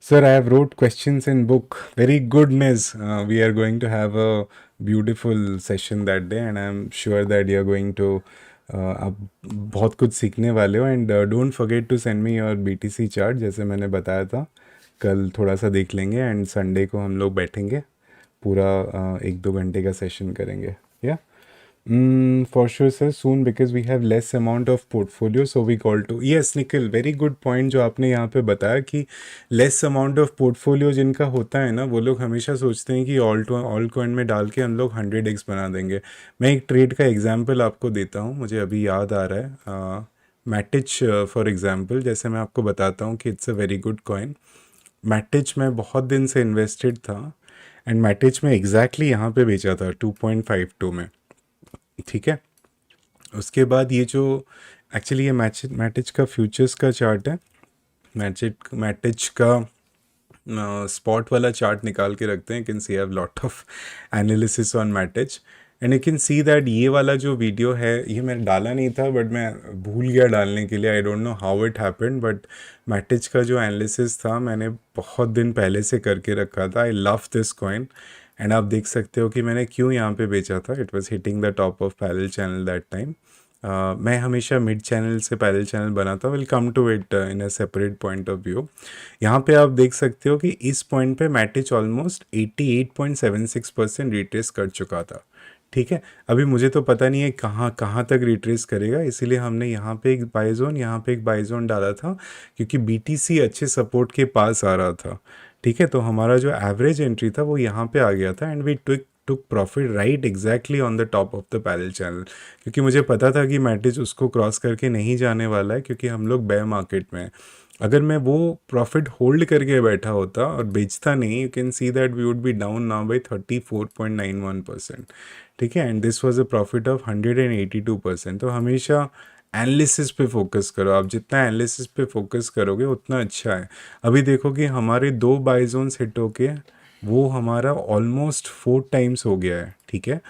Sir, I have wrote questions in book. Very good, Miss. We are going to have a beautiful session that day, and I'm sure that you are going to आप बहुत कुछ सीखने वाले हो. And don't forget to send me your BTC chart जैसे मैंने बताया था. कल थोड़ा सा देख लेंगे एंड संडे को हम लोग बैठेंगे पूरा 1-2 घंटे का सेशन करेंगे. या for sure sir soon because we have less amount of portfolio so we call to yes Nikhil very good point जो आपने यहाँ पे बताया कि less amount of portfolio जिनका होता है ना वो लोग हमेशा सोचते हैं कि ऑल कॉइन में डाल के हम लोग 100x बना देंगे. मैं एक ट्रेड का एग्जांपल आपको देता हूँ मुझे अभी याद आ रहा है. मैटिच फॉर एग्जांपल जैसे मैं आपको बताता हूँ कि it's a very good coin. Matic में बहुत दिन से इन्वेस्टेड था एंड मैटिच में एग्जैक्टली यहाँ पे बेचा था 2.52 में. ठीक है. उसके बाद ये जो एक्चुअली ये मैटिच का फ्यूचर्स का चार्ट है. मैटिच का स्पॉट वाला चार्ट निकाल के रखते हैं. Can see have lot of analysis on मैटिच and you can see that ये वाला जो वीडियो है ये मैंने डाला नहीं था बट मैं भूल गया डालने के लिए. I don't know how it happened but Matic का जो एनालिसिस था मैंने बहुत दिन पहले से करके रखा था. I love this coin and आप देख सकते हो कि मैंने क्यों यहाँ पे बेचा था. It was hitting the top of parallel channel that time. मैं हमेशा मिड चैनल से पैरेलल चैनल बनाता हूँ. Will come to it in a separate point of view. यहाँ पे आप देख सकते हो कि इस पॉइंट पे मैटिच ऑलमोस्ट 88.76% रिट्रेस कर चुका था. ठीक है. अभी मुझे तो पता नहीं है कहाँ कहाँ तक रिट्रेस करेगा इसीलिए हमने यहाँ पे एक बाई जोन यहाँ पे एक बाई जोन डाला था क्योंकि BTC अच्छे सपोर्ट के पास आ रहा था. ठीक है, तो हमारा जो एवरेज एंट्री था वो यहाँ पे आ गया था and we took profit right exactly on the top of the parallel channel, क्योंकि मुझे पता था कि मैटिज उसको क्रॉस करके नहीं जाने वाला है, क्योंकि हम लोग बेयर मार्केट में हैं। अगर मैं वो प्रॉफिट होल्ड करके बैठा होता और बेचता नहीं, you can see that we would be down now by 34.91%। ठीक है, and this was a profit of 182%। तो हमेशा एनालिसिस पे फोकस करो, आप जितना एनालिसिस पे फोकस करोगे उतना अच्छा है। अभी देखो कि हमारे 2 बाय जोन्स हिट होके वो हमारा ऑलमोस्ट 4 टाइम्स हो गया है। ठीक है,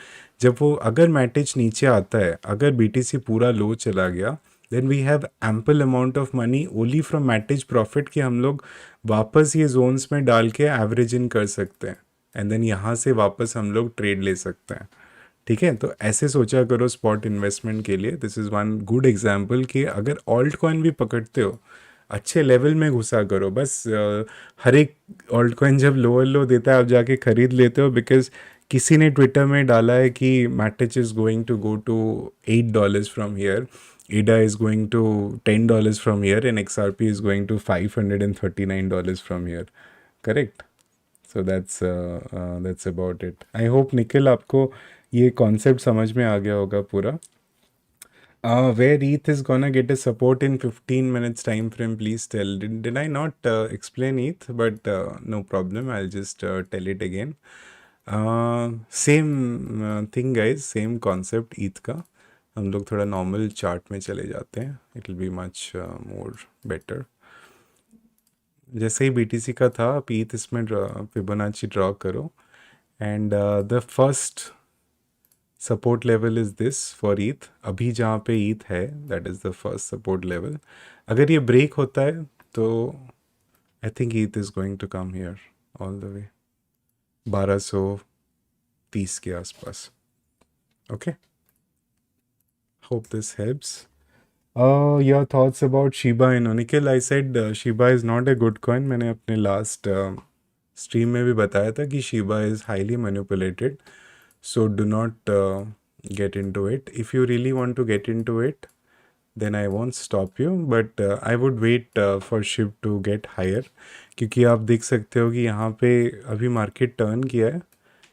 जब वो अगर मैटिज नीचे आता है, अगर बीटीसी पूरा लो चला गया, then we have ample amount of money only from Matic's profit कि हम लोग वापस ये जोन्स में डाल के एवरेज इन कर सकते हैं एंड देन यहाँ से वापस हम लोग ट्रेड ले सकते हैं। ठीक है, तो ऐसे सोचा करो स्पॉट इन्वेस्टमेंट के लिए। This is one good example कि अगर ऑल्ट कॉइन भी पकड़ते हो, अच्छे लेवल में घुसा करो। बस हर एक ऑल्ट कॉइन जब लोअर लो देता है आप जाके खरीद लेते हो, बिकॉज किसी ने ट्विटर में डाला है कि Matic is going to go to $8 from here, ADA is going to $10 from here and XRP is going to $539 from here. Correct. So that's about it. I hope Nikhil आपको ये कॉन्सेप्ट समझ में आ गया होगा पूरा। Where ETH is gonna get a support in 15 minutes time frame, please tell. Did I not explain ETH? But no problem, I'll just tell it again. Same thing guys, same concept ETH का। हम लोग थोड़ा नॉर्मल चार्ट में चले जाते हैं, it will be much more better. जैसे ही BTC का था, आप ETH इसमें फिबोनाची ड्रॉ करो and the first support level is this for ETH। अभी जहाँ पे ETH है that is the first support level. अगर ये ब्रेक होता है तो I think ETH is going to come here all the way 1230 के आसपास। Okay, hope this helps. Your thoughts about Shiba Eno. Nikhil, I said Shiba is not a good coin. मैंने अपने लास्ट स्ट्रीम में भी बताया था कि Shiba is highly manipulated, so do not get into it. If you really want to get into it, then I won't stop you, but I would wait for SHIB to get higher, क्योंकि आप देख सकते हो कि यहाँ पे अभी मार्केट टर्न किया है।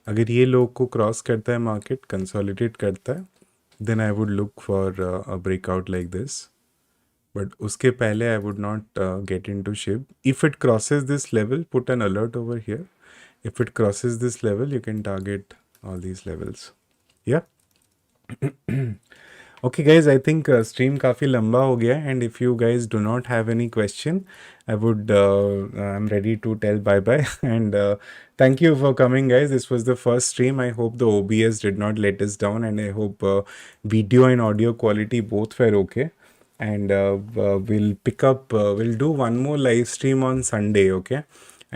अगर ये लो को क्रॉस करता है, मार्केट कंसोलिडेट करता है, then I would look for a breakout like this. But उसके पहले I would not get into SHIB. If it crosses this level, put an alert over here. If it crosses this level, you can target all these levels. Yeah. Okay guys, I think stream काफ़ी लंबा हो गया and if you guys do not have any question, I would I'm ready to tell bye bye and thank you for coming guys. This was the first stream. I hope the OBS did not let us down and I hope video and audio quality both were okay. And we'll pick up we'll do one more live stream on Sunday. Okay,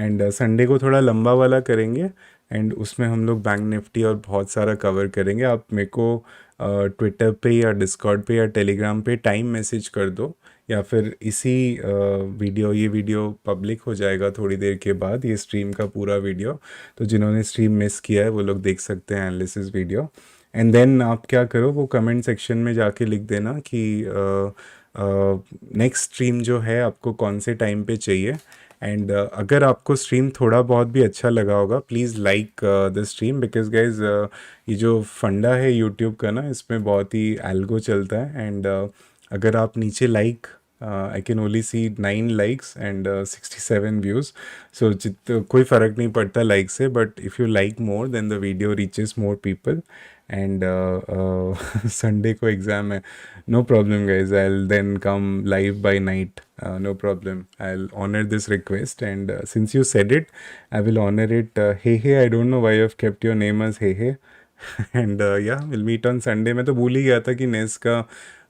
and Sunday को थोड़ा लंबा वाला करेंगे एंड उसमें हम लोग बैंक निफ्टी और बहुत सारा कवर करेंगे। आप मेरे को ट्विटर पे या डिस्कॉर्ड पे या टेलीग्राम पे टाइम मैसेज कर दो, या फिर इसी ये वीडियो पब्लिक हो जाएगा थोड़ी देर के बाद, ये स्ट्रीम का पूरा वीडियो। तो जिन्होंने स्ट्रीम मिस किया है वो लोग देख सकते हैं एनालिसिस वीडियो। एंड देन आप क्या करो, वो कमेंट सेक्शन में जाके लिख देना कि नेक्स्ट स्ट्रीम जो है आपको कौन से टाइम पे चाहिए। एंड अगर आपको स्ट्रीम थोड़ा बहुत भी अच्छा लगा होगा, please like the stream, because guys ये जो फंडा है यूट्यूब का ना, इसमें बहुत ही एल्गो चलता है। एंड अगर आप नीचे like, I can only see 9 likes and 67 views. So कोई फ़र्क नहीं पड़ता लाइक से, but if you like more then the video reaches more people. And Sunday को एग्ज़ाम है, no problem guys, I'll then come live by night, no problem, I'll honor this request. And since you said it, I will honor it. Hey, I don't know why you've kept your name as Hey and yeah, we'll meet on Sunday. मैं तो भूल ही गया था कि नेस का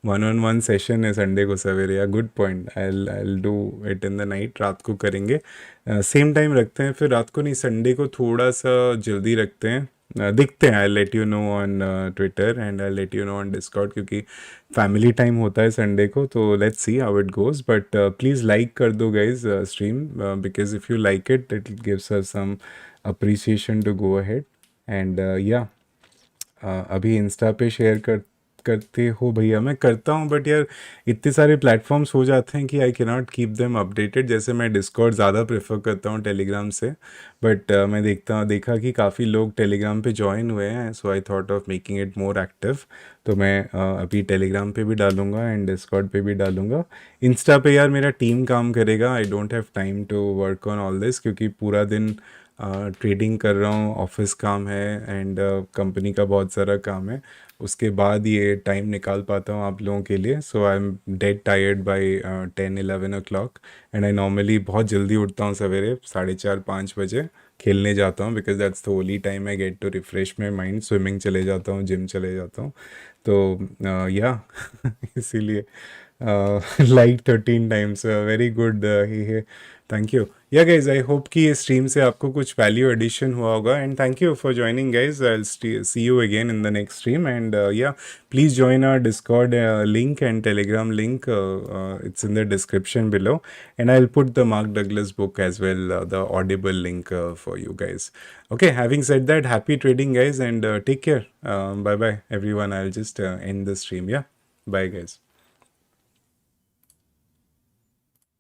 1-on-1 सेशन है संडे को सवेरे। या good point, I'll do it in the night, रात को करेंगे। सेम टाइम रखते हैं फिर, रात को नहीं, संडे को थोड़ा सा जल्दी रखते हैं। दिखते हैं, I let you know on Twitter and I let you know on Discord, क्योंकि फैमिली टाइम होता है संडे को। तो let's see how it goes, but please like कर दो guys stream, because if you like it it gives us some appreciation to go ahead. And या अभी इंस्टा पे शेयर कर करते हो भैया? मैं करता हूँ, बट यार इतने सारे प्लेटफॉर्म्स हो जाते हैं कि आई can not keep them updated. जैसे मैं डिस्कॉर्ड ज़्यादा प्रेफर करता हूँ टेलीग्राम से, बट मैं देखा कि काफ़ी लोग टेलीग्राम पे ज्वाइन हुए हैं, so I thought of making it more active. तो मैं अभी टेलीग्राम पे भी डालूंगा एंड डिस्कॉर्ड पे भी डालूंगा। इंस्टा पे यार मेरा टीम काम करेगा, I don't have time to work on all this, क्योंकि पूरा दिन ट्रेडिंग कर रहा हूँ, ऑफिस काम है एंड कंपनी का बहुत सारा काम है। उसके बाद ये टाइम निकाल पाता हूँ आप लोगों के लिए। So I am dead tired by 10-11 o'clock, and I normally बहुत जल्दी उठता हूँ, सवेरे 4:30-5 बजे खेलने जाता हूँ, because that's the only time I get to refresh my mind. Swimming चले जाता हूँ, जिम चले जाता हूँ, तो या इसीलिए लाइक 13 times, वेरी गुड ही है, thank you. Yeah guys, I hope कि इस स्ट्रीम से आपको कुछ वैल्यू एडिशन हुआ होगा, and thank you for joining guys. I will see you again in the next stream, and या please join our discord link and telegram link. It's in the description below, and I'll put the Mark Douglas book as well, the audible link for you guys. Okay, having said that, happy trading guys, and take care. Bye bye everyone. I'll just end the stream. Yeah, bye guys.